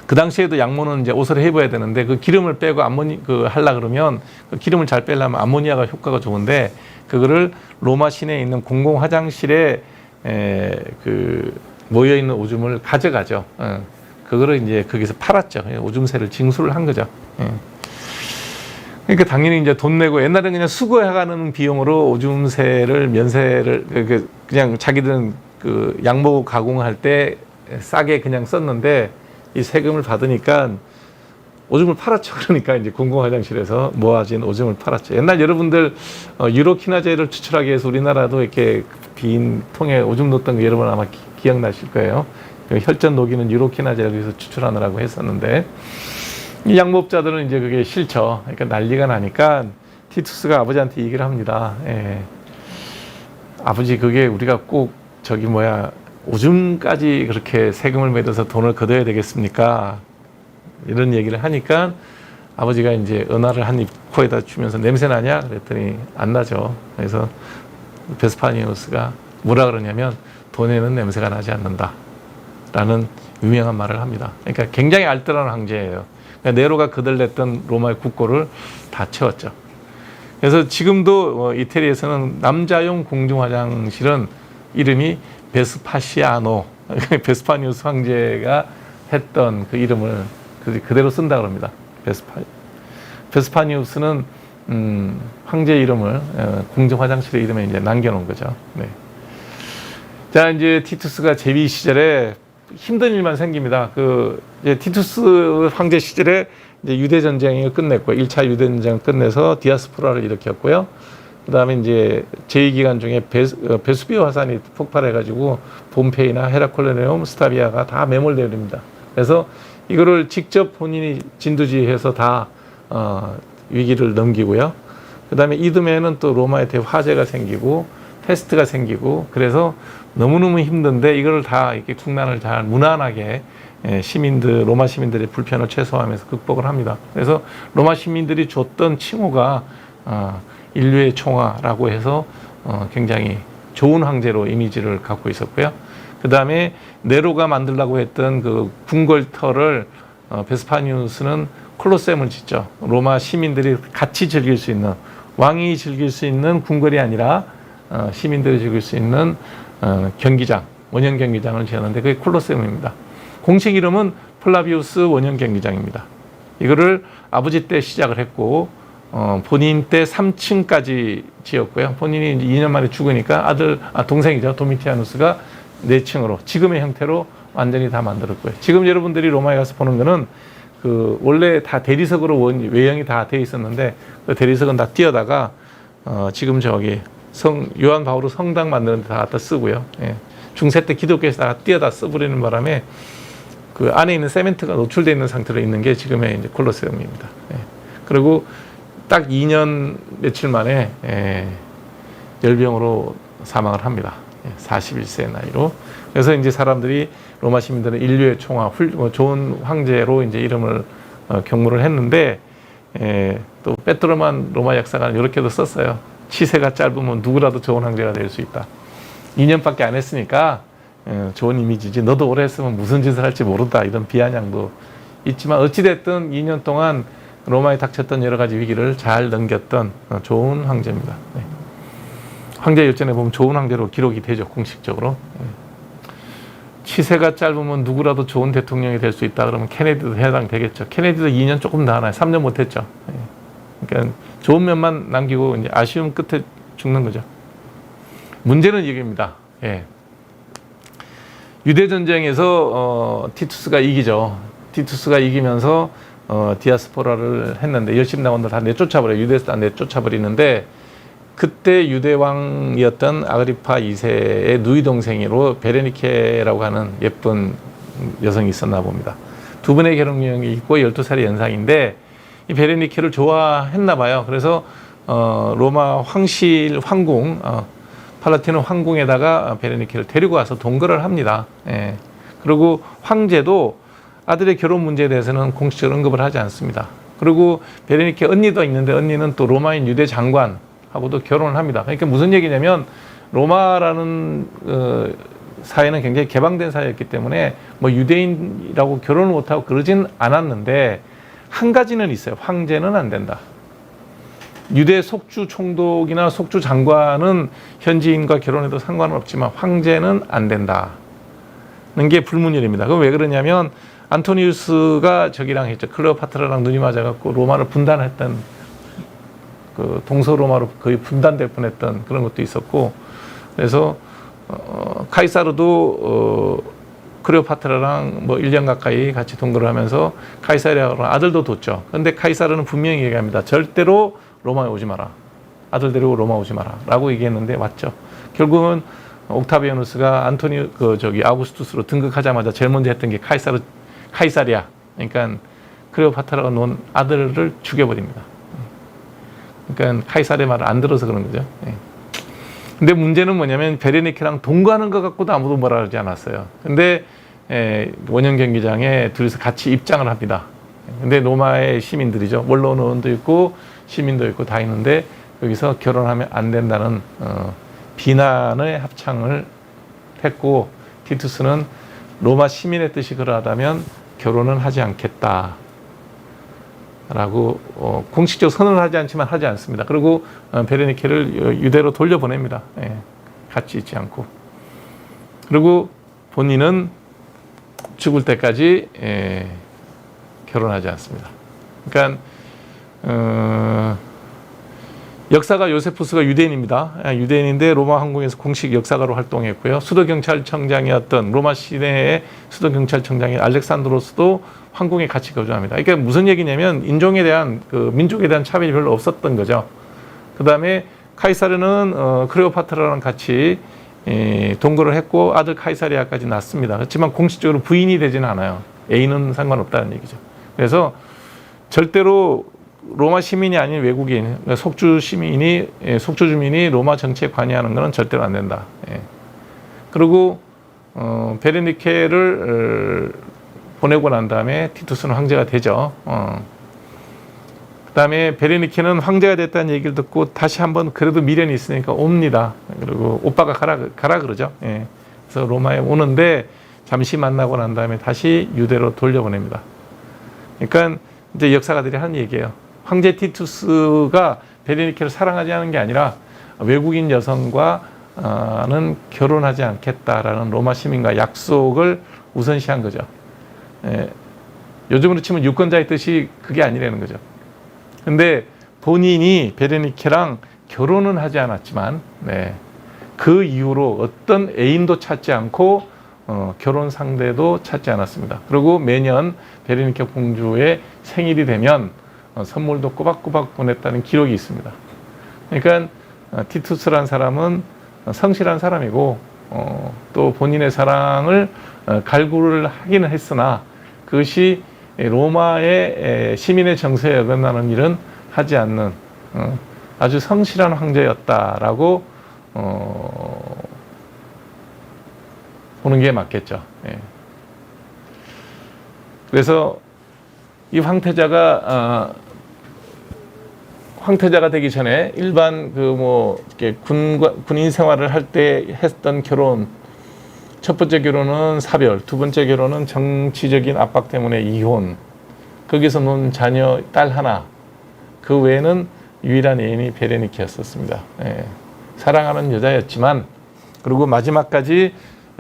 그 당시에도 양모는 이제 옷을 해입어야 되는데 그 기름을 빼고 하려 그러면 그 기름을 잘 빼려면 암모니아가 효과가 좋은데, 그거를 로마 시내에 있는 공공 화장실에 그 모여 있는 오줌을 가져가죠. 그거를 이제 거기서 팔았죠. 오줌세를 징수를 한 거죠. 그러니까 당연히 이제 돈 내고, 옛날에는 그냥 수거해가는 비용으로 오줌세를 면세를 그냥 자기들은 그 양모 가공할 때 싸게 그냥 썼는데, 이 세금을 받으니까 오줌을 팔았죠. 그러니까 이제 공공 화장실에서 모아진 오줌을 팔았죠. 옛날 여러분들 유로키나제를 추출하기 위해서 우리나라도 이렇게 빈 통에 오줌 넣었던 거 여러분 아마 기억나실 거예요. 그 혈전 녹이는 유로키나제를 위해서 추출하느라고 했었는데 이 양모업자들은 이제 그게 싫죠. 그러니까 난리가 나니까 티투스가 아버지한테 얘기를 합니다. 예. 아버지 그게 우리가 꼭 저기 뭐야 오줌까지 그렇게 세금을 매겨서 돈을 걷어야 되겠습니까? 이런 얘기를 하니까 아버지가 이제 은하를 한 입 코에다 주면서 냄새 나냐? 그랬더니 안 나죠. 그래서 베스파니우스가 뭐라 그러냐면 돈에는 냄새가 나지 않는다 라는 유명한 말을 합니다. 그러니까 굉장히 알뜰한 황제예요. 그러니까 네로가 그들냈던 로마의 국고를 다 채웠죠. 그래서 지금도 이태리에서는 남자용 공중 화장실은 이름이 베스파시아노, 베스파니우스 황제가 했던 그 이름을 그대로 쓴다 그럽니다. 베스파니우스는 황제 이름을 공중 화장실의 이름에 이제 남겨놓은 거죠. 네. 자, 이제 티투스가 제위 시절에 힘든 일만 생깁니다. 이제 티투스 황제 시절에 이제 유대 전쟁을 끝냈고, 1차 유대 전쟁을 끝내서 디아스포라를 일으켰고요. 그 다음에 이제 제2기간 중에 베수비오 화산이 폭발해가지고 폼페이나 헤라클레네움, 스타비아가 다 매몰되어집니다. 그래서 이거를 직접 본인이 진두지휘해서 다 위기를 넘기고요. 그 다음에 이듬해에는 또 로마에 대화재가 생기고 패스트가 생기고 그래서 너무너무 힘든데 이걸 다 이렇게 국난을 잘 무난하게 로마 시민들의 불편을 최소화하면서 극복을 합니다. 그래서 로마 시민들이 줬던 칭호가 인류의 총화라고 해서 굉장히 좋은 황제로 이미지를 갖고 있었고요. 그 다음에 네로가 만들려고 했던 그 궁궐터를 베스파니우스는 콜로세움을 짓죠. 로마 시민들이 같이 즐길 수 있는, 왕이 즐길 수 있는 궁궐이 아니라 시민들이 즐길 수 있는 경기장, 원형 경기장을 지었는데 그게 콜로세움입니다. 공식 이름은 플라비우스 원형 경기장입니다. 이거를 아버지 때 시작을 했고 본인 때 3층까지 지었고요. 본인이 2년 만에 죽으니까 동생이죠. 도미티아누스가 4층으로 지금의 형태로 완전히 다 만들었고요. 지금 여러분들이 로마에 가서 보는 거는 원래 다 대리석으로 외형이 다 되어 있었는데 그 대리석은 다 띄어다가 지금 저기 요한 바오로 성당 만드는 데 다 갖다 쓰고요. 예. 중세 때 기독교에서 다 띄어다 써버리는 바람에 그 안에 있는 세멘트가 노출되어 있는 상태로 있는 게 지금의 이제 콜로세움입니다. 예. 그리고 딱 2년 며칠 만에 열병으로 사망을 합니다. 41세의 나이로. 그래서 이제 사람들이 로마 시민들은 인류의 총화, 좋은 황제로 이제 이름을 경무를 했는데 또 페트로만 로마 역사가는 이렇게도 썼어요. 치세가 짧으면 누구라도 좋은 황제가 될 수 있다. 2년밖에 안 했으니까 좋은 이미지지. 너도 오래 했으면 무슨 짓을 할지 모른다. 이런 비아냥도 있지만 어찌됐든 2년 동안 로마에 닥쳤던 여러 가지 위기를 잘 넘겼던 좋은 황제입니다. 네. 황제 열전에 보면 좋은 황제로 기록이 되죠. 공식적으로. 치세가 짧으면 누구라도 좋은 대통령이 될 수 있다 그러면 케네디도 해당되겠죠. 케네디도 2년 조금 더 하나요. 3년 못했죠. 그러니까 좋은 면만 남기고 이제 아쉬움 끝에 죽는 거죠. 문제는 이겁니다. 유대 전쟁에서 티투스가 이기죠. 티투스가 이기면서 디아스포라를 했는데 열심히 나온다 다 내쫓아버려요. 유대에서 다 내쫓아버리는데 그때 유대왕이었던 아그리파 2세의 누이 동생으로 베레니케라고 하는 예쁜 여성이 있었나 봅니다. 두 분의 결혼경이 있고 12살의 연상인데 이 베레니케를 좋아했나 봐요. 그래서 로마 황궁 팔라티노 황궁에다가 베레니케를 데리고 와서 동거를 합니다. 그리고 황제도 아들의 결혼 문제에 대해서는 공식적으로 언급을 하지 않습니다. 그리고 베레니케 언니도 있는데 언니는 또 로마인 유대 장관하고도 결혼을 합니다. 그러니까 무슨 얘기냐면 로마라는 사회는 굉장히 개방된 사회였기 때문에 뭐 유대인이라고 결혼을 못하고 그러진 않았는데 한 가지는 있어요. 황제는 안 된다. 유대 속주 총독이나 속주 장관은 현지인과 결혼해도 상관은 없지만 황제는 안 된다는 게 불문율입니다. 그럼 왜 그러냐면 안토니우스가 저기랑 했죠. 클레오파트라랑 눈이 맞아갖고 로마를 분단했던 그 동서로마로 거의 분단될 뻔했던 그런 것도 있었고 그래서 카이사르도 클레오파트라랑 뭐 1년 가까이 같이 동거를 하면서 카이사르랑 아들도 뒀죠. 그런데 카이사르는 분명히 얘기합니다. 절대로 로마에 오지 마라. 아들 데리고 로마 오지 마라. 라고 얘기했는데 왔죠. 결국은 옥타비아누스가 아우구스투스로 등극하자마자 제일 먼저 했던 게 카이사리아. 그러니까 클레오파트라가 놓은 아들을 죽여버립니다. 그러니까 카이사르의 말을 안 들어서 그런 거죠. 예. 근데 문제는 뭐냐면 베레니케랑 동거하는 것 갖고도 아무도 뭐라 하지 않았어요. 근데 원형 경기장에 둘이서 같이 입장을 합니다. 근데 로마의 시민들이죠. 원로원도 있고 시민도 있고 다 있는데 여기서 결혼하면 안 된다는 비난의 합창을 했고 티투스는 로마 시민의 뜻이 그러하다면 결혼은 하지 않겠다. 라고 공식적 선언을 하지 않지만 하지 않습니다. 그리고 베레니케를 유대로 돌려보냅니다. 예, 같이 있지 않고. 그리고 본인은 죽을 때까지 결혼하지 않습니다. 그러니까 역사가 요세푸스가 유대인입니다. 유대인인데 로마 황궁에서 공식 역사가로 활동했고요. 수도경찰청장이었던 로마 시내의 수도경찰청장인 알렉산드로스도 황궁에 같이 거주합니다. 그러니까 무슨 얘기냐면 인종에 대한 민족에 대한 차별이 별로 없었던 거죠. 그 다음에 카이사르는 클레오파트라랑 같이 동거를 했고 아들 카이사리아까지 낳습니다. 그렇지만 공식적으로 부인이 되지는 않아요. 애인은 상관없다는 얘기죠. 그래서 절대로 로마 시민이 아닌 외국인, 속주 주민이 로마 정치에 관여하는 것은 절대로 안 된다. 예. 그리고 베레니케를 보내고 난 다음에 티투스는 황제가 되죠. 그 다음에 베레니케는 황제가 됐다는 얘기를 듣고 다시 한번 그래도 미련이 있으니까 옵니다. 그리고 오빠가 가라 그러죠. 예. 그래서 로마에 오는데 잠시 만나고 난 다음에 다시 유대로 돌려보냅니다. 그러니까 이제 역사가들이 하는 얘기예요. 황제 티투스가 베레니케를 사랑하지 않은 게 아니라 외국인 여성과는 결혼하지 않겠다라는 로마 시민과 약속을 우선시한 거죠. 예, 요즘으로 치면 유권자의 뜻이 그게 아니라는 거죠. 근데 본인이 베레니케랑 결혼은 하지 않았지만 그 이후로 어떤 애인도 찾지 않고 결혼 상대도 찾지 않았습니다. 그리고 매년 베레니케 공주의 생일이 되면 선물도 꼬박꼬박 보냈다는 기록이 있습니다. 그러니까 티투스란 사람은 성실한 사람이고 또 본인의 사랑을 갈구를 하기는 했으나 그것이 로마의 시민의 정서에 어긋나는 일은 하지 않는 아주 성실한 황제였다라고 보는 게 맞겠죠. 예. 그래서 이 황태자가 되기 전에 일반 군인 생활을 할 때 했던 결혼, 첫 번째 결혼은 사별, 두 번째 결혼은 정치적인 압박 때문에 이혼, 거기서 논 자녀 딸 하나, 그 외에는 유일한 애인이 베레니케였었습니다. 예. 사랑하는 여자였지만, 그리고 마지막까지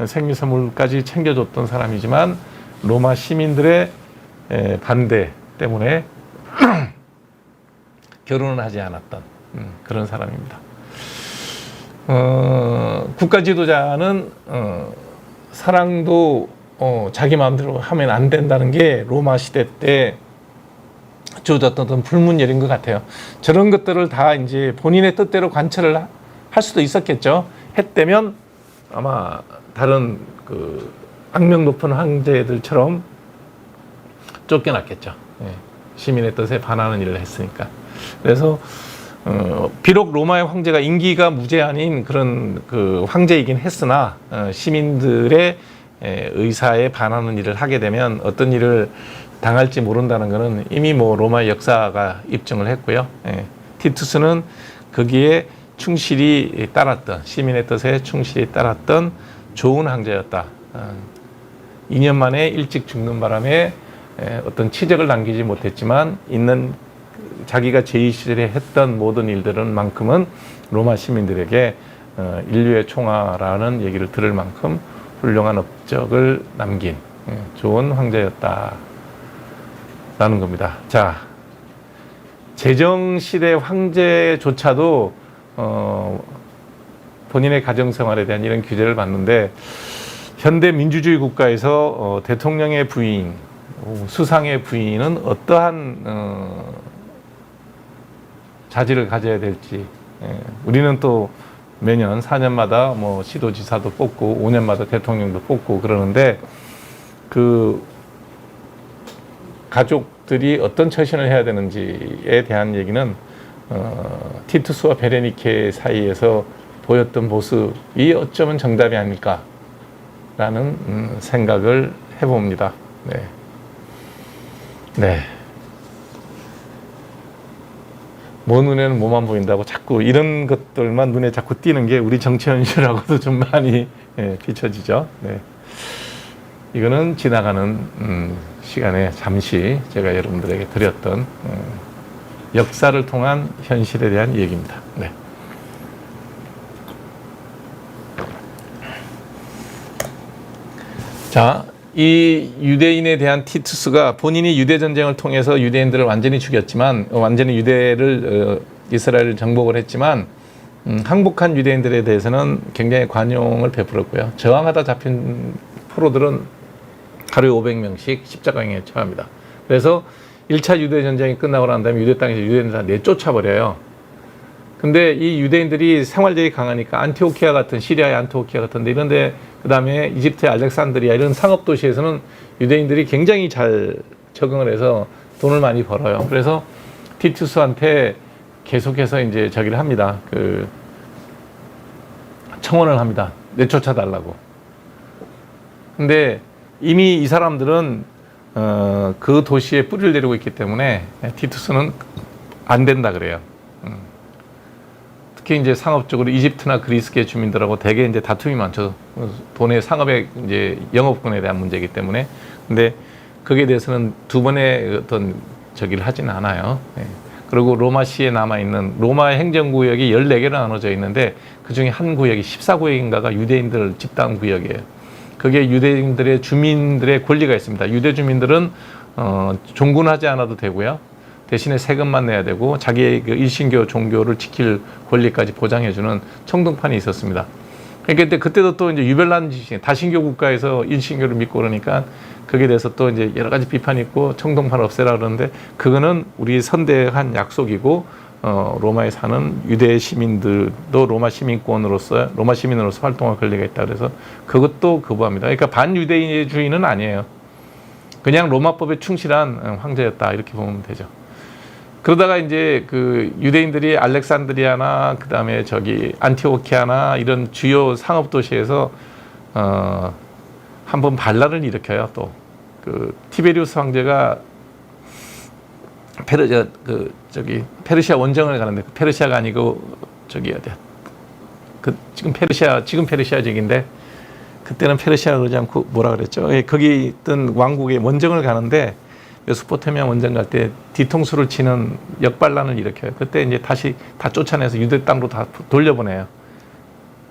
생리 선물까지 챙겨줬던 사람이지만 로마 시민들의 반대 때문에 결혼을 하지 않았던 그런 사람입니다. 국가 지도자는 사랑도 자기 마음대로 하면 안 된다는 게 로마 시대 때 주어졌던 불문율인 것 같아요. 저런 것들을 다 이제 본인의 뜻대로 관철을 할 수도 있었겠죠. 했다면 아마 다른 악명 높은 황제들처럼 쫓겨났겠죠. 예. 시민의 뜻에 반하는 일을 했으니까. 그래서 비록 로마의 황제가 임기가 무제한인 그런 황제이긴 했으나 시민들의 의사에 반하는 일을 하게 되면 어떤 일을 당할지 모른다는 것은 이미 로마의 역사가 입증을 했고요. 예. 티투스는 거기에 충실히 따랐던, 시민의 뜻에 충실히 따랐던 좋은 황제였다. 2년 만에 일찍 죽는 바람에 어떤 치적을 남기지 못했지만 자기가 제2 시절에 했던 모든 일들은 만큼은 로마 시민들에게 인류의 총화라는 얘기를 들을 만큼 훌륭한 업적을 남긴 좋은 황제였다라는 겁니다. 자, 제정시대 황제조차도 본인의 가정생활에 대한 이런 규제를 받는데 현대 민주주의 국가에서 대통령의 부인, 수상의 부인은 어떠한 자질을 가져야 될지 우리는 또 매년 4년마다 뭐 시도지사도 뽑고 5년마다 대통령도 뽑고 그러는데 그 가족들이 어떤 처신을 해야 되는지에 대한 얘기는 티투스와 베레니케 사이에서 보였던 모습이 어쩌면 정답이 아닐까라는 생각을 해봅니다. 네. 네. 뭐 눈에는 뭐만 보인다고 자꾸 이런 것들만 눈에 자꾸 띄는 게 우리 정치 현실하고도 좀 많이 비춰지죠. 네. 이거는 지나가는 시간에 잠시 제가 여러분들에게 드렸던 역사를 통한 현실에 대한 얘기입니다. 네. 자, 이 유대인에 대한 티투스가 본인이 유대 전쟁을 통해서 유대인들을 완전히 죽였지만, 완전히 유대를 이스라엘을 정복을 했지만 항복한 유대인들에 대해서는 굉장히 관용을 베풀었고요. 저항하다 잡힌 포로들은 하루에 500명씩 십자가형에 처합니다. 그래서 1차 유대 전쟁이 끝나고 난 다음에 유대 땅에서 유대인들 다 내쫓아 버려요. 근데 이 유대인들이 생활력이 강하니까 안티오키아 같은, 시리아의 안티오키아 같은데 이런데, 그 다음에 이집트의 알렉산드리아 이런 상업 도시에서는 유대인들이 굉장히 잘 적응을 해서 돈을 많이 벌어요. 그래서 티투스한테 계속해서 이제 저기를 합니다. 그 청원을 합니다. 내쫓아 달라고. 근데 이미 이 사람들은 그 도시에 뿌리를 내리고 있기 때문에 티투스는 안 된다 그래요. 특히 이제 상업적으로 이집트나 그리스계 주민들하고 대개 이제 다툼이 많죠. 돈의 상업의 이제 영업권에 대한 문제이기 때문에. 근데 거기에 대해서는 두 번의 어떤 저기를 하지는 않아요. 네. 그리고 로마시에 남아있는 로마의 행정구역이 14개로 나눠져 있는데 그 중에 한 구역이 14구역인가가 유대인들 집단 구역이에요. 그게 유대인들의 주민들의 권리가 있습니다. 유대 주민들은 종군하지 않아도 되고요. 대신에 세금만 내야 되고 자기의 그 일신교 종교를 지킬 권리까지 보장해주는 청동판이 있었습니다. 그러니까 그때도 또 이제 유별난 짓이 다신교 국가에서 일신교를 믿고 그러니까 거기에 대해서 또 이제 여러 가지 비판이 있고 청동판 없애라 그러는데 그거는 우리 선대한 약속이고 로마에 사는 유대 시민들도 로마 시민권으로서 로마 시민으로서 활동할 권리가 있다 그래서 그것도 거부합니다. 그러니까 반유대주의는 아니에요. 그냥 로마법에 충실한 황제였다 이렇게 보면 되죠. 그러다가 이제 그 유대인들이 알렉산드리아나 그 다음에 저기 안티오키아나 이런 주요 상업 도시에서 한번 반란을 일으켜요. 또 그 티베리우스 황제가 페르시아 원정을 가는데 페르시아가 아니고 저기 어디야? 그 지금 페르시아 지역인데 그때는 페르시아 그러지 않고 뭐라 그랬죠? 거기 있던 왕국의 원정을 가는데 메소포타미아 원정 갈 때 뒤통수를 치는 역반란을 일으켜요. 그때 이제 다시 다 쫓아내서 유대 땅으로 다 돌려보내요.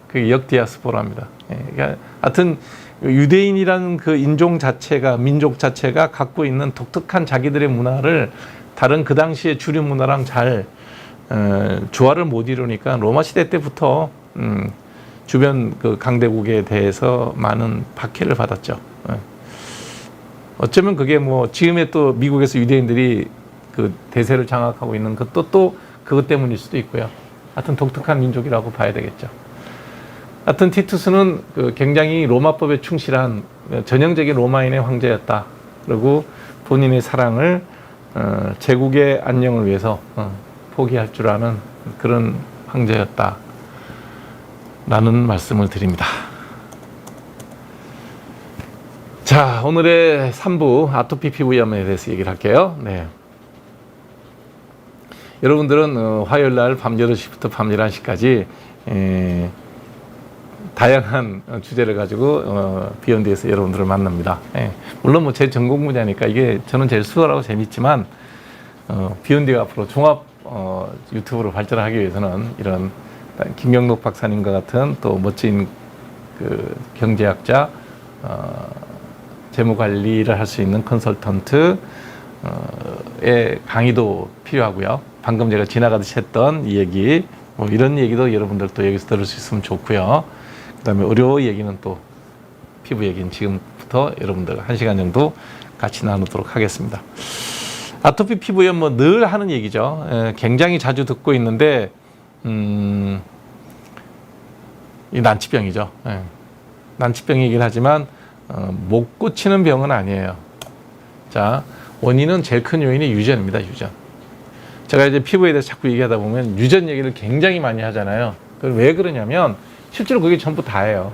그게 역디아스포라입니다. 그러니까 하여튼 유대인이라는 그 인종 자체가 민족 자체가 갖고 있는 독특한 자기들의 문화를 다른 그 당시의 주류 문화랑 잘 조화를 못 이루니까 로마 시대 때부터 주변 그 강대국에 대해서 많은 박해를 받았죠. 어쩌면 그게 뭐 지금의 또 미국에서 유대인들이 그 대세를 장악하고 있는 것도 또 그것 때문일 수도 있고요. 하여튼 독특한 민족이라고 봐야 되겠죠. 하여튼 티투스는 그 굉장히 로마법에 충실한 전형적인 로마인의 황제였다. 그리고 본인의 사랑을 제국의 안녕을 위해서 포기할 줄 아는 그런 황제였다. 라는 말씀을 드립니다. 자, 오늘의 3부 아토피 피부염에 대해서 얘기를 할게요. 네. 여러분들은 화요일 날 밤 8시부터 밤 11시까지 다양한 주제를 가지고 비욘드에서 여러분들을 만납니다. 물론 뭐 제 전공 분야니까 이게 저는 제일 수월하고 재밌지만 비욘드가 앞으로 종합 유튜브로 발전하기 위해서는 이런 김경록 박사님과 같은 또 멋진 그 경제학자, 재무 관리를 할 수 있는 컨설턴트의 강의도 필요하고요. 방금 제가 지나가듯이 했던 이 얘기, 뭐 이런 얘기도 여러분들도 여기서 들을 수 있으면 좋고요. 그다음에 의료 얘기는 또 피부 얘기는 지금부터 여러분들 1시간 정도 같이 나누도록 하겠습니다. 아토피 피부염 뭐 늘 하는 얘기죠. 굉장히 자주 듣고 있는데 이 난치병이죠. 예. 난치병이긴 하지만 못 고치는 병은 아니에요. 자, 원인은 제일 큰 요인이 유전입니다. 유전. 제가 이제 피부에 대해서 자꾸 얘기하다 보면 유전 얘기를 굉장히 많이 하잖아요. 왜 그러냐면 실제로 그게 전부 다예요.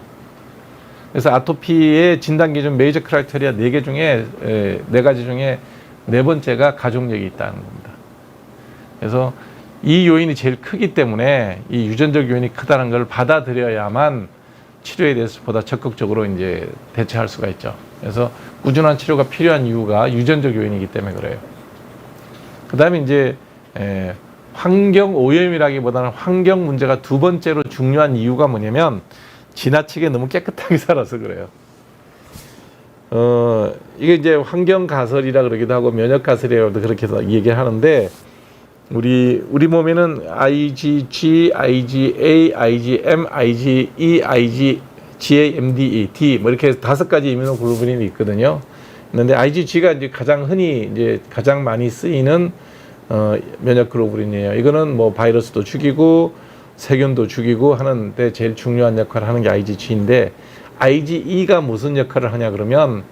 그래서 아토피의 진단 기준 메이저 크라이테리아 4개 중에 4가지 중에 4번째가 가족력이 있다는 겁니다. 그래서 이 요인이 제일 크기 때문에 이 유전적 요인이 크다는 걸 받아들여야만 치료에 대해서 보다 적극적으로 이제 대처할 수가 있죠. 그래서 꾸준한 치료가 필요한 이유가 유전적 요인이기 때문에 그래요. 그 다음에 이제 환경 오염이라기보다는 환경 문제가 2번째로 중요한 이유가 뭐냐면 지나치게 너무 깨끗하게 살아서 그래요. 이게 이제 환경 가설이라 그러기도 하고 면역 가설이라고 그렇게 얘기하는데 우리 몸에는 IgG, IgA, IgM, IgE, IgGAMDE, D 뭐 이렇게 5가지 이뮤노글로불린이 있거든요. 그런데 IgG가 이제 가장 흔히 이제 가장 많이 쓰이는 면역 글로불린이에요. 이거는 뭐 바이러스도 죽이고 세균도 죽이고 하는데 제일 중요한 역할을 하는 게 IgG인데 IgE가 무슨 역할을 하냐 그러면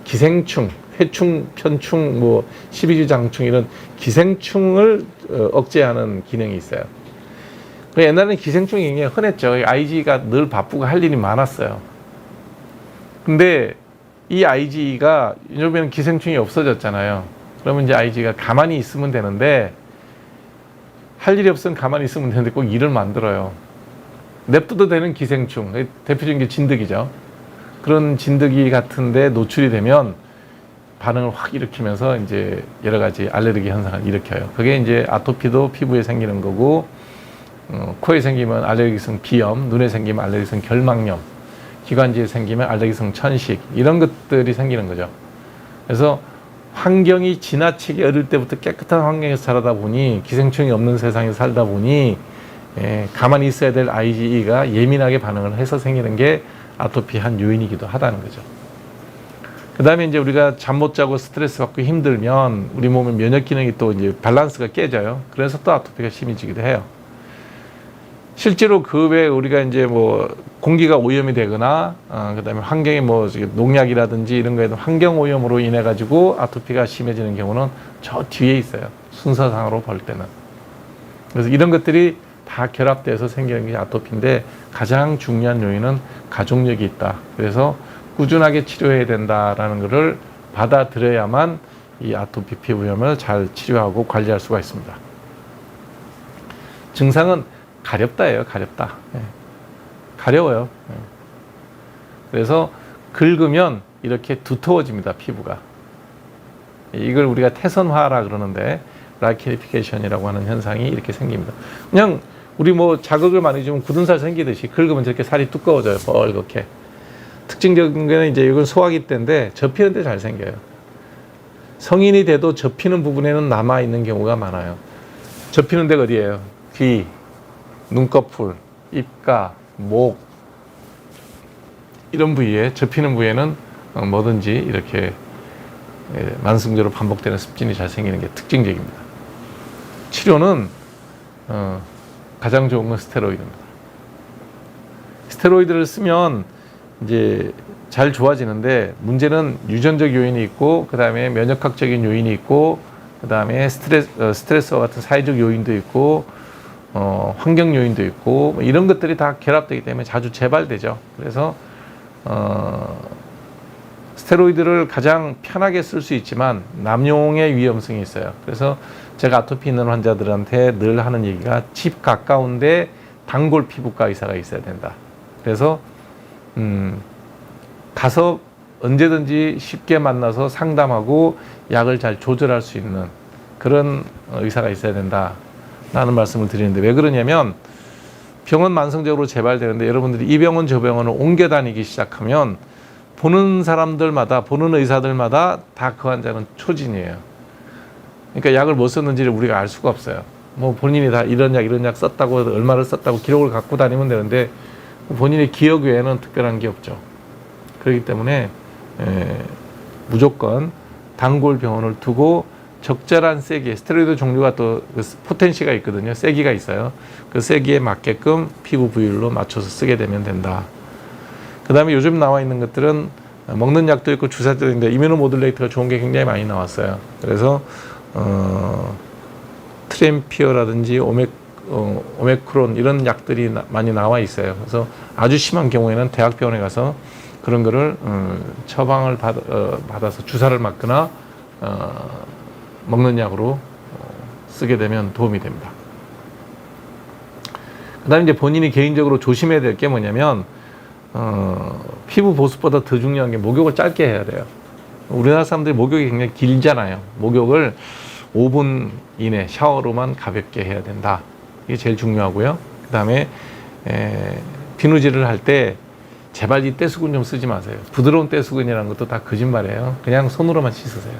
기생충, 회충, 편충, 뭐 십이주장충 이런 기생충을 억제하는 기능이 있어요. 옛날에는 기생충이 굉장히 흔했죠. IgE가 늘 바쁘고 할 일이 많았어요. 근데 이 IgE가 요즘에는 기생충이 없어졌잖아요. 그러면 이제 IgE가 가만히 있으면 되는데 할 일이 없으면 가만히 있으면 되는데 꼭 일을 만들어요. 냅둬도 되는 기생충, 대표적인 게 진드기죠. 그런 진드기 같은데 노출이 되면 반응을 확 일으키면서 이제 여러 가지 알레르기 현상을 일으켜요. 그게 이제 아토피도 피부에 생기는 거고, 코에 생기면 알레르기성 비염, 눈에 생기면 알레르기성 결막염, 기관지에 생기면 알레르기성 천식 이런 것들이 생기는 거죠. 그래서 환경이 지나치게 어릴 때부터 깨끗한 환경에서 자라다 보니 기생충이 없는 세상에 살다 보니 가만히 있어야 될 IgE가 예민하게 반응을 해서 생기는 게 아토피 한 요인이기도 하다는 거죠. 그 다음에 이제 우리가 잠 못 자고 스트레스 받고 힘들면 우리 몸의 면역 기능이 또 이제 밸런스가 깨져요. 그래서 또 아토피가 심해지기도 해요. 실제로 그 외에 우리가 이제 뭐 공기가 오염이 되거나 그 다음에 환경에 뭐 농약이라든지 이런 거에 환경 오염으로 인해 가지고 아토피가 심해지는 경우는 저 뒤에 있어요. 순서상으로 볼 때는. 그래서 이런 것들이 다 결합돼서 생기는 게 아토피인데 가장 중요한 요인은 가족력이 있다. 그래서 꾸준하게 치료해야 된다라는 것을 받아들여야만 이 아토피 피부염을 잘 치료하고 관리할 수가 있습니다. 증상은 가렵다예요. 가렵다. 가려워요. 그래서 긁으면 이렇게 두터워집니다. 피부가. 이걸 우리가 태선화라 그러는데 라키니피케이션이라고 하는 현상이 이렇게 생깁니다. 그냥 우리 뭐 자극을 많이 주면 굳은 살 생기듯이 긁으면 저렇게 살이 두꺼워져요. 뻘겋게. 특징적인 거는 이제 이건 소화기 때인데 접히는 데 잘 생겨요. 성인이 돼도 접히는 부분에는 남아있는 경우가 많아요. 접히는 데가 어디예요? 귀, 눈꺼풀, 입가, 목 이런 부위에 접히는 부위에는 뭐든지 이렇게 만성적으로 반복되는 습진이 잘 생기는 게 특징적입니다. 치료는 가장 좋은 건 스테로이드입니다. 스테로이드를 쓰면 이제 잘 좋아지는데 문제는 유전적 요인이 있고 그 다음에 면역학적인 요인이 있고 그 다음에 스트레스와 같은 사회적 요인도 있고 환경 요인도 있고 이런 것들이 다 결합되기 때문에 자주 재발되죠. 그래서 스테로이드를 가장 편하게 쓸 수 있지만 남용의 위험성이 있어요. 그래서 제가 아토피 있는 환자들한테 늘 하는 얘기가 집 가까운데 단골 피부과 의사가 있어야 된다. 그래서 가서 언제든지 쉽게 만나서 상담하고 약을 잘 조절할 수 있는 그런 의사가 있어야 된다라는 말씀을 드리는데 왜 그러냐면 병은 만성적으로 재발되는데 여러분들이 이 병원 저 병원을 옮겨 다니기 시작하면 보는 사람들마다 보는 의사들마다 다 그 환자는 초진이에요. 그러니까 약을 못 썼는지를 우리가 알 수가 없어요. 뭐 본인이 다 이런 약 썼다고 얼마를 썼다고 기록을 갖고 다니면 되는데 본인의 기억 외에는 특별한 게 없죠. 그렇기 때문에 무조건 단골 병원을 두고 적절한 세기, 스테로이드 종류가 또 그 포텐시가 있거든요. 세기가 있어요. 그 세기에 맞게끔 피부 부위로 맞춰서 쓰게 되면 된다. 그 다음에 요즘 나와 있는 것들은 먹는 약도 있고 주사도 있는데 이뮤노모듈레이터가 좋은 게 굉장히 많이 나왔어요. 그래서 트램피어라든지 오메크론 이런 약들이 많이 나와 있어요. 그래서 아주 심한 경우에는 대학병원에 가서 그런 거를 처방을 받아서 주사를 맞거나 먹는 약으로 쓰게 되면 도움이 됩니다. 그 다음에 이제 본인이 개인적으로 조심해야 될 게 뭐냐면 피부 보습보다 더 중요한 게 목욕을 짧게 해야 돼요. 우리나라 사람들이 목욕이 굉장히 길잖아요. 목욕을 5분 이내 샤워로만 가볍게 해야 된다. 이게 제일 중요하고요. 그 다음에 비누질을 할 때 제발 이 떼수건 좀 쓰지 마세요. 부드러운 떼수건이라는 것도 다 거짓말이에요. 그냥 손으로만 씻으세요.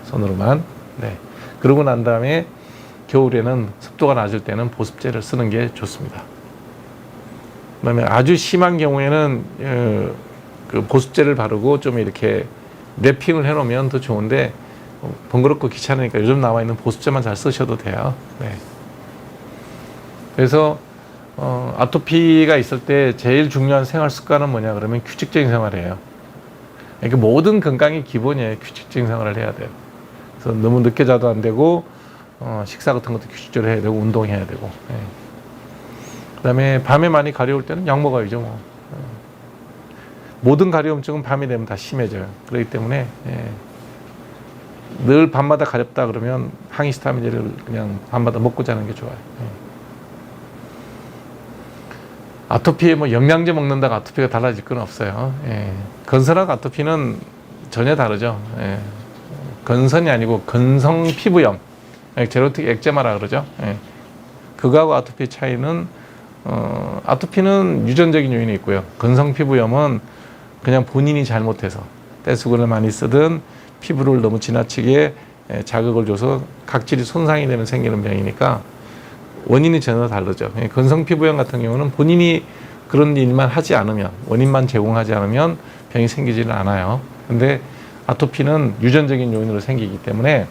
손으로만. 네. 그러고 난 다음에 겨울에는 습도가 낮을 때는 보습제를 쓰는 게 좋습니다. 그다음에 아주 심한 경우에는 그 보습제를 바르고 좀 이렇게 랩핑을 해놓으면 더 좋은데 번거롭고 귀찮으니까 요즘 나와 있는 보습제만 잘 쓰셔도 돼요. 네. 그래서 아토피가 있을 때 제일 중요한 생활 습관은 뭐냐 그러면 규칙적인 생활이에요. 그러니까 모든 건강의 기본이에요. 규칙적인 생활을 해야 돼요. 그래서 너무 늦게 자도 안 되고 식사 같은 것도 규칙적으로 해야 되고 운동해야 되고. 네. 그다음에 밤에 많이 가려울 때는 약 먹어야죠. 뭐. 모든 가려움증은 밤이 되면 다 심해져요. 그렇기 때문에 늘 밤마다 가렵다 그러면 항히스타민제를 그냥 밤마다 먹고 자는 게 좋아요. 아토피에 뭐 영양제 먹는다고 아토피가 달라질 건 없어요. 건선하고 아토피는 전혀 다르죠. 건선이 아니고 건성 피부염, 제로틱 액제마라 그러죠. 그거하고 아토피 차이는 아토피는 유전적인 요인이 있고요. 건성 피부염은 그냥 본인이 잘못해서 떼수건을 많이 쓰든 피부를 너무 지나치게 자극을 줘서 각질이 손상이 되면 생기는 병이니까 원인이 전혀 다르죠. 건성 피부염 같은 경우는 본인이 그런 일만 하지 않으면, 원인만 제공하지 않으면 병이 생기지는 않아요. 근데 아토피는 유전적인 요인으로 생기기 때문에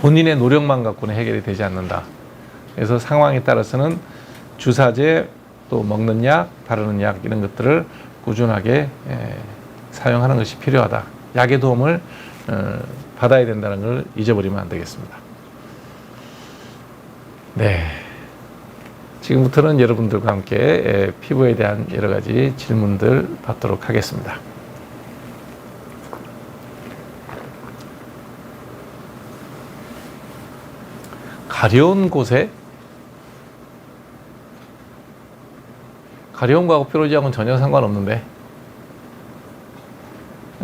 본인의 노력만 갖고는 해결이 되지 않는다. 그래서 상황에 따라서는 주사제, 또 먹는 약, 바르는 약 이런 것들을 꾸준하게 사용하는 것이 필요하다. 약의 도움을 받아야 된다는 걸 잊어버리면 안 되겠습니다. 네. 지금부터는 여러분들과 함께 피부에 대한 여러 가지 질문들 받도록 하겠습니다. 가려운 곳에 가려운 거하고 뾰루지하고는 전혀 상관없는데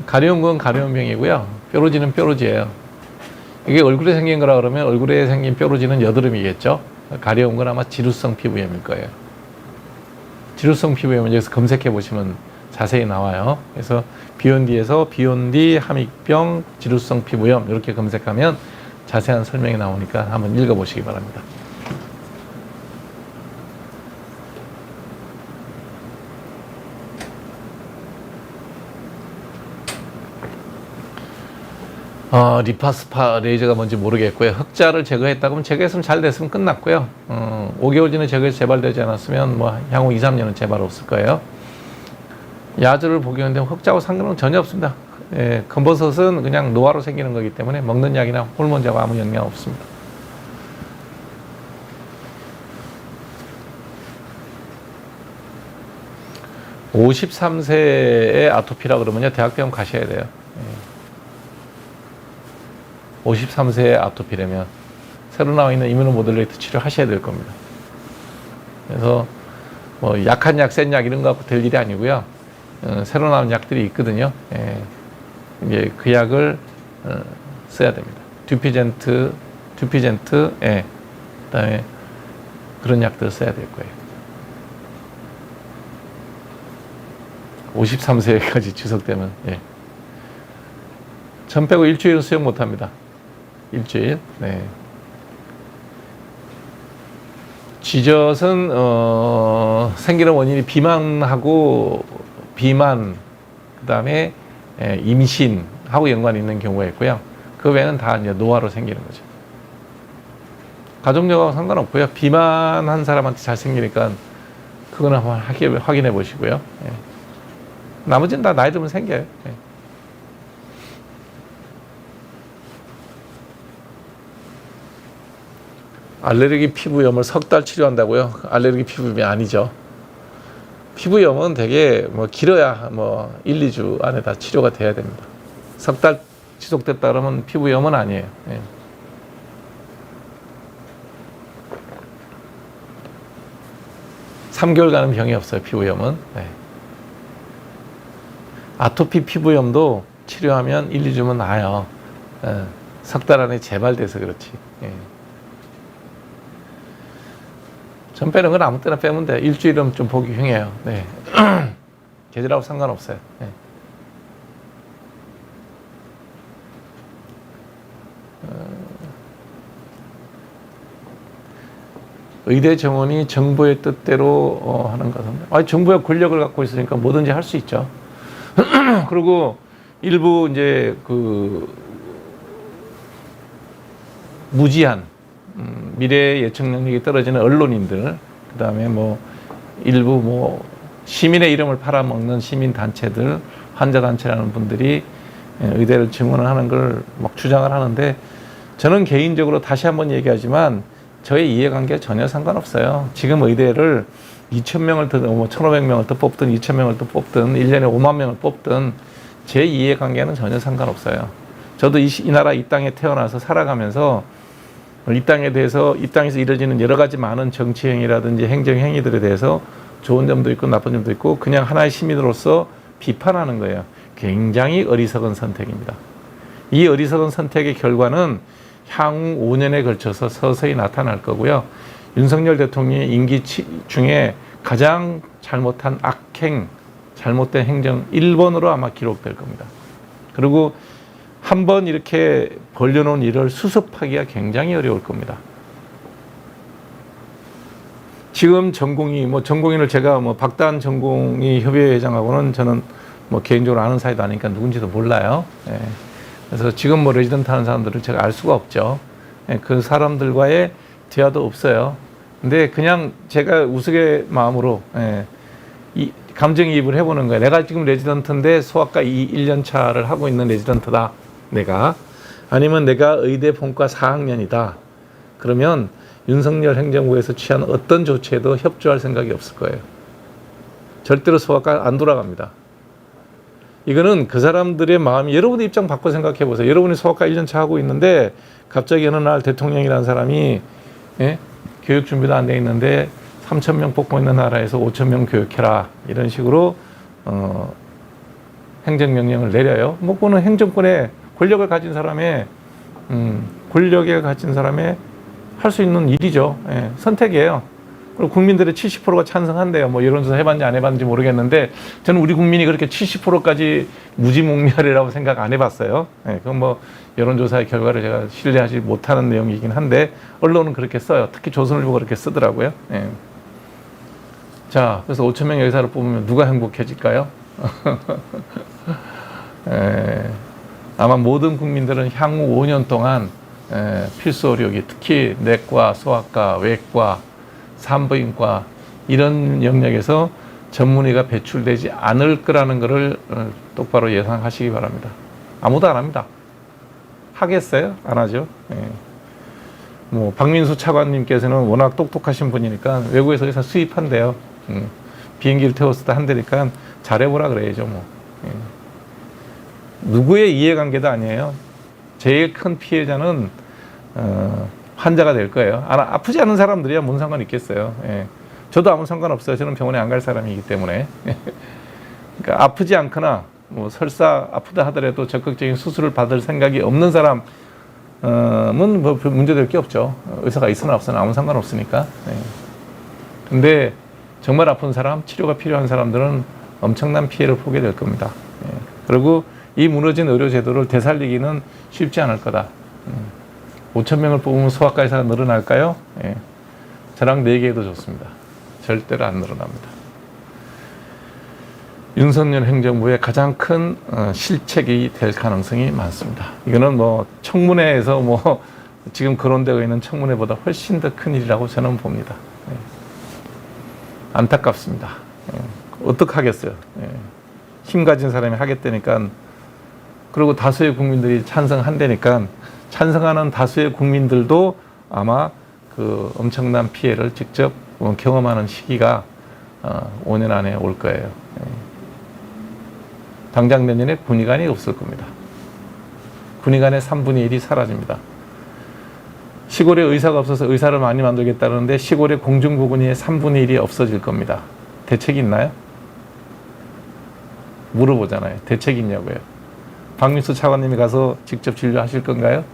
가려운 건 가려운 병이고요. 뾰루지는 뾰루지예요. 이게 얼굴에 생긴 거라 그러면 얼굴에 생긴 뾰루지는 여드름이겠죠. 가려운 건 아마 지루성 피부염일 거예요. 지루성 피부염은 여기서 검색해 보시면 자세히 나와요. 그래서 비욘디에서 비욘디 함익병 지루성 피부염 이렇게 검색하면 자세한 설명이 나오니까 한번 읽어보시기 바랍니다. 리파스파 레이저가 뭔지 모르겠고요. 흑자를 제거했다 그러면 제거했으면 잘 됐으면 끝났고요. 5개월 전에 제거해서 재발되지 않았으면 뭐 향후 2, 3년은 재발 없을 거예요. 야주를 복용하는데 흑자하고 상관은 전혀 없습니다. 검버섯은 그냥 노화로 생기는 거기 때문에 먹는 약이나 호르몬제하고 아무 영향 없습니다. (53세의) 아토피라 그러면요 대학병원 가셔야 돼요. 53세의 아토피라면 새로 나와 있는 이뮤노모듈레이터 치료하셔야 될 겁니다. 그래서 뭐 약한 약, 센 약 이런 거 갖고 될 일이 아니고요. 새로 나온 약들이 있거든요. 이제 그 약을 써야 됩니다. 듀피젠트, 그다음에 그런 약들을 써야 될 거예요. 53세까지 지속되면 전 빼고 일주일은 수영 못합니다. 일주일. 네. 쥐젖은 생기는 원인이 비만 그다음에 임신하고 연관이 있는 경우가 있고요. 그 외에는 다 이제 노화로 생기는 거죠. 가족력하고 상관없고요. 비만한 사람한테 잘 생기니까 그거는 한번 확인해 보시고요. 예. 나머지는 다 나이 들면 생겨요. 예. 알레르기 피부염을 석 달 치료한다고요? 알레르기 피부염이 아니죠. 피부염은 되게 뭐 길어야 뭐 1, 2주 안에 다 치료가 돼야 됩니다. 석 달 지속됐다 그러면 피부염은 아니에요. 예. (3개월) 가는 병이 없어요. 피부염은. 네. 아토피 피부염도 치료하면 1, 2주면 나아요. 석 달 안에 재발돼서 그렇지. 예. 전 빼는 건 아무 때나 빼면 돼요. 일주일은 좀 보기 흉해요. 네. 계절하고 상관없어요. 네. 의대 정원이 정부의 뜻대로 하는 것은, 정부가 권력을 갖고 있으니까 뭐든지 할 수 있죠. 그리고 일부 이제 무지한 미래 예측 능력이 떨어지는 언론인들, 그다음에 뭐 일부 뭐 시민의 이름을 팔아먹는 시민 단체들, 환자 단체라는 분들이 의대를 증원을 하는 걸 막 주장을 하는데, 저는 개인적으로 다시 한번 얘기하지만 저의 이해관계와 전혀 상관없어요. 지금 의대를 2,000명을 더, 뭐 1,500명을 더 뽑든 2,000명을 더 뽑든 1년에 5만 명을 뽑든 제 이해관계는 전혀 상관없어요. 저도 이 나라 이 땅에 태어나서 살아가면서 이 땅에 대해서, 이 땅에서 이루어지는 여러 가지 많은 정치행위라든지 행정행위들에 대해서 좋은 점도 있고 나쁜 점도 있고 그냥 하나의 시민으로서 비판하는 거예요. 굉장히 어리석은 선택입니다. 이 어리석은 선택의 결과는 향후 5년에 걸쳐서 서서히 나타날 거고요. 윤석열 대통령의 임기 중에 가장 잘못한 악행, 잘못된 행정 1번으로 아마 기록될 겁니다. 그리고 한번 이렇게 벌려놓은 일을 수습하기가 굉장히 어려울 겁니다. 지금 전공인을 제가 박단 전공의 협의회장하고는 저는 개인적으로 아는 사이도 아니니까 누군지도 몰라요. 예. 그래서 지금 레지던트 하는 사람들을 제가 알 수가 없죠. 예. 그 사람들과의 대화도 없어요. 근데 그냥 제가 우스개 마음으로 감정이입을 해보는 거예요. 내가 지금 레지던트인데 소아과 1년 차를 하고 있는 레지던트다. 내가. 아니면 내가 의대 본과 4학년이다. 그러면 윤석열 행정부에서 취한 어떤 조치에도 협조할 생각이 없을 거예요. 절대로 소아과 안 돌아갑니다. 이거는 그 사람들의 마음이, 여러분의 입장 바꿔 생각해 보세요. 여러분이 소아과 1년 차 하고 있는데 갑자기 어느 날 대통령이라는 사람이 교육 준비도 안 돼 있는데 3,000명 뽑고 있는 나라에서 5,000명 교육해라, 이런 식으로 행정명령을 내려요. 그거는 행정권의 권력을 가진 사람의 할 수 있는 일이죠. 예, 선택이에요. 그리고 국민들의 70%가 찬성한대요. 여론조사 해봤는지 안 해봤는지 모르겠는데 저는 우리 국민이 그렇게 70%까지 무지몽멸이라고 생각 안 해봤어요. 예, 그건 여론조사의 결과를 제가 신뢰하지 못하는 내용이긴 한데 언론은 그렇게 써요. 특히 조선일보가 그렇게 쓰더라고요. 예. 자, 그래서 5,000명 의사를 뽑으면 누가 행복해질까요? 아마 모든 국민들은 향후 5년 동안 필수 의료기, 특히 내과, 소아과, 외과, 산부인과 이런 영역에서 전문의가 배출되지 않을 거라는 것을 똑바로 예상하시기 바랍니다. 아무도 안 합니다. 하겠어요? 안 하죠. 박민수 차관님께서는 워낙 똑똑하신 분이니까 외국에서 의사 수입한대요. 비행기를 태웠을 때 한대니까 잘해보라 그래야죠. 누구의 이해관계도 아니에요. 제일 큰 피해자는 환자가 될 거예요. 아프지 않은 사람들이야 뭔 상관 있겠어요. 예. 저도 아무 상관 없어요. 저는 병원에 안 갈 사람이기 때문에. 그러니까 아프지 않거나 설사 아프다 하더라도 적극적인 수술을 받을 생각이 없는 사람은 문제될 게 없죠. 의사가 있으나 없으나 아무 상관 없으니까. 예. 근데 정말 아픈 사람, 치료가 필요한 사람들은 엄청난 피해를 보게 될 겁니다. 예. 그리고 이 무너진 의료제도를 되살리기는 쉽지 않을 거다. 5,000명을 뽑으면 소아과 의사가 늘어날까요? 예. 저랑 4개 해도 좋습니다. 절대로 안 늘어납니다. 윤석열 행정부의 가장 큰 실책이 될 가능성이 많습니다. 이거는 뭐 청문회에서 뭐 지금 거론되고 있는 청문회보다 훨씬 더 큰 일이라고 저는 봅니다. 예. 안타깝습니다. 예. 어떡하겠어요. 예. 힘 가진 사람이 하겠다니까, 그리고 다수의 국민들이 찬성한다니까 찬성하는 다수의 국민들도 아마 그 엄청난 피해를 직접 경험하는 시기가 5년 안에 올 거예요. 예. 당장 내년에 군의관이 없을 겁니다. 군의관의 3분의 1이 사라집니다. 시골에 의사가 없어서 의사를 많이 만들겠다는데 시골의 공중부군의 3분의 1이 없어질 겁니다. 대책이 있나요? 물어보잖아요. 대책이 있냐고요. 박민수 차관님이 가서 직접 진료하실 건가요?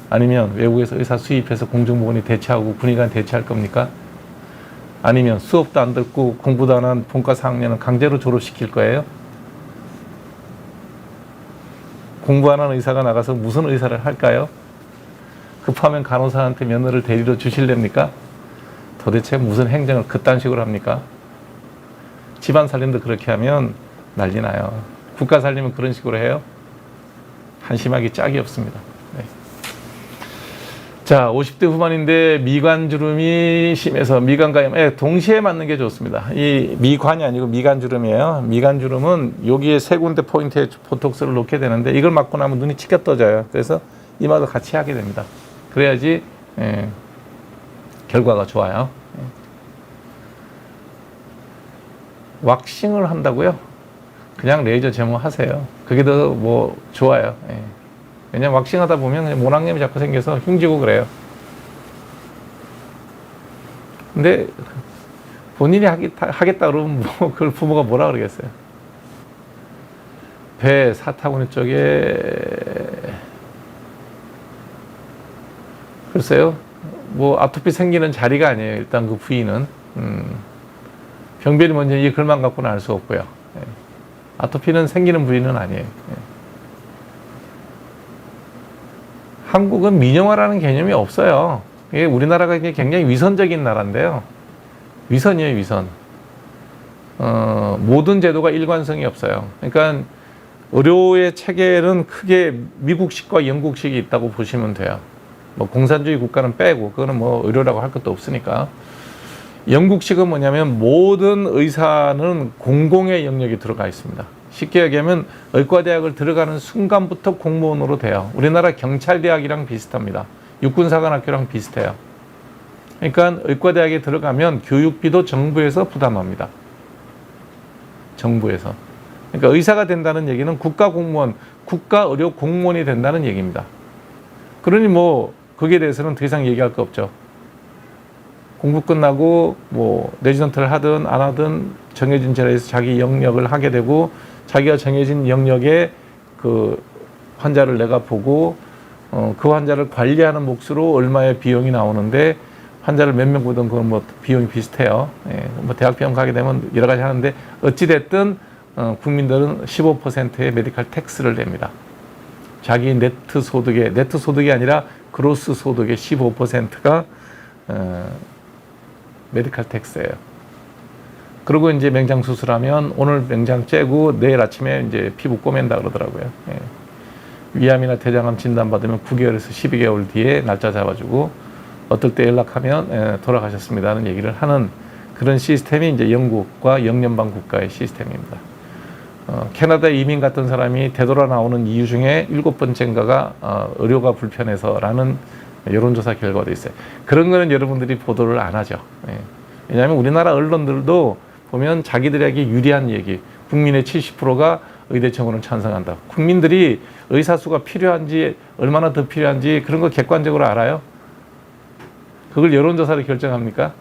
아니면 외국에서 의사 수입해서 공중부군이 대체하고 군의관 대체할 겁니까? 아니면 수업도 안 듣고 공부도 안 한 본과 4학년은 강제로 졸업시킬 거예요? 공부 안 하는 의사가 나가서 무슨 의사를 할까요? 급하면 간호사한테 면허를 대리로 주실랍니까? 도대체 무슨 행정을 그딴 식으로 합니까? 집안 살림도 그렇게 하면 난리 나요. 국가 살림은 그런 식으로 해요? 한심하기 짝이 없습니다. 네. 자, 50대 후반인데 미관주름이 심해서 미관가염, 동시에 맞는 게 좋습니다. 이 미관이 아니고 미관주름이에요. 미관주름은 여기에 세 군데 포인트에 보톡스를 놓게 되는데 이걸 맞고 나면 눈이 치켜 떠져요. 그래서 이마도 같이 하게 됩니다. 그래야지 결과가 좋아요. 왁싱을 한다고요? 그냥 레이저 제모하세요. 그게 더 뭐 좋아요. 왜냐면 왁싱하다 보면 모낭염이 자꾸 생겨서 흉지고 그래요. 근데 본인이 하겠다 그러면 뭐 그걸 부모가 뭐라 그러겠어요. 배 사타구니 쪽에 글쎄요, 뭐 아토피 생기는 자리가 아니에요. 일단 그 부위는 병변이 뭔지 이 글만 갖고는 알 수 없고요. 아토피는 생기는 부위는 아니에요. 한국은 민영화라는 개념이 없어요. 이게 우리나라가 굉장히 위선적인 나라인데요. 위선이에요, 위선. 모든 제도가 일관성이 없어요. 그러니까 의료의 체계는 크게 미국식과 영국식이 있다고 보시면 돼요. 뭐 공산주의 국가는 빼고 그거는 뭐 의료라고 할 것도 없으니까. 영국식은 뭐냐면 모든 의사는 공공의 영역이 들어가 있습니다. 쉽게 얘기하면 의과대학을 들어가는 순간부터 공무원으로 돼요. 우리나라 경찰대학이랑 비슷합니다. 육군사관학교랑 비슷해요. 그러니까 의과대학에 들어가면 교육비도 정부에서 부담합니다. 정부에서. 그러니까 의사가 된다는 얘기는 국가공무원, 국가의료공무원이 된다는 얘기입니다. 그러니 뭐 거기에 대해서는 더 이상 얘기할 거 없죠. 공부 끝나고 뭐 레지던트를 하든 안 하든 정해진 자리에서 자기 영역을 하게 되고 자기가 정해진 영역에 그 환자를 내가 보고 그 환자를 관리하는 몫으로 얼마의 비용이 나오는데 환자를 몇 명 보든 그건 뭐 비용이 비슷해요. 뭐 대학 병원 가게 되면 여러 가지 하는데 어찌 됐든 국민들은 15%의 메디컬 텍스를 냅니다. 자기 네트 소득이 아니라 그로스 소득의 15%가 메디컬 텍스예요. 그리고 이제 맹장 수술하면 오늘 맹장 째고 내일 아침에 이제 피부 꼬맨다 그러더라고요. 위암이나 대장암 진단받으면 9개월에서 12개월 뒤에 날짜 잡아주고 어떨 때 연락하면 돌아가셨습니다는 얘기를 하는 그런 시스템이 이제 영국과 영연방 국가의 시스템입니다. 캐나다에 이민 갔던 사람이 되돌아 나오는 이유 중에 7번째인가가 의료가 불편해서라는 여론조사 결과도 있어요. 그런 거는 여러분들이 보도를 안 하죠. 왜냐하면 우리나라 언론들도 보면 자기들에게 유리한 얘기, 국민의 70%가 의대 정원을 찬성한다. 국민들이 의사수가 필요한지 얼마나 더 필요한지 그런 거 객관적으로 알아요? 그걸 여론조사로 결정합니까?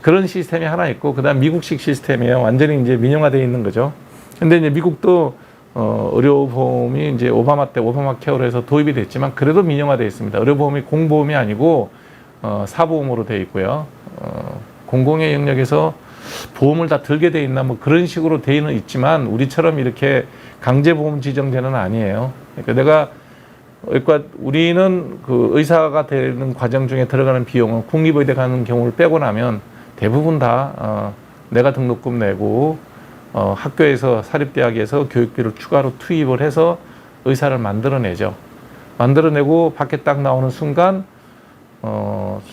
그런 시스템이 하나 있고, 그 다음 미국식 시스템이에요. 완전히 이제 민영화되어 있는 거죠. 근데 이제 미국도 의료보험이 이제 오바마 때 오바마 케어로 해서 도입이 됐지만 그래도 민영화되어 있습니다. 의료보험이 공보험이 아니고 사보험으로 되어 있고요. 공공의 영역에서 보험을 다 들게 돼 있나 뭐 그런 식으로 되어는 있지만 우리처럼 이렇게 강제보험 지정제는 아니에요. 그러니까 우리는 그 의사가 되는 과정 중에 들어가는 비용은 국립의대 가는 경우를 빼고 나면 대부분 다 내가 등록금 내고 학교에서 사립대학에서 교육비를 추가로 투입을 해서 의사를 만들어내죠. 만들어내고 밖에 딱 나오는 순간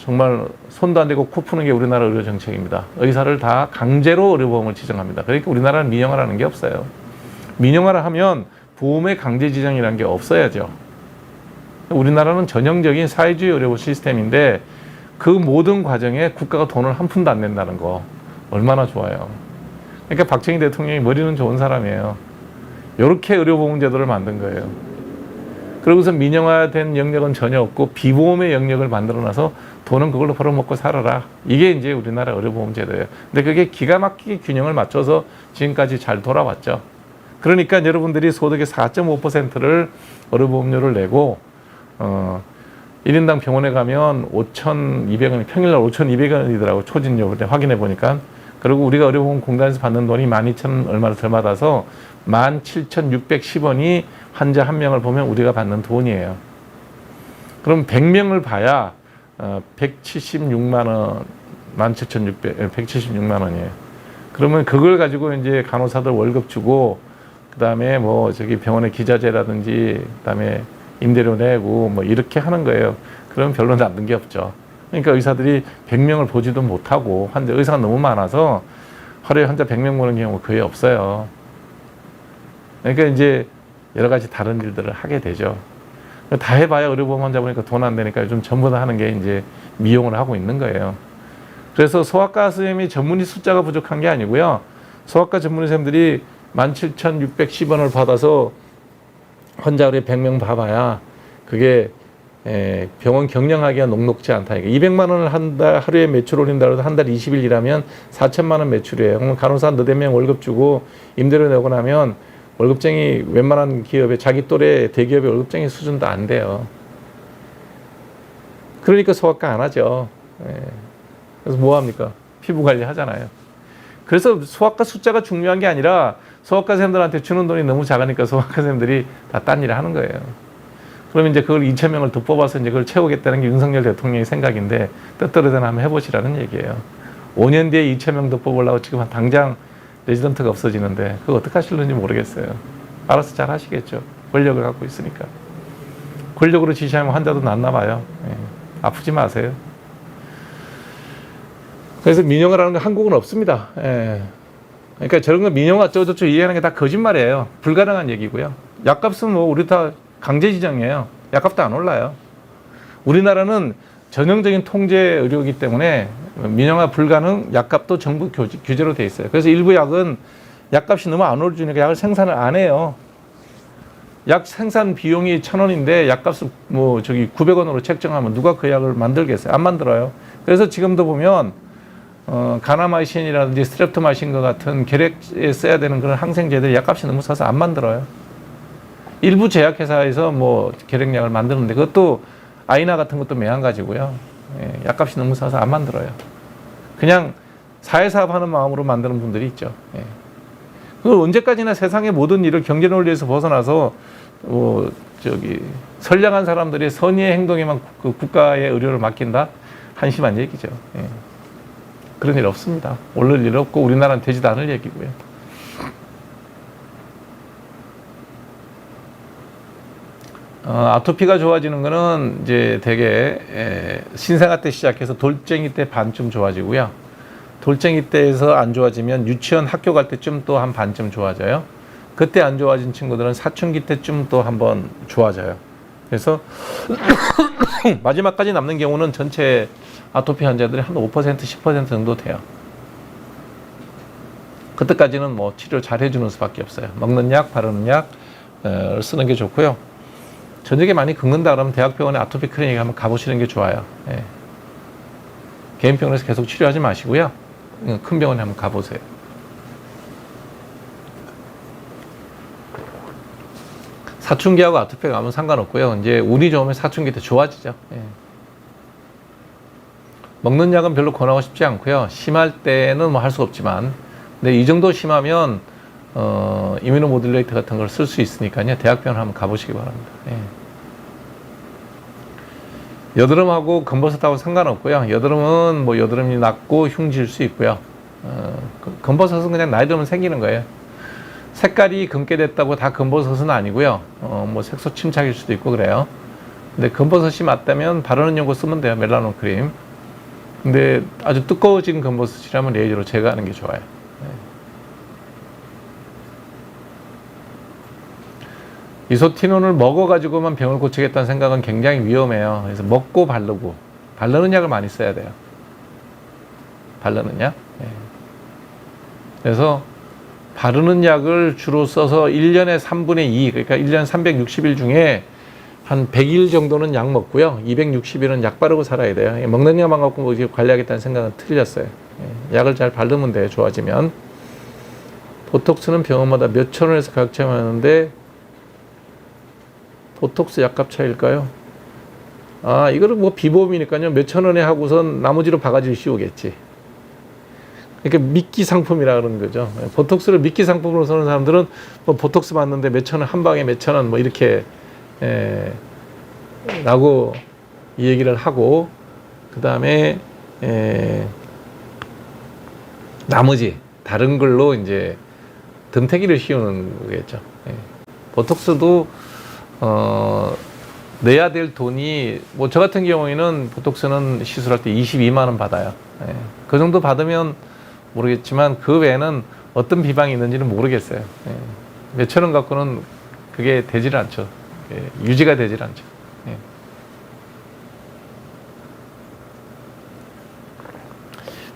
정말 손도 안 대고 코 푸는 게 우리나라 의료 정책입니다. 의사를 다 강제로 의료보험을 지정합니다. 그러니까 우리나라는 민영화라는 게 없어요. 민영화를 하면 보험의 강제 지정이라는 게 없어야죠. 우리나라는 전형적인 사회주의 의료 시스템인데 그 모든 과정에 국가가 돈을 한 푼도 안 낸다는 거 얼마나 좋아요. 그러니까 박정희 대통령이 머리는 좋은 사람이에요. 이렇게 의료보험 제도를 만든 거예요. 그러고서 민영화된 영역은 전혀 없고 비보험의 영역을 만들어놔서 돈은 그걸로 벌어먹고 살아라. 이게 이제 우리나라 의료보험 제도예요. 근데 그게 기가 막히게 균형을 맞춰서 지금까지 잘 돌아왔죠. 그러니까 여러분들이 소득의 4.5%를 의료보험료를 내고 1인당 병원에 가면 5,200원, 평일날 5,200원이더라고. 초진료 그때 확인해 보니까. 그리고 우리가 의료보험 공단에서 받는 돈이 12,000 얼마를 덜 받아서 17,610원이 환자 한 명을 보면 우리가 받는 돈이에요. 그럼 100명을 봐야 176만 원, 176만 원이에요. 그러면 그걸 가지고 이제 간호사들 월급 주고 그다음에 뭐 저기 병원의 기자재라든지 그다음에 임대료 내고 뭐 이렇게 하는 거예요. 그러면 별로 남는 게 없죠. 그러니까 의사들이 100명을 보지도 못하고 의사가 너무 많아서 하루에 환자 100명 보는 경우가 거의 없어요. 그러니까 이제 여러 가지 다른 일들을 하게 되죠. 다 해봐야 의료보험 환자 보니까 돈 안 되니까 요즘 전부 다 하는 게 이제 미용을 하고 있는 거예요. 그래서 소아과 선생님이 전문의 숫자가 부족한 게 아니고요. 소아과 전문의 선생님들이 17,610원을 받아서 환자 하루에 100명 봐봐야 그게 병원 경영하기가 녹록지 않다. 200만 원을 한 달 하루에 매출 올린다 해도 한 달 20일 일하면 4천만 원 매출이에요. 그럼 간호사 너댓 명 월급 주고 임대료 내고 나면 월급쟁이 웬만한 기업에 자기 또래 대기업의 월급쟁이 수준도 안 돼요. 그러니까 소아과 안 하죠. 그래서 뭐 합니까? 피부 관리 하잖아요. 그래서 소아과 숫자가 중요한 게 아니라 소아과 선생님들한테 주는 돈이 너무 작으니까 소아과 선생님들이 다 딴 일을 하는 거예요. 그러면 이제 그걸 2,000명을 더 뽑아서 이제 그걸 채우겠다는 게 윤석열 대통령의 생각인데 뜻대로대로 한번 해보시라는 얘기예요. 5년 뒤에 2,000명 더 뽑으려고 지금 당장 레지던트가 없어지는데 그거 어떻게 하실는지 모르겠어요. 알아서 잘 하시겠죠. 권력을 갖고 있으니까. 권력으로 지시하면 환자도 낫나 봐요. 아프지 마세요. 그래서 민영화라는 건 한국은 없습니다. 그러니까 저런 거 민영화 어쩌고저쩌고 이해하는 게 다 거짓말이에요. 불가능한 얘기고요. 약값은 뭐 우리 다 강제 지정이에요. 약값도 안 올라요. 우리나라는 전형적인 통제 의료이기 때문에 민영화 불가능, 약값도 정부 규제로 돼 있어요. 그래서 일부 약은 약값이 너무 안 올라주니까 약을 생산을 안 해요. 약 생산 비용이 1,000원인데 약값을 뭐 저기 900원으로 책정하면 누가 그 약을 만들겠어요? 안 만들어요. 그래서 지금도 보면 가나마이신이라든지 스트랩토마이신과 같은 결핵에 써야 되는 그런 항생제들이 약값이 너무 싸서 안 만들어요. 일부 제약회사에서 뭐 결핵약을 만드는데 그것도 아이나 같은 것도 매한가지고요. 약값이 너무 싸서 안 만들어요. 그냥 사회사업하는 마음으로 만드는 분들이 있죠. 그 언제까지나 세상의 모든 일을 경제 논리에서 벗어나서 선량한 사람들이 선의의 행동에만 그 국가의 의료를 맡긴다? 한심한 얘기죠. 그런 일 없습니다. 오를 일 없고 우리나라는 되지도 않을 얘기고요. 아토피가 좋아지는 거는 이제 되게 신생아 때 시작해서 돌쟁이 때 반쯤 좋아지고요. 돌쟁이 때에서 안 좋아지면 유치원 학교 갈 때쯤 또 한 반쯤 좋아져요. 그때 안 좋아진 친구들은 사춘기 때쯤 또 한번 좋아져요. 그래서 마지막까지 남는 경우는 전체 아토피 환자들이 한 5%, 10% 정도 돼요. 그때까지는 뭐 치료 잘 해주는 수밖에 없어요. 먹는 약, 바르는 약 쓰는 게 좋고요. 저녁에 많이 긁는다 그러면 대학병원에 아토피 클리닉 한번 가보시는 게 좋아요. 개인 병원에서 계속 치료하지 마시고요. 큰 병원에 한번 가보세요. 사춘기하고 아토피가 아무 상관없고요. 이제 운이 좋으면 사춘기 때 좋아지죠. 먹는 약은 별로 권하고 싶지 않고요. 심할 때는 뭐 할 수 없지만, 근데 이 정도 심하면 이뮤노모듈레이터 같은 걸 쓸 수 있으니까요. 대학병원 한번 가보시기 바랍니다. 여드름하고 검버섯하고 상관없고요. 여드름은 뭐 여드름이 낫고 흉질 수 있고요. 검버섯은 그냥 나이 들면 생기는 거예요. 색깔이 검게 됐다고 다 검버섯은 아니고요. 뭐 색소 침착일 수도 있고 그래요. 근데 검버섯이 맞다면 바르는 용고 쓰면 돼요. 멜라논 크림. 근데 아주 두꺼워진 검버섯이라면 레이저로 제거하는 게 좋아요. 이소티논을 먹어가지고만 병을 고치겠다는 생각은 굉장히 위험해요. 그래서 먹고 바르고, 바르는 약을 많이 써야 돼요. 바르는 약. 그래서 바르는 약을 주로 써서 1년에 3분의 2, 그러니까 1년 360일 중에 한 100일 정도는 약 먹고요. 260일은 약 바르고 살아야 돼요. 먹는 약만 갖고 뭐 관리하겠다는 생각은 틀렸어요. 약을 잘 바르면 돼요. 좋아지면. 보톡스는 병원마다 몇천 원에서 가격 차이하는데 보톡스 약값 차이일까요? 아, 이거는 뭐 비보험이니까요. 몇천 원에 하고선 나머지로 바가지를 씌우겠지. 그러니까 미끼 상품이라 그러는 거죠. 보톡스를 미끼 상품으로 쓰는 사람들은 뭐 보톡스 맞는데 몇천 원, 한 방에 몇천 원, 뭐 이렇게, 라고 이 얘기를 하고, 그 다음에, 나머지, 다른 걸로 이제 덤태기를 씌우는 거겠죠. 보톡스도, 내야 될 돈이, 뭐, 저 같은 경우에는 보톡스는 시술할 때 22만 원 받아요. 그 정도 받으면 모르겠지만, 그 외에는 어떤 비방이 있는지는 모르겠어요. 몇천 원 갖고는 그게 되질 않죠. 유지가 되질 않죠.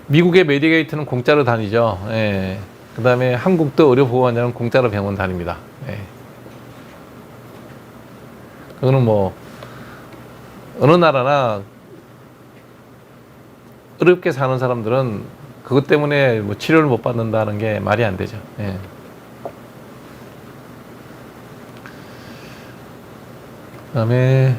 미국의 메디게이트는 공짜로 다니죠. 그 다음에 한국도 의료보호원장은 공짜로 병원 다닙니다. 그거는 뭐 어느 나라나 어렵게 사는 사람들은 그것 때문에 뭐 치료를 못 받는다는 게 말이 안 되죠. 그다음에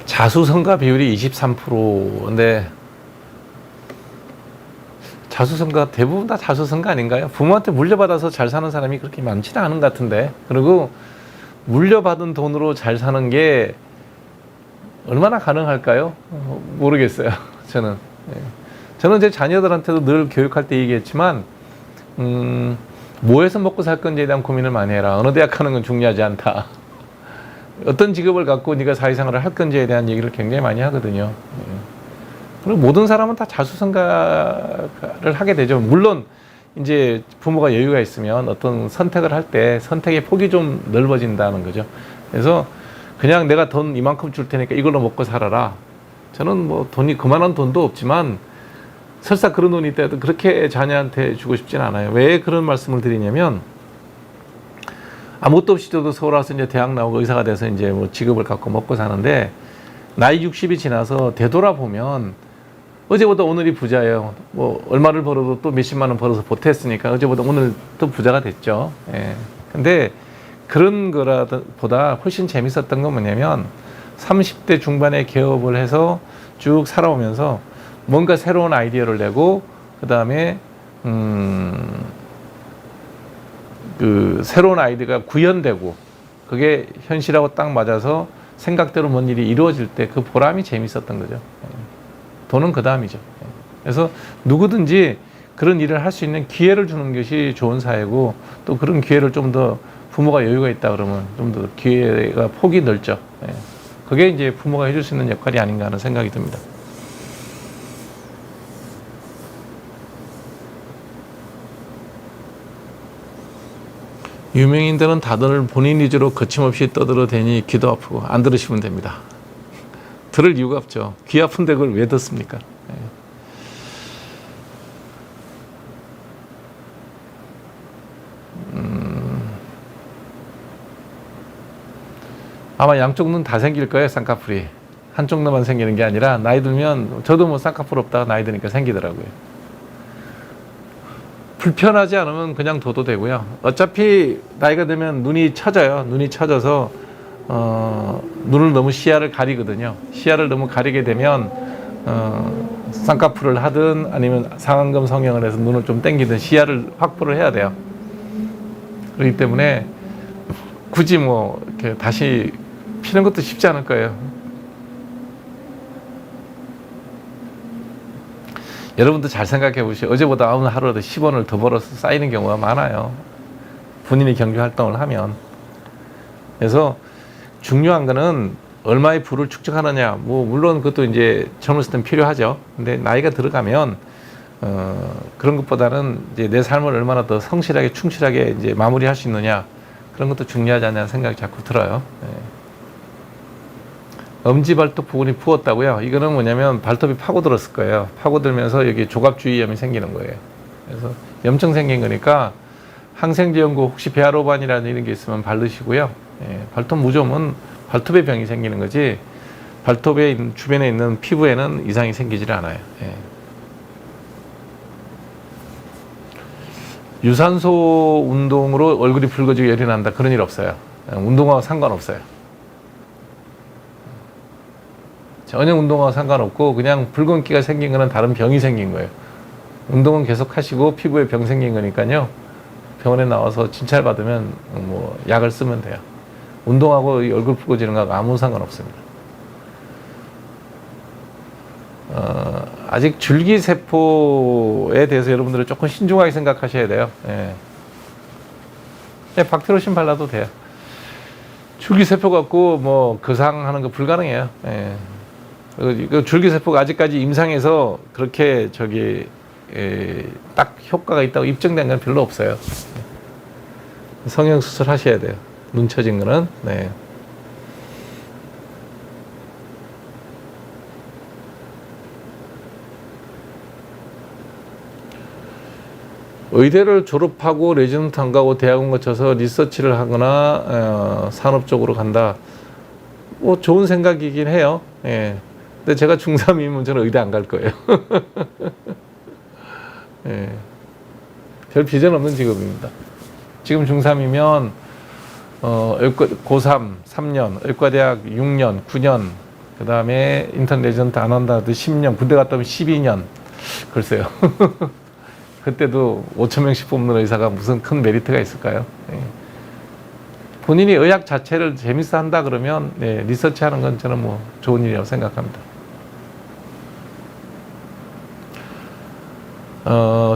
자수성가 비율이 23%인데 자수성가 대부분 다 자수성가 아닌가요? 부모한테 물려받아서 잘 사는 사람이 그렇게 많지는 않은 것 같은데. 그리고 물려받은 돈으로 잘 사는 게 얼마나 가능할까요? 모르겠어요. 저는 제 자녀들한테도 늘 교육할 때 얘기했지만 뭐해서 먹고 살 건지에 대한 고민을 많이 해라. 어느 대학 가는 건 중요하지 않다. 어떤 직업을 갖고 네가 사회생활을 할 건지에 대한 얘기를 굉장히 많이 하거든요. 그리고 모든 사람은 다 자수성가를 하게 되죠. 물론 이제 부모가 여유가 있으면 어떤 선택을 할 때 선택의 폭이 좀 넓어진다는 거죠. 그래서 그냥 내가 돈 이만큼 줄 테니까 이걸로 먹고 살아라. 저는 뭐 돈이 그만한 돈도 없지만 설사 그런 돈이 있다도 그렇게 자녀한테 주고 싶진 않아요. 왜 그런 말씀을 드리냐면 아무것도 없이 저도 서울 와서 이제 대학 나오고 의사가 돼서 이제 뭐 직업을 갖고 먹고 사는데 나이 60이 지나서 되돌아보면 어제보다 오늘이 부자예요. 뭐 얼마를 벌어도 또 몇십만 원 벌어서 보탰으니까 어제보다 오늘 또 부자가 됐죠. 근데 그런 거보다 훨씬 재밌었던 건 뭐냐면 30대 중반에 개업을 해서 쭉 살아오면서 뭔가 새로운 아이디어를 내고 그 다음에 그 새로운 아이디어가 구현되고 그게 현실하고 딱 맞아서 생각대로 뭔 일이 이루어질 때 그 보람이 재밌었던 거죠. 돈은 그 다음이죠. 그래서 누구든지 그런 일을 할 수 있는 기회를 주는 것이 좋은 사회고 또 그런 기회를 좀 더 부모가 여유가 있다 그러면 좀 더 기회가 폭이 넓죠. 그게 이제 부모가 해줄 수 있는 역할이 아닌가 하는 생각이 듭니다. 유명인들은 다들 본인 위주로 거침없이 떠들어대니 귀도 아프고 안 들으시면 됩니다. 들을 이유가 없죠. 귀 아픈데 그걸 왜 듣습니까? 아마 양쪽 눈 다 생길 거예요. 쌍꺼풀이. 한쪽 눈만 생기는 게 아니라 나이 들면 저도 뭐 쌍꺼풀 없다가 나이 드니까 생기더라고요. 불편하지 않으면 그냥 둬도 되고요. 어차피 나이가 되면 눈이 처져요. 눈이 처져서 눈을 너무 시야를 가리거든요. 시야를 너무 가리게 되면 쌍꺼풀을 하든 아니면 상안검 성형을 해서 눈을 좀 당기든 시야를 확보를 해야 돼요. 그렇기 때문에 굳이 뭐 이렇게 다시 피는 것도 쉽지 않을 거예요. 여러분도 잘 생각해 보시죠. 어제보다 오늘 하루라도 10원을 더 벌어서 쌓이는 경우가 많아요. 본인이 경제 활동을 하면. 그래서 중요한 거는 얼마의 부를 축적하느냐. 뭐 물론 그것도 이제 젊었을 땐 필요하죠. 근데 나이가 들어가면 그런 것보다는 이제 내 삶을 얼마나 더 성실하게 충실하게 이제 마무리할 수 있느냐. 그런 것도 중요하지 않냐는 생각이 자꾸 들어요. 예. 엄지발톱 부분이 부었다고요? 이거는 뭐냐면 발톱이 파고들었을 거예요. 파고들면서 여기 조갑주의염이 생기는 거예요. 그래서 염증 생긴 거니까 항생제연고 혹시 베아로반이라는 이런 게 있으면 바르시고요. 예, 발톱 무좀은 발톱에 병이 생기는 거지 발톱의 주변에 있는 피부에는 이상이 생기질 않아요. 예. 유산소 운동으로 얼굴이 붉어지고 열이 난다. 그런 일 없어요. 운동하고 상관없어요. 전혀 운동하고 상관없고 그냥 붉은기가 생긴 거는 다른 병이 생긴 거예요. 운동은 계속 하시고 피부에 병 생긴 거니까요. 병원에 나와서 진찰 받으면 뭐 약을 쓰면 돼요. 운동하고 얼굴 붉어지는 거하고 아무 상관없습니다. 아직 줄기세포에 대해서 여러분들은 조금 신중하게 생각하셔야 돼요. 예. 박테로신 발라도 돼요. 줄기세포 갖고 뭐 거상하는 거 불가능해요. 예. 그 줄기세포가 아직까지 임상에서 그렇게 딱 효과가 있다고 입증된 건 별로 없어요. 성형수술 하셔야 돼요. 눈 처진 거는. 네. 의대를 졸업하고 레지던트 안 가고 대학원 거쳐서 리서치를 하거나 산업 쪽으로 간다. 뭐 좋은 생각이긴 해요. 예. 근데 제가 중3이면 저는 의대 안 갈 거예요. 예. 별 비전 없는 직업입니다. 지금 중3이면 고3 3년, 의과대학 6년, 9년, 그 다음에 인턴 레지던트 안 한다 하도 10년, 군대 갔다 오면 12년. 글쎄요. 그때도 5,000명씩 뽑는 의사가 무슨 큰 메리트가 있을까요? 예. 본인이 의학 자체를 재밌어 한다 그러면 네, 리서치 하는 건 저는 뭐 좋은 일이라고 생각합니다.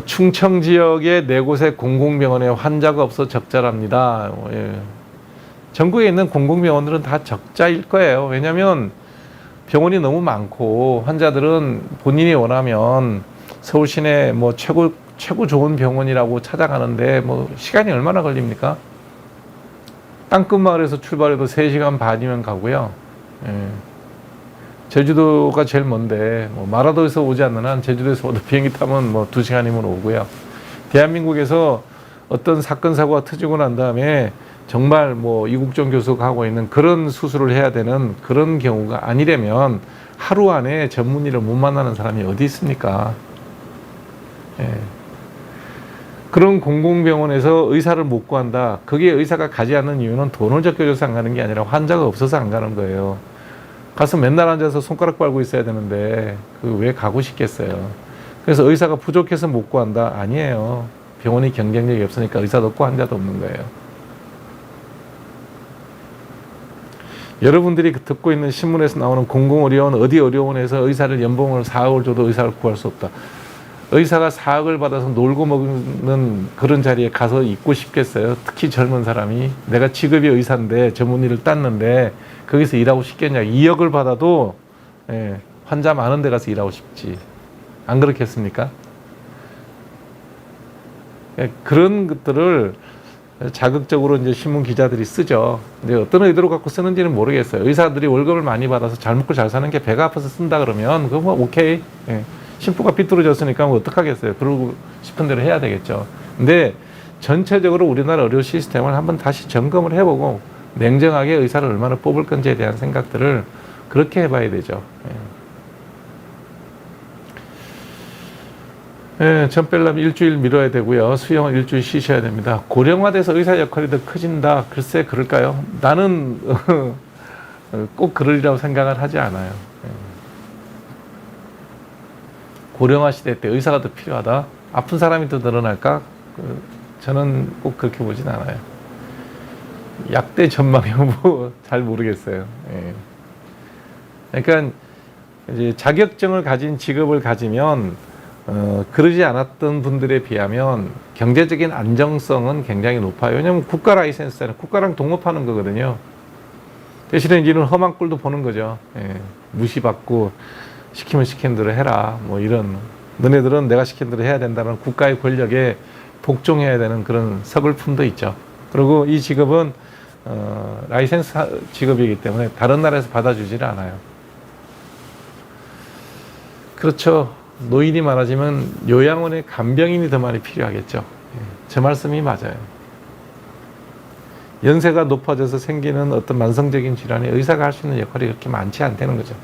충청 지역의 4곳의 공공병원에 환자가 없어 적자랍니다. 예. 전국에 있는 공공병원들은 다 적자일 거예요. 왜냐하면 병원이 너무 많고 환자들은 본인이 원하면 서울 시내 뭐 최고 좋은 병원이라고 찾아가는데 뭐 시간이 얼마나 걸립니까? 땅끝마을에서 출발해도 3시간 반이면 가고요. 예. 제주도가 제일 먼데 뭐 마라도에서 오지 않는 한 제주도에서 오도 비행기 타면 뭐 2시간이면 오고요. 대한민국에서 어떤 사건 사고가 터지고 난 다음에 정말 뭐 이국정 교수가 하고 있는 그런 수술을 해야 되는 그런 경우가 아니라면 하루 안에 전문의를 못 만나는 사람이 어디 있습니까? 예. 그런 공공병원에서 의사를 못 구한다. 그게 의사가 가지 않는 이유는 돈을 적게줘서 안 가는 게 아니라 환자가 없어서 안 가는 거예요. 가서 맨날 앉아서 손가락 빨고 있어야 되는데 그 왜 가고 싶겠어요. 그래서 의사가 부족해서 못 구한다? 아니에요. 병원이 경쟁력이 없으니까 의사도 없고 환자도 없는 거예요. 여러분들이 듣고 있는 신문에서 나오는 공공의료원 어디 의료원에서 의사를 연봉을 4억을 줘도 의사를 구할 수 없다. 의사가 4억을 받아서 놀고 먹는 그런 자리에 가서 있고 싶겠어요. 특히 젊은 사람이 내가 직업이 의사인데 전문의를 땄는데 거기서 일하고 싶겠냐. 2억을 받아도 환자 많은 데 가서 일하고 싶지. 안 그렇겠습니까? 그런 것들을 자극적으로 이제 신문 기자들이 쓰죠. 근데 어떤 의도로 갖고 쓰는지는 모르겠어요. 의사들이 월급을 많이 받아서 잘 먹고 잘 사는 게 배가 아파서 쓴다 그러면 그거 뭐 오케이. 심부가 삐뚤어졌으니까 뭐 어떡하겠어요. 그러고 싶은 대로 해야 되겠죠. 근데 전체적으로 우리나라 의료 시스템을 한번 다시 점검을 해보고 냉정하게 의사를 얼마나 뽑을 건지에 대한 생각들을 그렇게 해봐야 되죠. 전 빼려면 일주일 미뤄야 되고요. 수영은 일주일 쉬셔야 됩니다. 고령화돼서 의사 역할이 더 커진다. 글쎄 그럴까요? 나는 꼭 그러리라고 생각을 하지 않아요. 고령화 시대 때 의사가 더 필요하다. 아픈 사람이 더 늘어날까? 저는 꼭 그렇게 보진 않아요. 약대 전망은 뭐 잘 모르겠어요. 그러니까 이제 자격증을 가진 직업을 가지면 그러지 않았던 분들에 비하면 경제적인 안정성은 굉장히 높아요. 왜냐하면 국가 라이센스는 국가랑 동업하는 거거든요. 대신에 이제는 험한 꼴도 보는 거죠. 예, 무시받고 시키면 시킨 대로 해라. 뭐 이런, 너네들은 내가 시킨 대로 해야 된다는 국가의 권력에 복종해야 되는 그런 서글픔도 있죠. 그리고 이 직업은 라이센스 직업이기 때문에 다른 나라에서 받아주지를 않아요. 그렇죠. 노인이 많아지면 요양원에 간병인이 더 많이 필요하겠죠. 예, 제 말씀이 맞아요. 연세가 높아져서 생기는 어떤 만성적인 질환에 의사가 할 수 있는 역할이 그렇게 많지 않다는 거죠.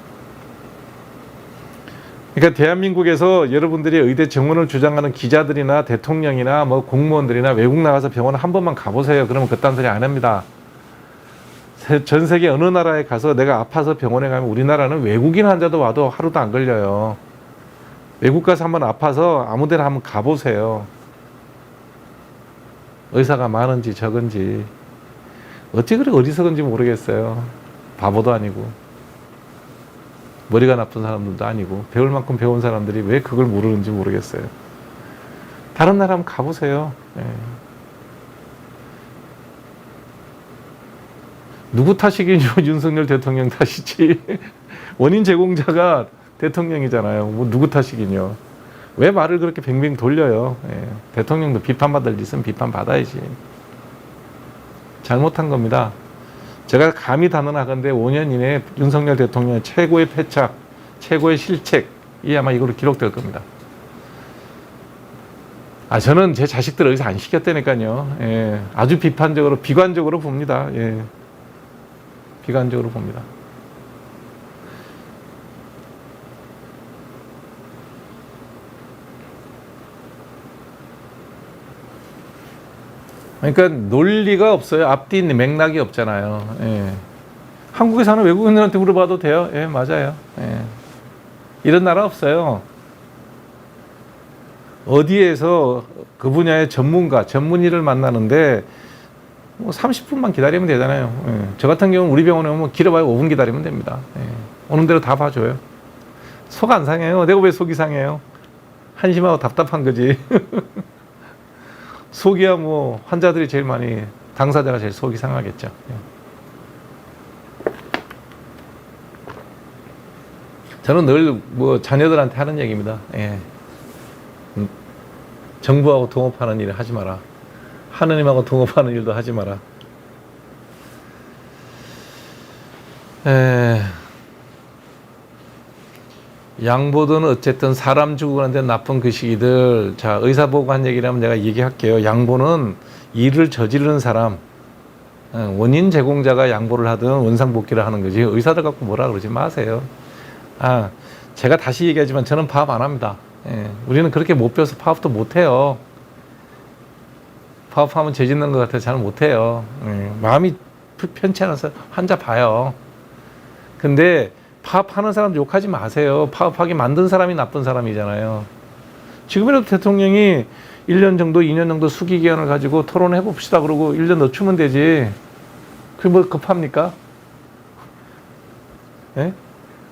그러니까 대한민국에서 여러분들이 의대 정원을 주장하는 기자들이나 대통령이나 뭐 공무원들이나 외국 나가서 병원 한 번만 가보세요. 그러면 그딴 소리 안 합니다. 전 세계 어느 나라에 가서 내가 아파서 병원에 가면 우리나라는 외국인 환자도 와도 하루도 안 걸려요. 외국 가서 한번 아파서 아무 데나 한번 가보세요. 의사가 많은지 적은지. 어찌 그렇게 어리석은지 모르겠어요. 바보도 아니고 머리가 나쁜 사람들도 아니고 배울 만큼 배운 사람들이 왜 그걸 모르는지 모르겠어요. 다른 나라 한번 가보세요. 예. 누구 탓이긴요? 윤석열 대통령 탓이지. 원인 제공자가 대통령이잖아요. 뭐 누구 탓이긴요? 왜 말을 그렇게 뱅뱅 돌려요? 예. 대통령도 비판받을 짓은 비판받아야지. 잘못한 겁니다. 제가 감히 단언하건대 5년 이내에 윤석열 대통령의 최고의 패착, 최고의 실책이 아마 이걸로 기록될 겁니다. 저는 제 자식들 여기서 안 시켰다니까요. 예. 아주 비판적으로, 비관적으로 봅니다. 예. 비관적으로 봅니다. 그러니까 논리가 없어요. 앞뒤 맥락이 없잖아요. 예. 한국에 사는 외국인들한테 물어봐도 돼요. 예, 맞아요. 예. 이런 나라 없어요. 어디에서 그 분야의 전문가, 전문의를 만나는데 뭐 30분만 기다리면 되잖아요. 예. 저 같은 경우는 우리 병원에 오면 길어봐야 5분 기다리면 됩니다. 예. 오는 대로 다 봐줘요. 속 안 상해요. 내가 왜 속이 상해요? 한심하고 답답한 거지. 속이야 뭐 환자들이 제일 많이, 당사자가 제일 속이 상하겠죠. 저는 늘 뭐 자녀들한테 하는 얘기입니다. 예. 정부하고 동업하는 일을 하지 마라. 하느님하고 동업하는 일도 하지 마라. 양보든 어쨌든 사람 죽으는데 나쁜 그 시기들. 자, 의사보고 한 얘기라면 내가 얘기할게요. 양보는 일을 저지르는 사람, 원인 제공자가 양보를 하든 원상복귀를 하는 거지 의사들 갖고 뭐라 그러지 마세요. 제가 다시 얘기하지만 저는 파업 안 합니다. 예, 우리는 그렇게 못 배워서 파업도 못 해요. 파업하면 죄 짓는 것 같아서 잘 못 해요. 마음이 편치 않아서 환자 봐요. 근데 파업하는 사람 욕하지 마세요. 파업하게 만든 사람이 나쁜 사람이잖아요. 지금이라도 대통령이 1년 정도, 2년 정도 수기 기간을 가지고 토론해 봅시다. 그러고 1년 늦추면 되지. 그게 뭐 급합니까? 예?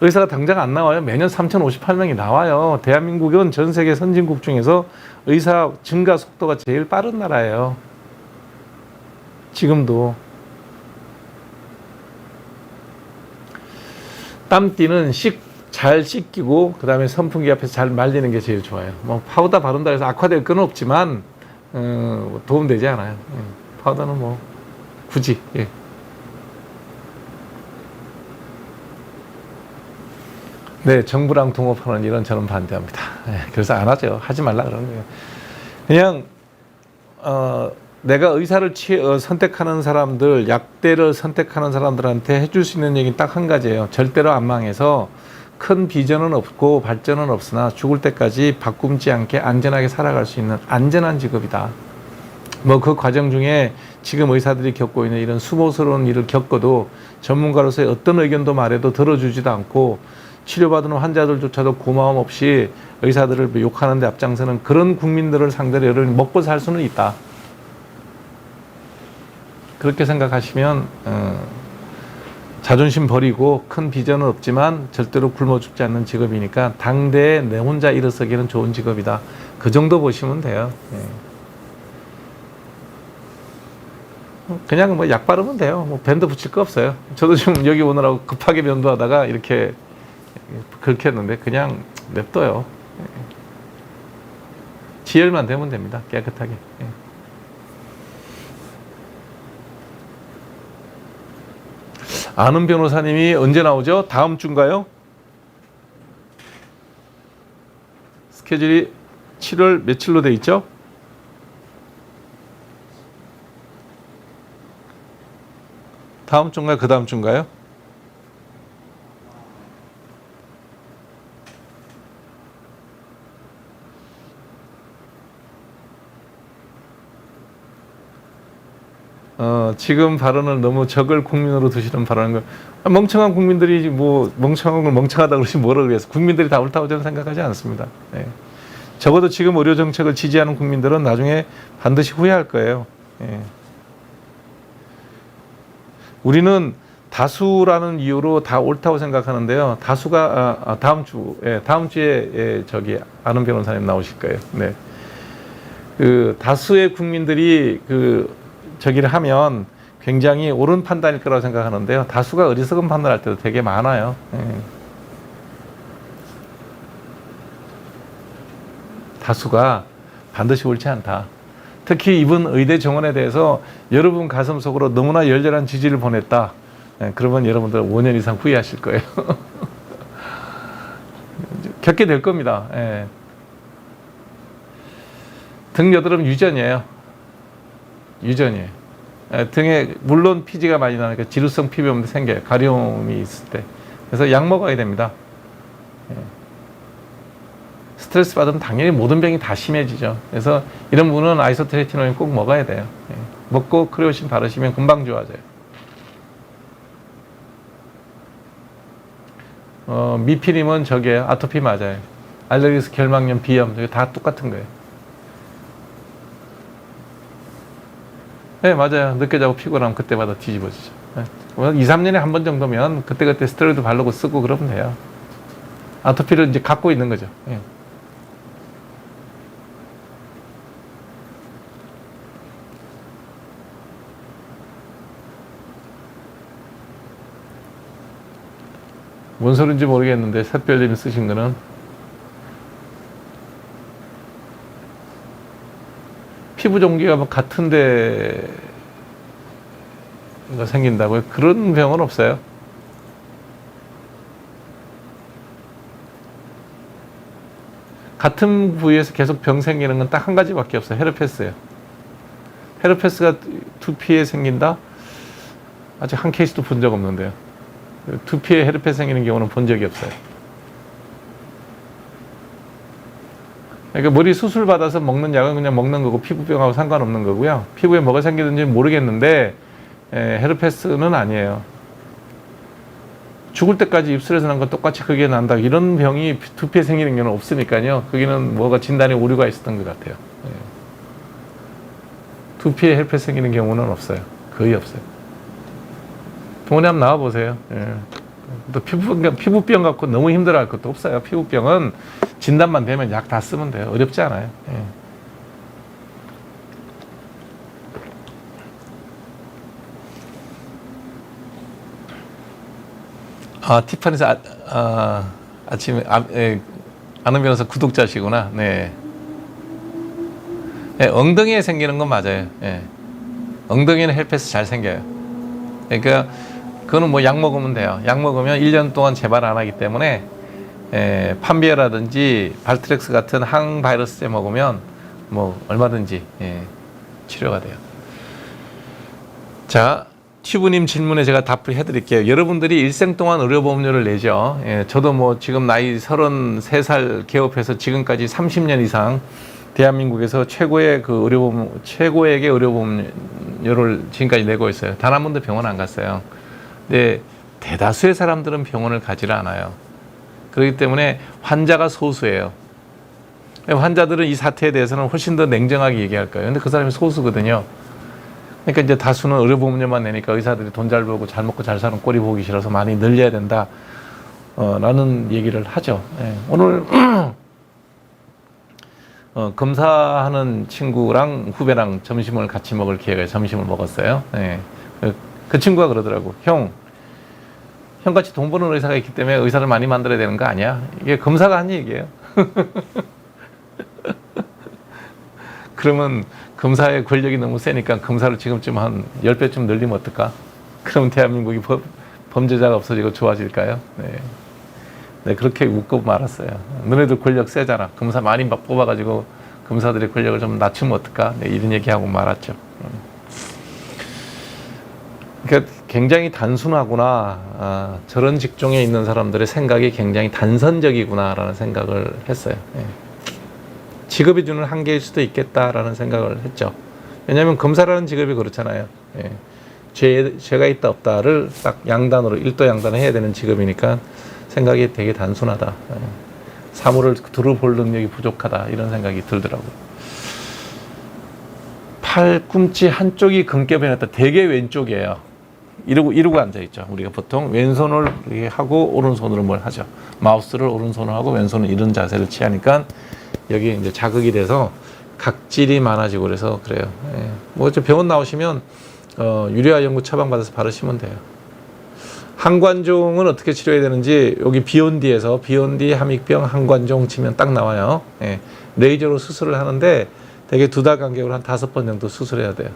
의사가 당장 안 나와요. 매년 3,058명이 나와요. 대한민국은 전 세계 선진국 중에서 의사 증가 속도가 제일 빠른 나라예요. 지금도. 땀띠는 잘 씻기고 그 다음에 선풍기 앞에서 잘 말리는 게 제일 좋아요. 뭐 파우더 바른다 해서 악화될 건 없지만 도움되지 않아요. 파우더는 뭐 굳이. 예. 네, 정부랑 동업하는 일은 저는 반대합니다. 그래서 안 하죠. 하지 말라 그러는 거예요. 그냥 내가 의사를 선택하는 사람들, 약대를 선택하는 사람들한테 해줄 수 있는 얘기는 딱 한 가지예요. 절대로 안 망해서 큰 비전은 없고 발전은 없으나 죽을 때까지 바꿈지 않게 안전하게 살아갈 수 있는 안전한 직업이다. 뭐 그 과정 중에 지금 의사들이 겪고 있는 이런 수모스러운 일을 겪어도 전문가로서의 어떤 의견도 말해도 들어주지도 않고 치료받는 환자들조차도 고마움 없이 의사들을 욕하는 데 앞장서는 그런 국민들을 상대로 여러분이 먹고 살 수는 있다. 그렇게 생각하시면 자존심 버리고 큰 비전은 없지만 절대로 굶어 죽지 않는 직업이니까 당대에 내 혼자 일어서기는 좋은 직업이다. 그 정도 보시면 돼요. 예. 그냥 뭐 약 바르면 돼요. 뭐 밴드 붙일 거 없어요. 저도 지금 여기 오느라고 급하게 면도하다가 이렇게 긁혔는데 그냥 냅둬요. 예. 지혈만 되면 됩니다. 깨끗하게. 예. 아는 변호사님이 언제 나오죠? 다음 주인가요? 스케줄이 7월 며칠로 돼 있죠? 다음 주인가요? 그 다음 주인가요? 지금 발언을 너무 적을 국민으로 두시는 발언인 거. 멍청한 국민들이 뭐 멍청한 걸 멍청하다 그러시 뭐라 그래서 국민들이 다 옳다고 저는 생각하지 않습니다. 예. 적어도 지금 의료 정책을 지지하는 국민들은 나중에 반드시 후회할 거예요. 예. 우리는 다수라는 이유로 다 옳다고 생각하는데요. 다수가 다음 주에 저기 아는 변호사님 나오실 거예요. 네. 그 다수의 국민들이 저기를 하면 굉장히 옳은 판단일 거라고 생각하는데요. 다수가 어리석은 판단할 때도 되게 많아요. 예. 다수가 반드시 옳지 않다. 특히 이번 의대 정원에 대해서 여러분 가슴 속으로 너무나 열렬한 지지를 보냈다. 예, 그러면 여러분들 5년 이상 후회하실 거예요. 겪게 될 겁니다. 예. 등 여드름 유전이에요. 유전이에요. 예, 등에 물론 피지가 많이 나니까 지루성 피부염도 생겨요. 가려움이 있을 때. 그래서 약 먹어야 됩니다. 예. 스트레스 받으면 당연히 모든 병이 다 심해지죠. 그래서 이런 분은 아이소트레티놀 꼭 먹어야 돼요. 예. 먹고 크레오신 바르시면 금방 좋아져요. 미필임은 저게요. 아토피 맞아요. 알레르기스, 결막염, 비염 저게 다 똑같은 거예요. 네, 맞아요. 늦게 자고 피곤하면 그때마다 뒤집어지죠. 네. 2, 3년에 한 번 정도면 그때그때 스테로이드 바르고 쓰고 그러면 돼요. 아토피를 이제 갖고 있는 거죠. 예. 뭔 소린지 모르겠는데 샛별님 쓰신 거는 피부 종기가 뭐 같은데 생긴다고요? 그런 병은 없어요. 같은 부위에서 계속 병 생기는 건 딱 한 가지밖에 없어요. 헤르페스예요. 헤르페스가 두피에 생긴다? 아직 한 케이스도 본 적 없는데요. 두피에 헤르페스 생기는 경우는 본 적이 없어요. 그러니까 머리 수술 받아서 먹는 약은 그냥 먹는 거고 피부병하고 상관없는 거고요. 피부에 뭐가 생기는지 모르겠는데 헤르페스는 아니에요. 죽을 때까지 입술에서 난 건 똑같이 그게 난다. 이런 병이 두피에 생기는 경우는 없으니까요. 거기는 뭐가 진단에 오류가 있었던 것 같아요. 두피에 헤르페스 생기는 경우는 없어요. 거의 없어요. 병원에 한번 나와보세요. 또 피부병 갖고 너무 힘들어할 것도 없어요. 피부병은 진단만 되면 약 다 쓰면 돼요. 어렵지 않아요. 티파니스 아침에 아는 변호사 구독자시구나. 네. 엉덩이에 생기는 건 맞아요. 엉덩이는 헬페스 잘 생겨요. 그러니까 그거는 뭐 약 먹으면 돼요. 약 먹으면 1년 동안 재발 안 하기 때문에 판비에라든지 발트렉스 같은 항바이러스제 먹으면 뭐 얼마든지 치료가 돼요. 자, 튜브님 질문에 제가 답을 해드릴게요. 여러분들이 일생 동안 의료보험료를 내죠. 저도 뭐 지금 나이 33살 개업해서 지금까지 30년 이상 대한민국에서 최고의 최고액의 의료보험료를 지금까지 내고 있어요. 단 한 번도 병원 안 갔어요. 근데 대다수의 사람들은 병원을 가지를 않아요. 그렇기 때문에 환자가 소수예요. 환자들은 이 사태에 대해서는 훨씬 더 냉정하게 얘기할 거예요. 근데 그 사람이 소수거든요. 그러니까 이제 다수는 의료보험료만 내니까 의사들이 돈 잘 벌고 잘 먹고 잘 사는 꼴이 보기 싫어서 많이 늘려야 된다. 라는 얘기를 하죠. 예. 오늘 검사하는 친구랑 후배랑 점심을 같이 먹을 기회가 점심을 먹었어요. 예. 그 친구가 그러더라고. 형같이 돈 버는 의사가 있기 때문에 의사를 많이 만들어야 되는 거 아니야? 이게 검사가 한 얘기예요. 그러면 검사의 권력이 너무 세니까 검사를 지금쯤 한 10배쯤 늘리면 어떨까? 그러면 대한민국이 범죄자가 없어지고 좋아질까요? 네. 네, 그렇게 웃고 말았어요. 너네들 권력 세잖아. 검사 많이 뽑아가지고 검사들의 권력을 좀 낮추면 어떨까? 네, 이런 얘기하고 말았죠. 그러니까 굉장히 단순하구나. 저런 직종에 있는 사람들의 생각이 굉장히 단선적이구나라는 생각을 했어요. 예. 직업이 주는 한계일 수도 있겠다라는 생각을 했죠. 왜냐하면 검사라는 직업이 그렇잖아요. 예. 죄가 있다 없다를 딱 양단으로 일도 양단을 해야 되는 직업이니까 생각이 되게 단순하다. 예. 사물을 두루 볼 능력이 부족하다. 이런 생각이 들더라고요. 팔꿈치 한쪽이 금괴 났다. 되게 왼쪽이에요. 이러고 앉아있죠. 우리가 보통 왼손을 이렇게 하고 오른손으로 뭘 하죠. 마우스를 오른손으로 하고 왼손은 이런 자세를 취하니까 여기 이제 자극이 돼서 각질이 많아지고 그래서 그래요. 예. 뭐 병원 나오시면 유래화 연고 처방받아서 바르시면 돼요. 항관종은 어떻게 치료해야 되는지 여기 비욘디에서 비욘디 함익병 항관종 치면 딱 나와요. 예. 레이저로 수술을 하는데 대개 2달 간격으로 한 5번 정도 수술해야 돼요.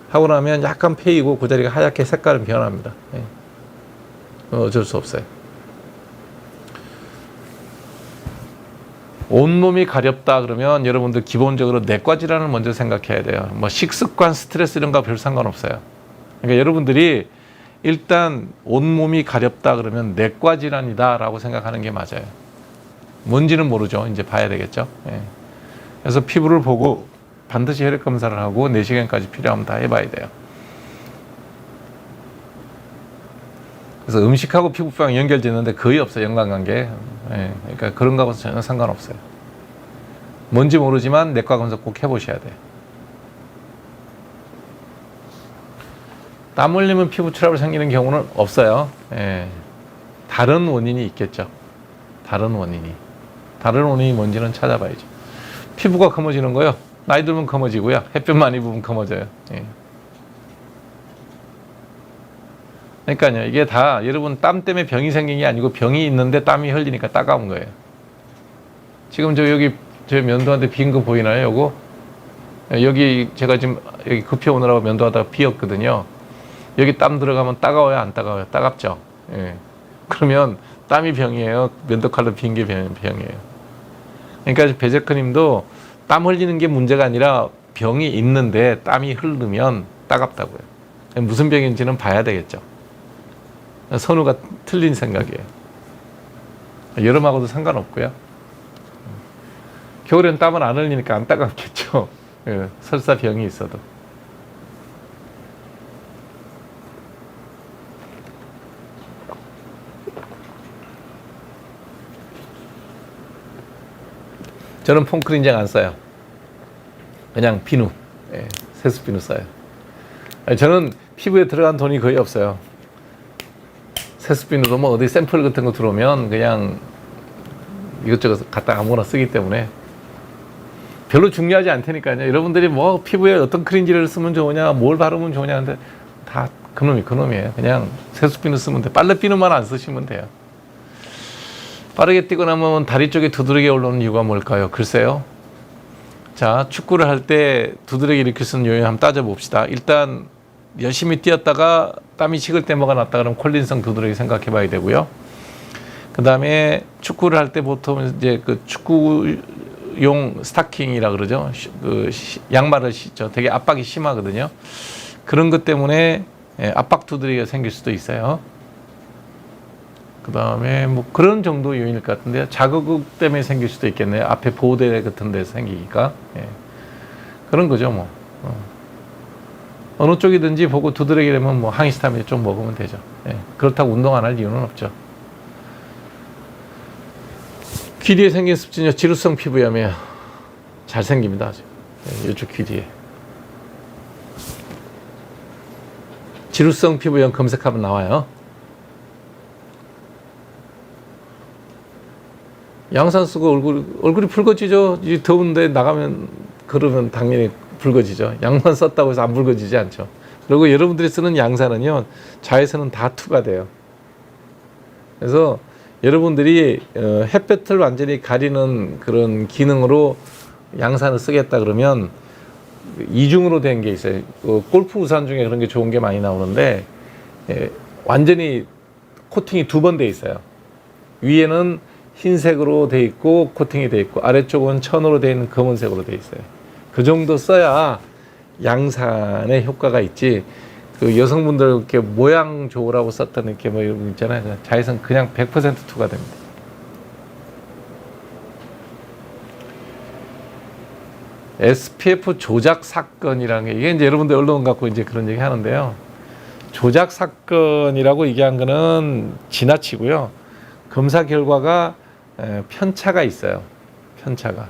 하고 나면 약간 패이고 그 자리가 하얗게 색깔은 변합니다. 예. 어쩔 수 없어요. 온몸이 가렵다 그러면 여러분들 기본적으로 내과 질환을 먼저 생각해야 돼요. 뭐 식습관, 스트레스 이런 거 별 상관없어요. 그러니까 여러분들이 일단 온몸이 가렵다 그러면 내과 질환이다라고 생각하는 게 맞아요. 뭔지는 모르죠. 이제 봐야 되겠죠. 예. 그래서 피부를 보고 반드시 혈액 검사를 하고 내시경까지 필요하면 다 해봐야 돼요. 그래서 음식하고 피부병 연결되는데 거의 없어요. 연관관계. 예, 그러니까 그런 거하고 전혀 상관없어요. 뭔지 모르지만 내과 검사 꼭 해보셔야 돼요. 땀 흘리면 피부 트러블 생기는 경우는 없어요. 예, 다른 원인이 있겠죠. 다른 원인이 뭔지는 찾아봐야죠. 피부가 검어지는 거요. 나이 들면 검어지고요. 햇볕 많이 부으면 검어져요. 예. 그러니까요. 이게 다 여러분 땀 때문에 병이 생긴 게 아니고 병이 있는데 땀이 흘리니까 따가운 거예요. 지금 여기 면도한테 빈 거 보이나요? 요거? 여기 제가 지금 여기 급히 오느라고 면도하다가 비었거든요. 여기 땀 들어가면 따가워요? 안 따가워요? 따갑죠? 예. 그러면 땀이 병이에요? 면도칼로 빈 게 병이에요? 그러니까 배제크님도 땀 흘리는 게 문제가 아니라 병이 있는데 땀이 흐르면 따갑다고요. 무슨 병인지는 봐야 되겠죠. 선우가 틀린 생각이에요. 여름하고도 상관없고요. 겨울엔 땀을 안 흘리니까 안 따갑겠죠. 예, 설사 병이 있어도. 저는 폼크린장 안 써요. 그냥 비누, 예, 세수 비누 써요. 저는 피부에 들어간 돈이 거의 없어요. 세수 비누도 뭐 어디 샘플 같은 거 들어오면 그냥 이것저것 갖다 아무거나 쓰기 때문에 별로 중요하지 않다니까요. 여러분들이 뭐 피부에 어떤 크림질을 쓰면 좋으냐, 뭘 바르면 좋으냐 하는데 다 그놈이에요. 그냥 세수 비누 쓰면 돼. 빨래 비누만 안 쓰시면 돼요. 빠르게 뛰고 나면 다리 쪽에 두드러기 올라오는 이유가 뭘까요? 글쎄요. 자, 축구를 할 때 두드러기 일으킬 수 있는 요인 한번 따져봅시다. 일단 열심히 뛰었다가 땀이 식을 때 뭐가 났다 그러면 콜린성 두드러기 생각해 봐야 되고요. 그 다음에 축구를 할 때 보통 이제 그 축구용 스타킹이라 그러죠. 양말을 신죠. 되게 압박이 심하거든요. 그런 것 때문에 압박 두드러기가 생길 수도 있어요. 그 다음에 뭐 그런 정도 요인일 것 같은데요. 자극 때문에 생길 수도 있겠네요. 앞에 보호대 같은 데서 생기니까. 예. 그런 거죠, 뭐. 어느 쪽이든지 보고 두드러기 되면 뭐 항히스타민 좀 먹으면 되죠. 예. 그렇다고 운동 안 할 이유는 없죠. 귀 뒤에 생긴 습진요, 지루성 피부염이에요. 잘 생깁니다, 아주. 예, 이쪽 귀 뒤에. 지루성 피부염 검색하면 나와요. 양산 쓰고 얼굴이 붉어지죠. 이 더운데 나가면 그러면 당연히 붉어지죠. 양산 썼다고 해서 안 붉어지지 않죠. 그리고 여러분들이 쓰는 양산은요, 자외선은 다 투과돼요. 그래서 여러분들이 햇볕을 완전히 가리는 그런 기능으로 양산을 쓰겠다 그러면 이중으로 된 게 있어요. 골프 우산 중에 그런 게 좋은 게 많이 나오는데 완전히 코팅이 두 번 돼 있어요. 위에는 흰색으로 돼 있고 코팅이 돼 있고 아래쪽은 천으로 돼 있는 검은색으로 돼 있어요. 그 정도 써야 양산의 효과가 있지. 그 여성분들 이렇게 모양 좋으라고 썼던 이렇게 뭐 이런 거 있잖아요. 자외선 그냥 100% 투과됩니다. SPF 조작 사건이라는 게 이게 이제 여러분들 언론 갖고 이제 그런 얘기 하는데요. 조작 사건이라고 얘기한 거는 지나치고요. 검사 결과가 편차가 있어요. 편차가.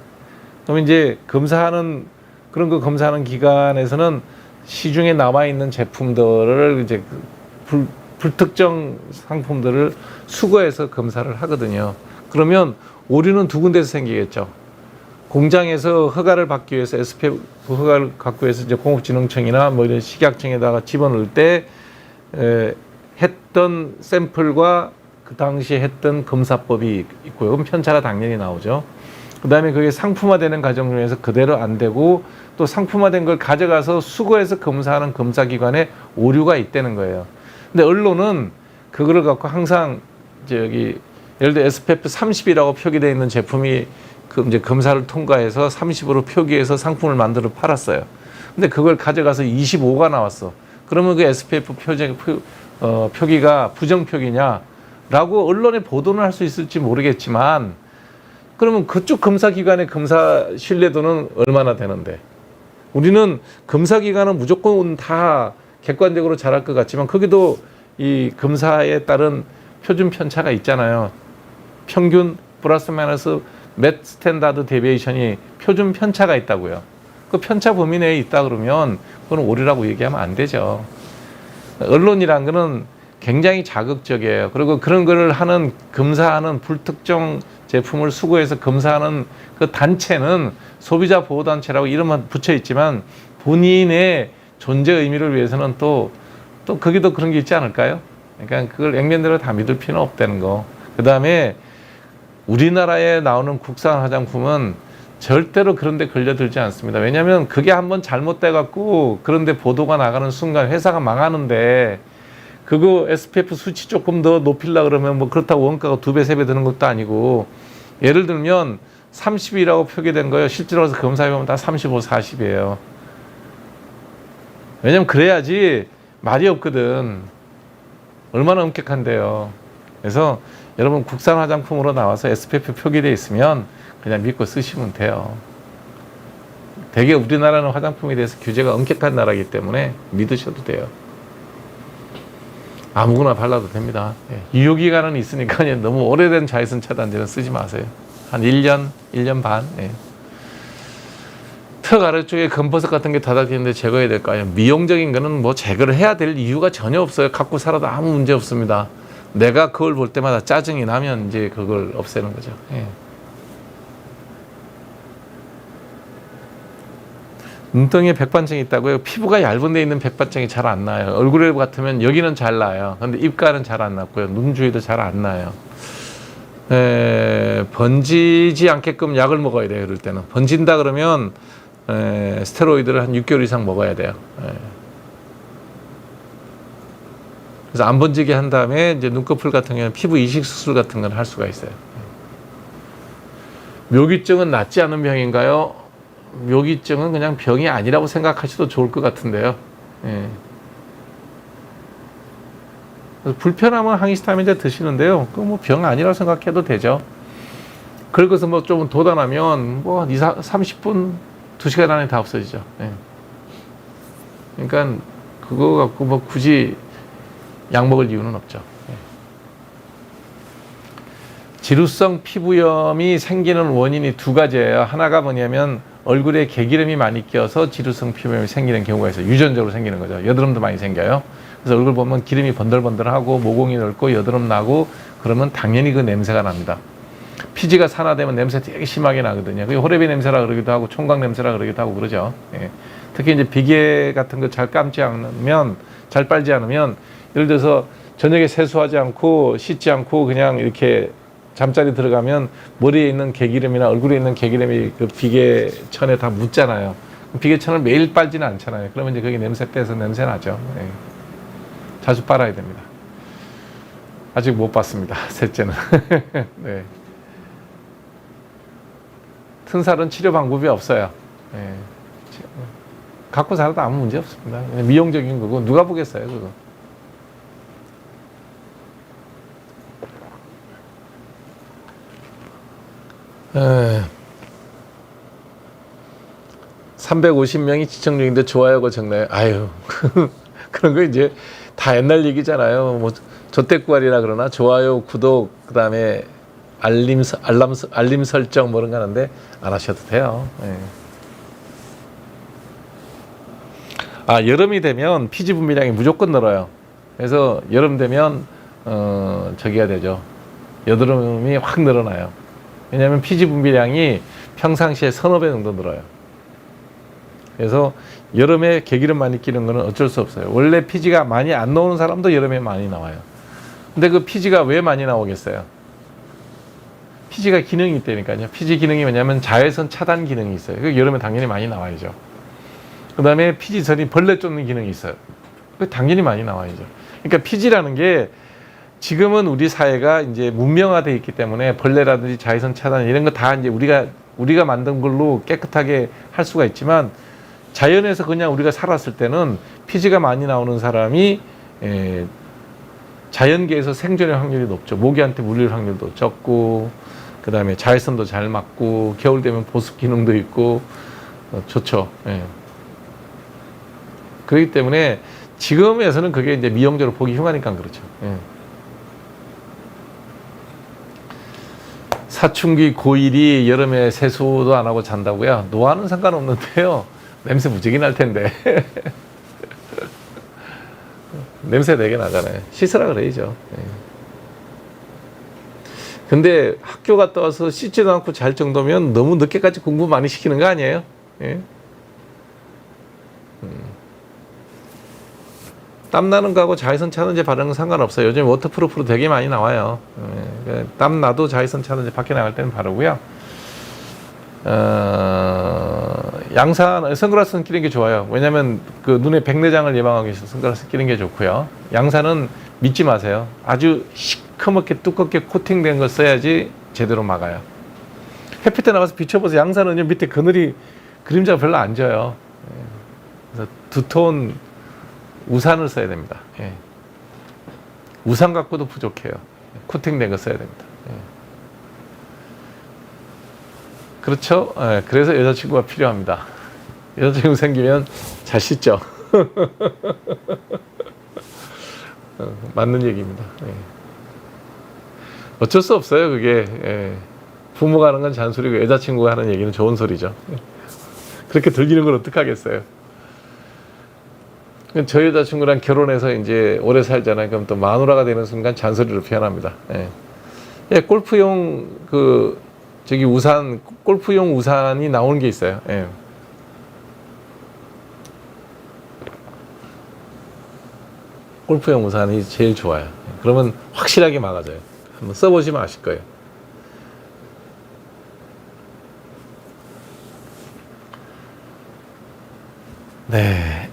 그럼 이제 검사하는 그런 거 검사하는 기관에서는 시중에 남아 있는 제품들을 이제 불특정 상품들을 수거해서 검사를 하거든요. 그러면 오류는 두 군데서 생기겠죠. 공장에서 허가를 받기 위해서 SPF 허가를 갖기 위해서 이제 공업진흥청이나 뭐 이런 식약청에다가 집어넣을 때 했던 샘플과 그 당시에 했던 검사법이 있고요. 그럼 편차가 당연히 나오죠. 그 다음에 그게 상품화되는 과정 중에서 그대로 안 되고 또 상품화된 걸 가져가서 수거해서 검사하는 검사기관에 오류가 있다는 거예요. 근데 언론은 그거를 갖고 항상 저기 예를 들어 SPF 30이라고 표기되어 있는 제품이 이제 검사를 통과해서 30으로 표기해서 상품을 만들어 팔았어요. 근데 그걸 가져가서 25가 나왔어. 그러면 그 SPF 표기가 부정 표기냐라고 언론에 보도는 할 수 있을지 모르겠지만 그러면 그쪽 검사기관의 검사 신뢰도는 얼마나 되는데 우리는 검사기관은 무조건 다 객관적으로 잘할 것 같지만 거기도 이 검사에 따른 표준 편차가 있잖아요. 평균 플러스 마이너스 맷 스탠다드 데비에이션이 표준 편차가 있다고요. 그 편차 범위 내에 있다 그러면 그건 오류라고 얘기하면 안 되죠. 언론이란 거는 굉장히 자극적이에요. 그리고 그런 거를 하는 검사하는 불특정 제품을 수거해서 검사하는 그 단체는 소비자 보호 단체라고 이름만 붙여 있지만 본인의 존재 의미를 위해서는 또 거기도 그런 게 있지 않을까요? 그러니까 그걸 액면대로 다 믿을 필요는 없다는 거. 그 다음에 우리나라에 나오는 국산 화장품은 절대로 그런 데 걸려들지 않습니다. 왜냐하면 그게 한번 잘못돼 갖고 그런 데 보도가 나가는 순간 회사가 망하는데 그거 SPF 수치 조금 더 높이려고 그러면 뭐 그렇다고 원가가 2배, 3배 드는 것도 아니고 예를 들면 30이라고 표기된 거예요. 실제로 가서 검사해보면 다 35, 40이에요. 왜냐면 그래야지 말이 없거든. 얼마나 엄격한데요. 그래서 여러분 국산 화장품으로 나와서 SPF 표기되어 있으면 그냥 믿고 쓰시면 돼요. 되게 우리나라는 화장품에 대해서 규제가 엄격한 나라이기 때문에 믿으셔도 돼요. 아무거나 발라도 됩니다. 유효기간은 있으니까 너무 오래된 자외선 차단제는 쓰지 마세요. 한 1년, 1년 반. 턱 아래쪽에 검버섯 같은 게 다닥이는데 제거해야 될 거 아니에요. 미용적인 거는 뭐 제거를 해야 될 이유가 전혀 없어요. 갖고 살아도 아무 문제 없습니다. 내가 그걸 볼 때마다 짜증이 나면 이제 그걸 없애는 거죠. 눈덩이에 백반증이 있다고요? 피부가 얇은 데 있는 백반증이 잘 안 나요. 얼굴에 같으면 여기는 잘 나요. 근데 입가는 잘 안 났고요. 눈 주위도 잘 안 나요. 번지지 않게끔 약을 먹어야 돼요. 이럴 때는. 번진다 그러면 스테로이드를 한 6개월 이상 먹어야 돼요. 그래서 안 번지게 한 다음에 이제 눈꺼풀 같은 경우는 피부 이식 수술 같은 걸 할 수가 있어요. 묘기증은 낫지 않은 병인가요? 묘기증은 그냥 병이 아니라고 생각하셔도 좋을 것 같은데요. 그래서 불편하면 항히스타민제 드시는데요. 그 뭐 병 아니라고 생각해도 되죠. 그러고서 뭐 좀 도단하면 뭐 30분, 2시간 안에 다 없어지죠. 그러니까 그거 갖고 뭐 굳이 약 먹을 이유는 없죠. 지루성 피부염이 생기는 원인이 두 가지예요. 하나가 뭐냐면 얼굴에 개기름이 많이 껴서 지루성 피부염이 생기는 경우가 있어요. 유전적으로 생기는 거죠. 여드름도 많이 생겨요. 그래서 얼굴 보면 기름이 번들번들하고 모공이 넓고 여드름 나고 그러면 당연히 그 냄새가 납니다. 피지가 산화되면 냄새 되게 심하게 나거든요. 그게 호레비 냄새라 그러기도 하고 총각 냄새라 그러기도 하고 그러죠. 예. 특히 이제 비계 같은 거 잘 감지 않으면, 잘 빨지 않으면, 예를 들어서 저녁에 세수하지 않고 씻지 않고 그냥 이렇게 잠자리 들어가면 머리에 있는 개기름이나 얼굴에 있는 개기름이 그 비계천에 다 묻잖아요. 비계천을 매일 빨지는 않잖아요. 그러면 이제 거기 냄새 빼서 냄새 나죠. 예. 자주 빨아야 됩니다. 아직 못 봤습니다. 셋째는. 네. 튼살은 치료 방법이 없어요. 예. 갖고 살아도 아무 문제 없습니다. 미용적인 거고 누가 보겠어요, 그거. 에... 350명이 시청 중인데 좋아요가 적나요? 아유, 그런 거 이제 다 옛날 얘기잖아요. 뭐 조태구알이라 그러나 좋아요, 구독, 그다음에 알림 설정 뭐 그런 거 하는데 안 하셔도 돼요. 예. 아, 여름이 되면 피지 분비량이 무조건 늘어요. 그래서 여름 되면 저기 해야 되죠. 여드름이 확 늘어나요. 왜냐하면 피지 분비량이 평상시에 서너 배 정도 늘어요. 그래서 여름에 개기름 많이 끼는 거는 어쩔 수 없어요. 원래 피지가 많이 안 나오는 사람도 여름에 많이 나와요. 근데 그 피지가 왜 많이 나오겠어요? 피지가 기능이 있다니까요. 피지 기능이 뭐냐면 자외선 차단 기능이 있어요. 그 여름에 당연히 많이 나와야죠. 그 다음에 피지선이 벌레 쫓는 기능이 있어요. 그 당연히 많이 나와야죠. 그러니까 피지라는 게 지금은 우리 사회가 이제 문명화되어 있기 때문에 벌레라든지 자외선 차단 이런 거 다 이제 우리가 만든 걸로 깨끗하게 할 수가 있지만 자연에서 그냥 우리가 살았을 때는 피지가 많이 나오는 사람이 자연계에서 생존의 확률이 높죠. 모기한테 물릴 확률도 적고 그 다음에 자외선도 잘 맞고 겨울 되면 보습 기능도 있고 좋죠. 예. 그렇기 때문에 지금에서는 그게 이제 미용적으로 보기 흉하니까 그렇죠. 예. 사춘기 고1이 여름에 세수도 안 하고 잔다고요? 노화는 상관없는데요. 냄새 무지개 날 텐데. 냄새 되게 나잖아요. 씻으라 그래야죠. 예. 근데 학교 갔다 와서 씻지도 않고 잘 정도면 너무 늦게까지 공부 많이 시키는 거 아니에요? 예? 땀 나는 거하고 자외선 차단제 바르는 건 상관없어요. 요즘 워터프루프로 되게 많이 나와요. 예. 땀 나도 자외선 차단제 밖에 나갈 때는 바르고요. 양산, 선글라스는 끼는 게 좋아요. 왜냐면 그 눈에 백내장을 예방하기 위해서 선글라스 끼는 게 좋고요. 양산은 믿지 마세요. 아주 시커멓게 두껍게 코팅된 걸 써야지 제대로 막아요. 햇빛에 나가서 비춰보세요. 양산은 밑에 그늘이 그림자가 별로 안 져요. 그래서 두터운 우산을 써야 됩니다. 예. 우산 갖고도 부족해요. 코팅된 거 써야 됩니다. 예. 그렇죠? 예. 그래서 여자친구가 필요합니다. 여자친구 생기면 잘 씻죠. 맞는 얘기입니다. 예. 어쩔 수 없어요. 그게 예. 부모가 하는 건 잔소리고 여자친구가 하는 얘기는 좋은 소리죠. 예. 그렇게 들리는 걸 어떡하겠어요. 저 여자친구랑 결혼해서 이제 오래 살잖아요. 그럼 또 마누라가 되는 순간 잔소리로 표현합니다. 예. 예, 골프용 우산, 골프용 우산이 나오는 게 있어요. 예. 골프용 우산이 제일 좋아요. 그러면 확실하게 막아져요. 한번 써보시면 아실 거예요. 네.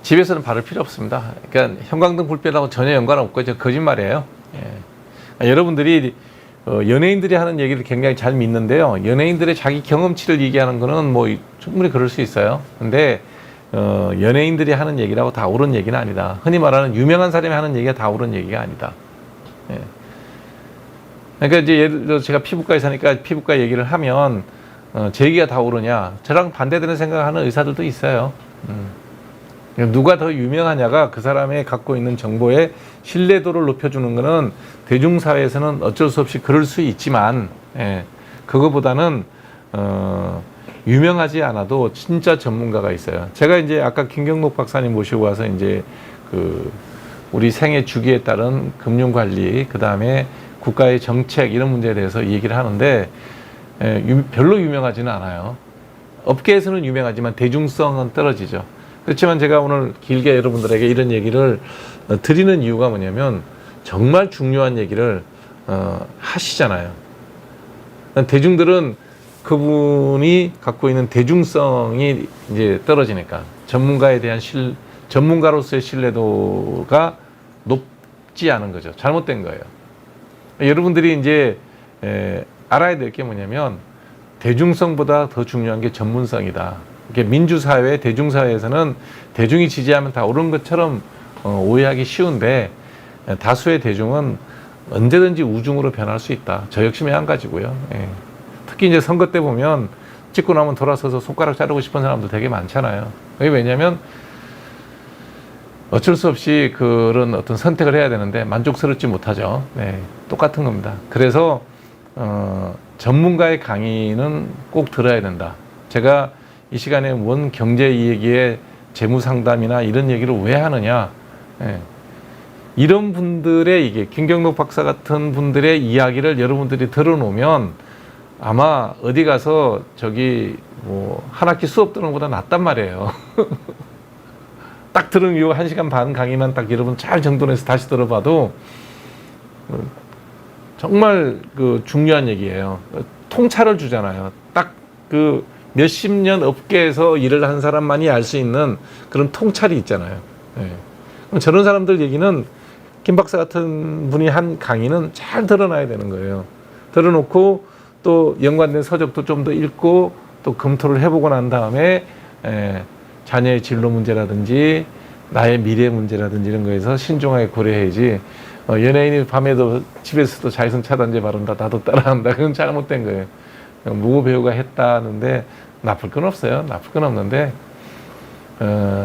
집에서는 바를 필요 없습니다. 그러니까 형광등 불빛하고 전혀 연관없고 저 거짓말이에요. 예. 여러분들이 연예인들이 하는 얘기를 굉장히 잘 믿는데요. 연예인들의 자기 경험치를 얘기하는 거는 뭐 충분히 그럴 수 있어요. 근데 연예인들이 하는 얘기라고 다 옳은 얘기는 아니다. 흔히 말하는 유명한 사람이 하는 얘기가 다 옳은 얘기가 아니다. 예. 그러니까 이제 예를 들어 제가 피부과에 사니까 피부과 얘기를 하면 제 얘기가 다 옳으냐? 저랑 반대되는 생각하는 의사들도 있어요. 누가 더 유명하냐가 그 사람의 갖고 있는 정보의 신뢰도를 높여주는 것은 대중사회에서는 어쩔 수 없이 그럴 수 있지만, 예, 그거보다는 유명하지 않아도 진짜 전문가가 있어요. 제가 이제 아까 김경록 박사님 모시고 와서 이제 그 우리 생애 주기에 따른 금융 관리, 그 다음에 국가의 정책 이런 문제에 대해서 얘기를 하는데 별로 유명하지는 않아요. 업계에서는 유명하지만 대중성은 떨어지죠. 그렇지만 제가 오늘 길게 여러분들에게 이런 얘기를 드리는 이유가 뭐냐면 정말 중요한 얘기를 하시잖아요. 대중들은 그분이 갖고 있는 대중성이 이제 떨어지니까 전문가에 대한 전문가로서의 신뢰도가 높지 않은 거죠. 잘못된 거예요. 여러분들이 이제 알아야 될 게 뭐냐면 대중성보다 더 중요한 게 전문성이다. 이게 민주사회, 대중사회에서는 대중이 지지하면 다 옳은 것처럼 오해하기 쉬운데 다수의 대중은 언제든지 우중으로 변할 수 있다. 저 역시 마찬가지고요. 예. 특히 이제 선거 때 보면 찍고 나면 돌아서서 손가락 자르고 싶은 사람도 되게 많잖아요. 그게 왜냐하면 어쩔 수 없이 그런 어떤 선택을 해야 되는데 만족스럽지 못하죠. 네, 똑같은 겁니다. 그래서 전문가의 강의는 꼭 들어야 된다. 제가 이 시간에 원 경제 이야기에 재무 상담이나 이런 얘기를 왜 하느냐? 예. 이런 분들의 이게 김경록 박사 같은 분들의 이야기를 여러분들이 들어놓으면 아마 어디 가서 저기 뭐 한 학기 수업 듣는 것보다 낫단 말이에요. 딱 들은 요 1시간 반 강의만 딱 여러분 잘 정돈해서 다시 들어봐도 정말 그 중요한 얘기예요. 통찰을 주잖아요. 딱 그 몇십 년 업계에서 일을 한 사람만이 알 수 있는 그런 통찰이 있잖아요. 예. 그럼 저런 사람들 얘기는 김 박사 같은 분이 한 강의는 잘 들어놔야 되는 거예요. 들어놓고 또 연관된 서적도 좀 더 읽고 또 검토를 해보고 난 다음에 자녀의 진로 문제라든지 나의 미래 문제라든지 이런 거에서 신중하게 고려해야지 연예인이 밤에도 집에서도 자외선 차단제 바른다 나도 따라한다 그건 잘못된 거예요. 무고 배우가 했다는데 나쁠 건 없어요. 나쁠 건 없는데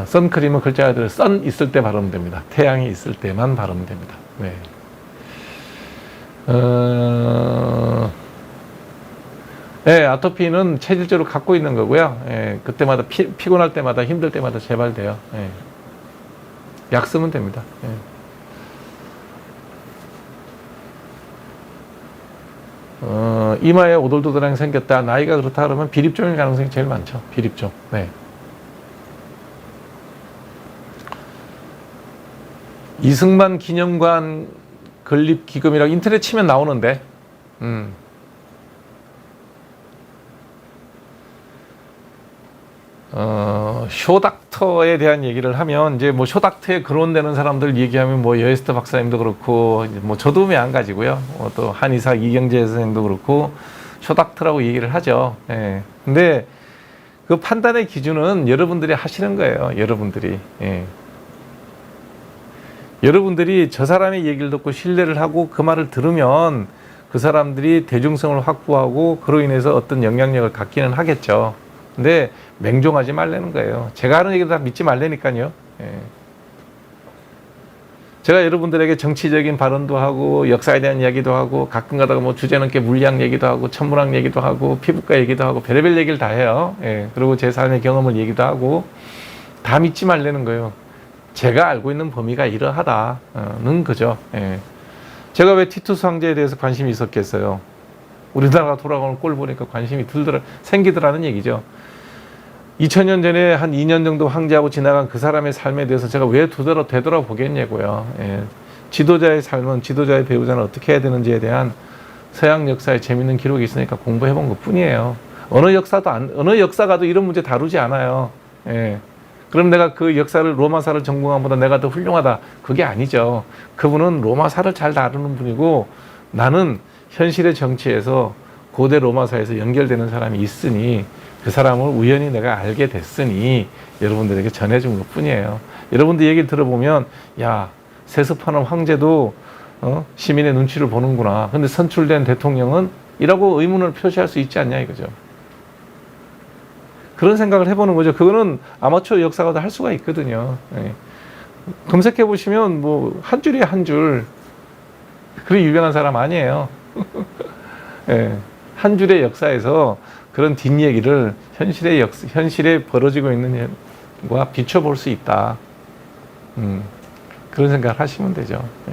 선크림은 글자가 들어 선 있을 때 바르면 됩니다. 태양이 있을 때만 바르면 됩니다. 네. 네, 아토피는 체질적으로 갖고 있는 거고요. 예, 그때마다 피곤할 때마다 힘들 때마다 재발돼요. 예. 약 쓰면 됩니다. 예. 이마에 오돌도돌하게 생겼다. 나이가 그렇다 그러면 비립종일 가능성이 제일 많죠. 비립종. 네. 이승만 기념관 건립 기금이라고 인터넷 치면 나오는데, 쇼닥터에 대한 얘기를 하면 이제 뭐 쇼닥터에 거론되는 사람들 얘기하면 뭐 여에스터 박사님도 그렇고 뭐 저도 매한가지고요. 또 한의사 이경재 선생님도 그렇고 쇼닥터라고 얘기를 하죠. 예. 근데 그 판단의 기준은 여러분들이 하시는 거예요. 여러분들이. 예. 여러분들이 저 사람의 얘기를 듣고 신뢰를 하고 그 말을 들으면 그 사람들이 대중성을 확보하고 그로 인해서 어떤 영향력을 갖기는 하겠죠. 근데 맹종하지 말라는 거예요. 제가 하는 얘기도 다 믿지 말라니까요. 예. 제가 여러분들에게 정치적인 발언도 하고 역사에 대한 이야기도 하고 가끔 가다가 뭐 주제넘게 물리학 얘기도 하고 천문학 얘기도 하고 피부과 얘기도 하고 별의별 얘기를 다 해요. 예. 그리고 제 삶의 경험을 얘기도 하고 다 믿지 말라는 거예요. 제가 알고 있는 범위가 이러하다는 거죠. 예. 제가 왜 티투스 황제에 대해서 관심이 있었겠어요? 우리나라가 돌아가는 꼴 보니까 관심이 생기더라는 얘기죠. 2000년 전에 한 2년 정도 황제하고 지나간 그 사람의 삶에 대해서 제가 왜 되돌아보겠냐고요. 예. 지도자의 삶은, 지도자의 배우자는 어떻게 해야 되는지에 대한 서양 역사에 재밌는 기록이 있으니까 공부해본 것 뿐이에요. 어느 역사가도 이런 문제 다루지 않아요. 예. 그럼 내가 그 역사를, 로마사를 전공한 보다 내가 더 훌륭하다. 그게 아니죠. 그분은 로마사를 잘 다루는 분이고 나는 현실의 정치에서 고대 로마사에서 연결되는 사람이 있으니 그 사람을 우연히 내가 알게 됐으니 여러분들에게 전해준 것 뿐이에요. 여러분들 얘기를 들어보면 야, 세습하는 황제도 시민의 눈치를 보는구나. 근데 선출된 대통령은 이라고 의문을 표시할 수 있지 않냐 이거죠. 그런 생각을 해보는 거죠. 그거는 아마추어 역사가도 할 수가 있거든요. 예. 검색해 보시면 뭐 한 줄이에요, 한 줄. 그리 유명한 사람 아니에요. 예. 한 줄의 역사에서 그런 뒷얘기를 현실에 벌어지고 있는 것과 비춰볼 수 있다. 그런 생각을 하시면 되죠. 예.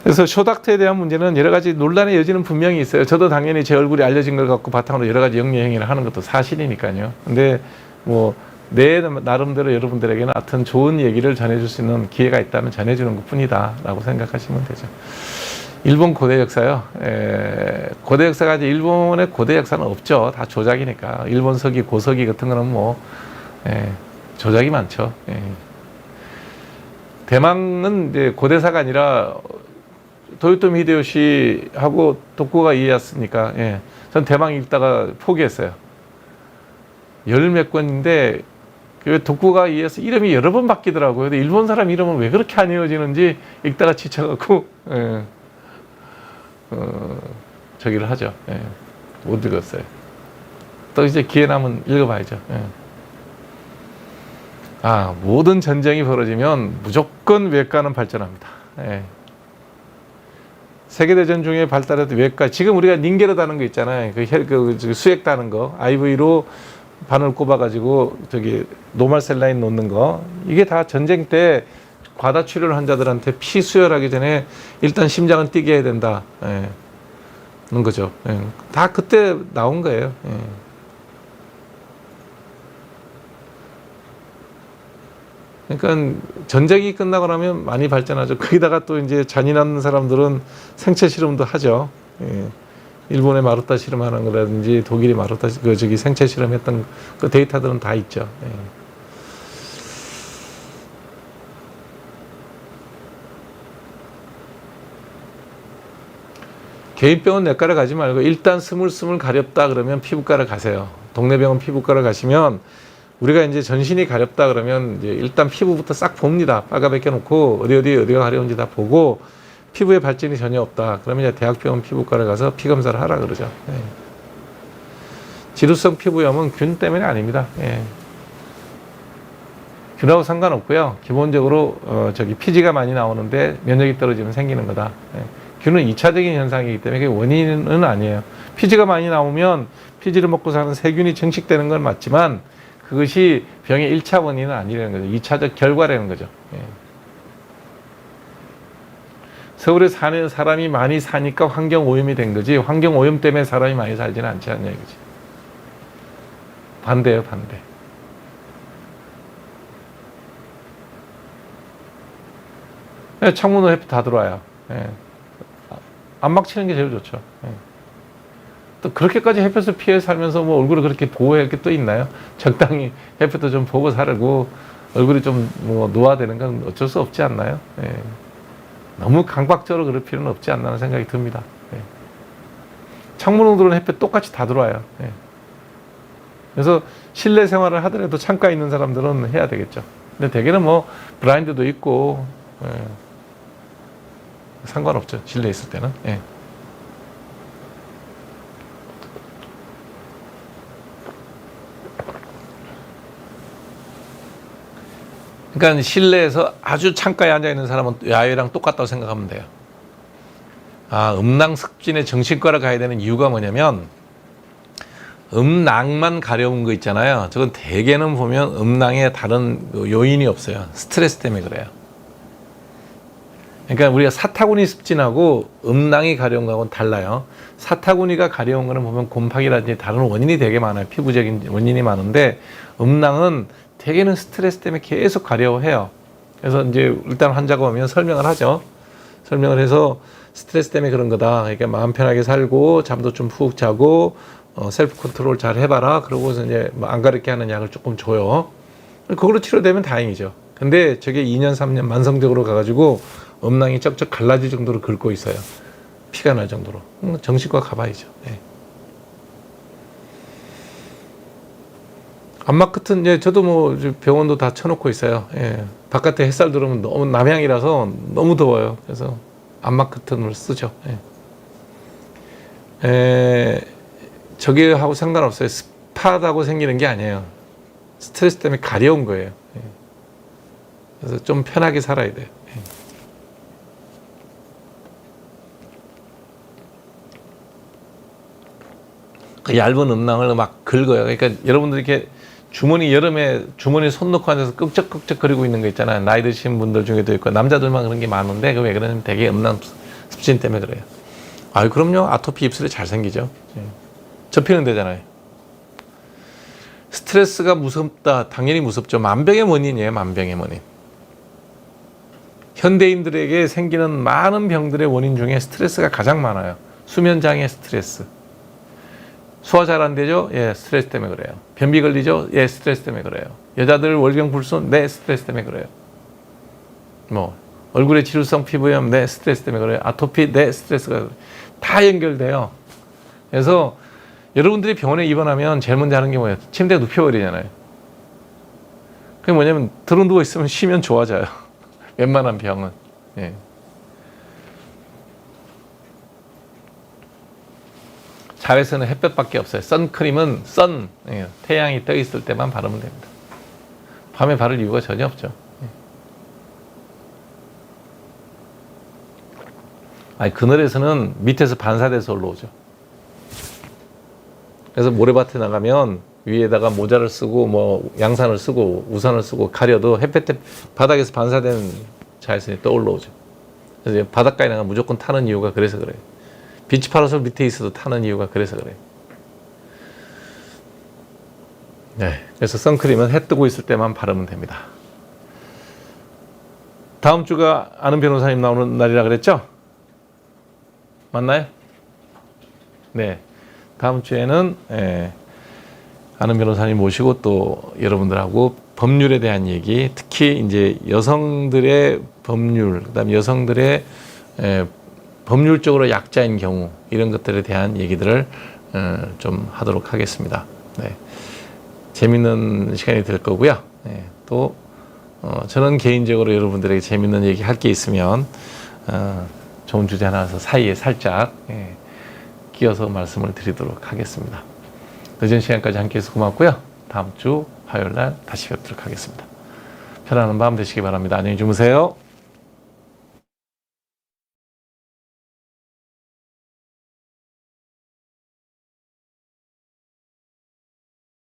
그래서 쇼닥터에 대한 문제는 여러 가지 논란의 여지는 분명히 있어요. 저도 당연히 제 얼굴이 알려진 걸 갖고 바탕으로 여러 가지 영리 행위를 하는 것도 사실이니까요. 근데 뭐 내 나름대로 여러분들에게는 하여튼 좋은 얘기를 전해줄 수 있는 기회가 있다면 전해주는 것 뿐이다 라고 생각하시면 되죠. 일본 고대 역사요. 고대 역사가 이제 일본의 고대 역사는 없죠. 다 조작이니까. 일본 서기, 고서기 같은 거는 뭐 조작이 많죠. 대망은 이제 고대사가 아니라 도요토미 히데요시하고 도쿠가 이에야스니까 전 대망 읽다가 포기했어요. 열 몇 권인데 도쿠가 이에야스 이름이 여러 번 바뀌더라고요. 근데 일본 사람 이름은 왜 그렇게 안 이어지는지 읽다가 지쳐갖고 저기를 하죠. 못 읽었어요. 또 이제 기회 남은 읽어봐야죠. 모든 전쟁이 벌어지면 무조건 외과는 발전합니다. 세계대전 중에 발달했던 외과, 지금 우리가 닌게르 다는 거 있잖아요. 그 수액 다는 거, IV로 바늘 꼽아가지고 저기 노말셀라인 놓는 거, 이게 다 전쟁 때 과다 출혈 환자들한테 피 수혈하기 전에 일단 심장은 뛰게 해야 된다. 그런 거죠. 다 그때 나온 거예요. 그러니까 전쟁이 끝나고 나면 많이 발전하죠. 거기다가 또 이제 잔인한 사람들은 생체 실험도 하죠. 일본의 마루타 실험하는 거라든지 독일이 마루타 생체 실험했던 그 데이터들은 다 있죠. 개인병원 내과를 가지 말고 일단 스물스물 가렵다 그러면 피부과를 가세요. 동네 병원 피부과를 가시면 우리가 이제 전신이 가렵다 그러면 이제 일단 피부부터 싹 봅니다. 빨가 벗겨놓고 어디가 가려운지 다 보고 피부에 발진이 전혀 없다. 그러면 이제 대학병원 피부과를 가서 피 검사를 하라 그러죠. 지루성 피부염은 균 때문에 아닙니다. 균하고 상관없고요. 기본적으로 피지가 많이 나오는데 면역이 떨어지면 생기는 거다. 균은 2차적인 현상이기 때문에 그게 원인은 아니에요. 피지가 많이 나오면 피지를 먹고 사는 세균이 증식되는 건 맞지만 그것이 병의 1차 원인은 아니라는 거죠. 2차적 결과라는 거죠. 서울에 사는 사람이 많이 사니까 환경 오염이 된 거지, 환경 오염 때문에 사람이 많이 살지는 않지 않냐 이거지. 반대예요, 반대. 창문 햇빛 다 들어와요. 안막 치는 게 제일 좋죠. 또 그렇게까지 햇볕을 피해 살면서 뭐 얼굴을 그렇게 보호할 게 또 있나요? 적당히 햇볕도 좀 보고 살고 얼굴이 좀 뭐 노화되는 건 어쩔 수 없지 않나요? 너무 강박적으로 그럴 필요는 없지 않나 생각이 듭니다. 창문으로 들어오는 햇볕 똑같이 다 들어와요. 그래서 실내 생활을 하더라도 창가에 있는 사람들은 해야 되겠죠. 근데 대개는 뭐 블라인드도 있고 상관없죠. 실내에 있을 때는. 그러니까 실내에서 아주 창가에 앉아 있는 사람은 야외랑 똑같다고 생각하면 돼요. 음낭습진의 정신과를 가야 되는 이유가 뭐냐면 음낭만 가려운 거 있잖아요. 저건 대개는 보면 음낭에 다른 요인이 없어요. 스트레스 때문에 그래요. 그러니까 우리가 사타구니 습진하고 음낭이 가려운 거하고는 달라요. 사타구니가 가려운 거는 보면 곰팡이라든지 다른 원인이 되게 많아요. 피부적인 원인이 많은데 음낭은 대개는 스트레스 때문에 계속 가려워해요. 그래서 이제 일단 환자가 오면 설명을 하죠. 설명을 해서 스트레스 때문에 그런 거다. 그러니까 마음 편하게 살고 잠도 좀 푹 자고 셀프 컨트롤 잘 해봐라. 그러고서 이제 안 가렵게 하는 약을 조금 줘요. 그걸로 치료되면 다행이죠. 근데 저게 2년, 3년 만성적으로 가가지고 음낭이 쩍쩍 갈라질 정도로 긁고 있어요. 피가 날 정도로. 정신과 가봐야죠. 안막 끝은 저도 뭐 병원도 다 쳐놓고 있어요. 바깥에 햇살 들어오면 너무 남향이라서 너무 더워요. 그래서 안막 커튼을 쓰죠. 저게 하고 상관없어요. 습하다고 생기는 게 아니에요. 스트레스 때문에 가려운 거예요. 그래서 좀 편하게 살아야 돼요. 그 얇은 음낭을 막 긁어요. 그러니까 여러분들 이렇게 여름에 주머니 손 넣고 앉아서 끄적끄적거리고 있는 거 있잖아요. 나이 드신 분들 중에도 있고 남자들만 그런 게 많은데 그 왜 그러냐면 되게 음낭 습진 때문에 그래요. 아유 그럼요. 아토피 입술이 잘 생기죠. 접히는 데잖아요. 스트레스가 무섭다. 당연히 무섭죠. 만병의 원인이에요. 만병의 원인. 현대인들에게 생기는 많은 병들의 원인 중에 스트레스가 가장 많아요. 수면장애 스트레스. 소화 잘 안 되죠? 예, 스트레스 때문에 그래요. 변비 걸리죠? 예, 스트레스 때문에 그래요. 여자들 월경불순? 네, 스트레스 때문에 그래요. 뭐 얼굴에 지루성 피부염? 네, 스트레스 때문에 그래요. 아토피? 네, 스트레스가 그래요. 다 연결돼요. 그래서 여러분들이 병원에 입원하면 제일 먼저 하는 게 뭐예요? 침대에 눕혀버리잖아요. 그게 뭐냐면 들어 누워 있으면 쉬면 좋아져요. 웬만한 병은. 예. 자외선은 햇볕밖에 없어요. 선크림은 태양이 떠 있을 때만 바르면 됩니다. 밤에 바를 이유가 전혀 없죠. 아니 그늘에서는 밑에서 반사돼서 올라오죠. 그래서 모래밭에 나가면 위에다가 모자를 쓰고 뭐 양산을 쓰고 우산을 쓰고 가려도 햇볕에 바닥에서 반사된 자외선이 또 올라오죠. 그래서 바닷가에 나가면 무조건 타는 이유가 그래서 그래요. 비치 파라솔 밑에 있어도 타는 이유가 그래서 그래요. 네, 그래서 선크림은 해 뜨고 있을 때만 바르면 됩니다. 다음 주가 아는 변호사님 나오는 날이라 그랬죠? 맞나요? 네, 다음 주에는 아는 변호사님 모시고 또 여러분들하고 법률에 대한 얘기, 특히 이제 여성들의 법률, 그다음에 여성들의 법률적으로 약자인 경우 이런 것들에 대한 얘기들을 좀 하도록 하겠습니다. 네. 재밌는 시간이 될 거고요. 네. 또 저는 개인적으로 여러분들에게 재밌는 얘기 할 게 있으면 좋은 주제 하나서 사이에 살짝 끼어서 말씀을 드리도록 하겠습니다. 늦은 시간까지 함께해서 고맙고요. 다음 주 화요일 날 다시 뵙도록 하겠습니다. 편안한 밤 되시기 바랍니다. 안녕히 주무세요.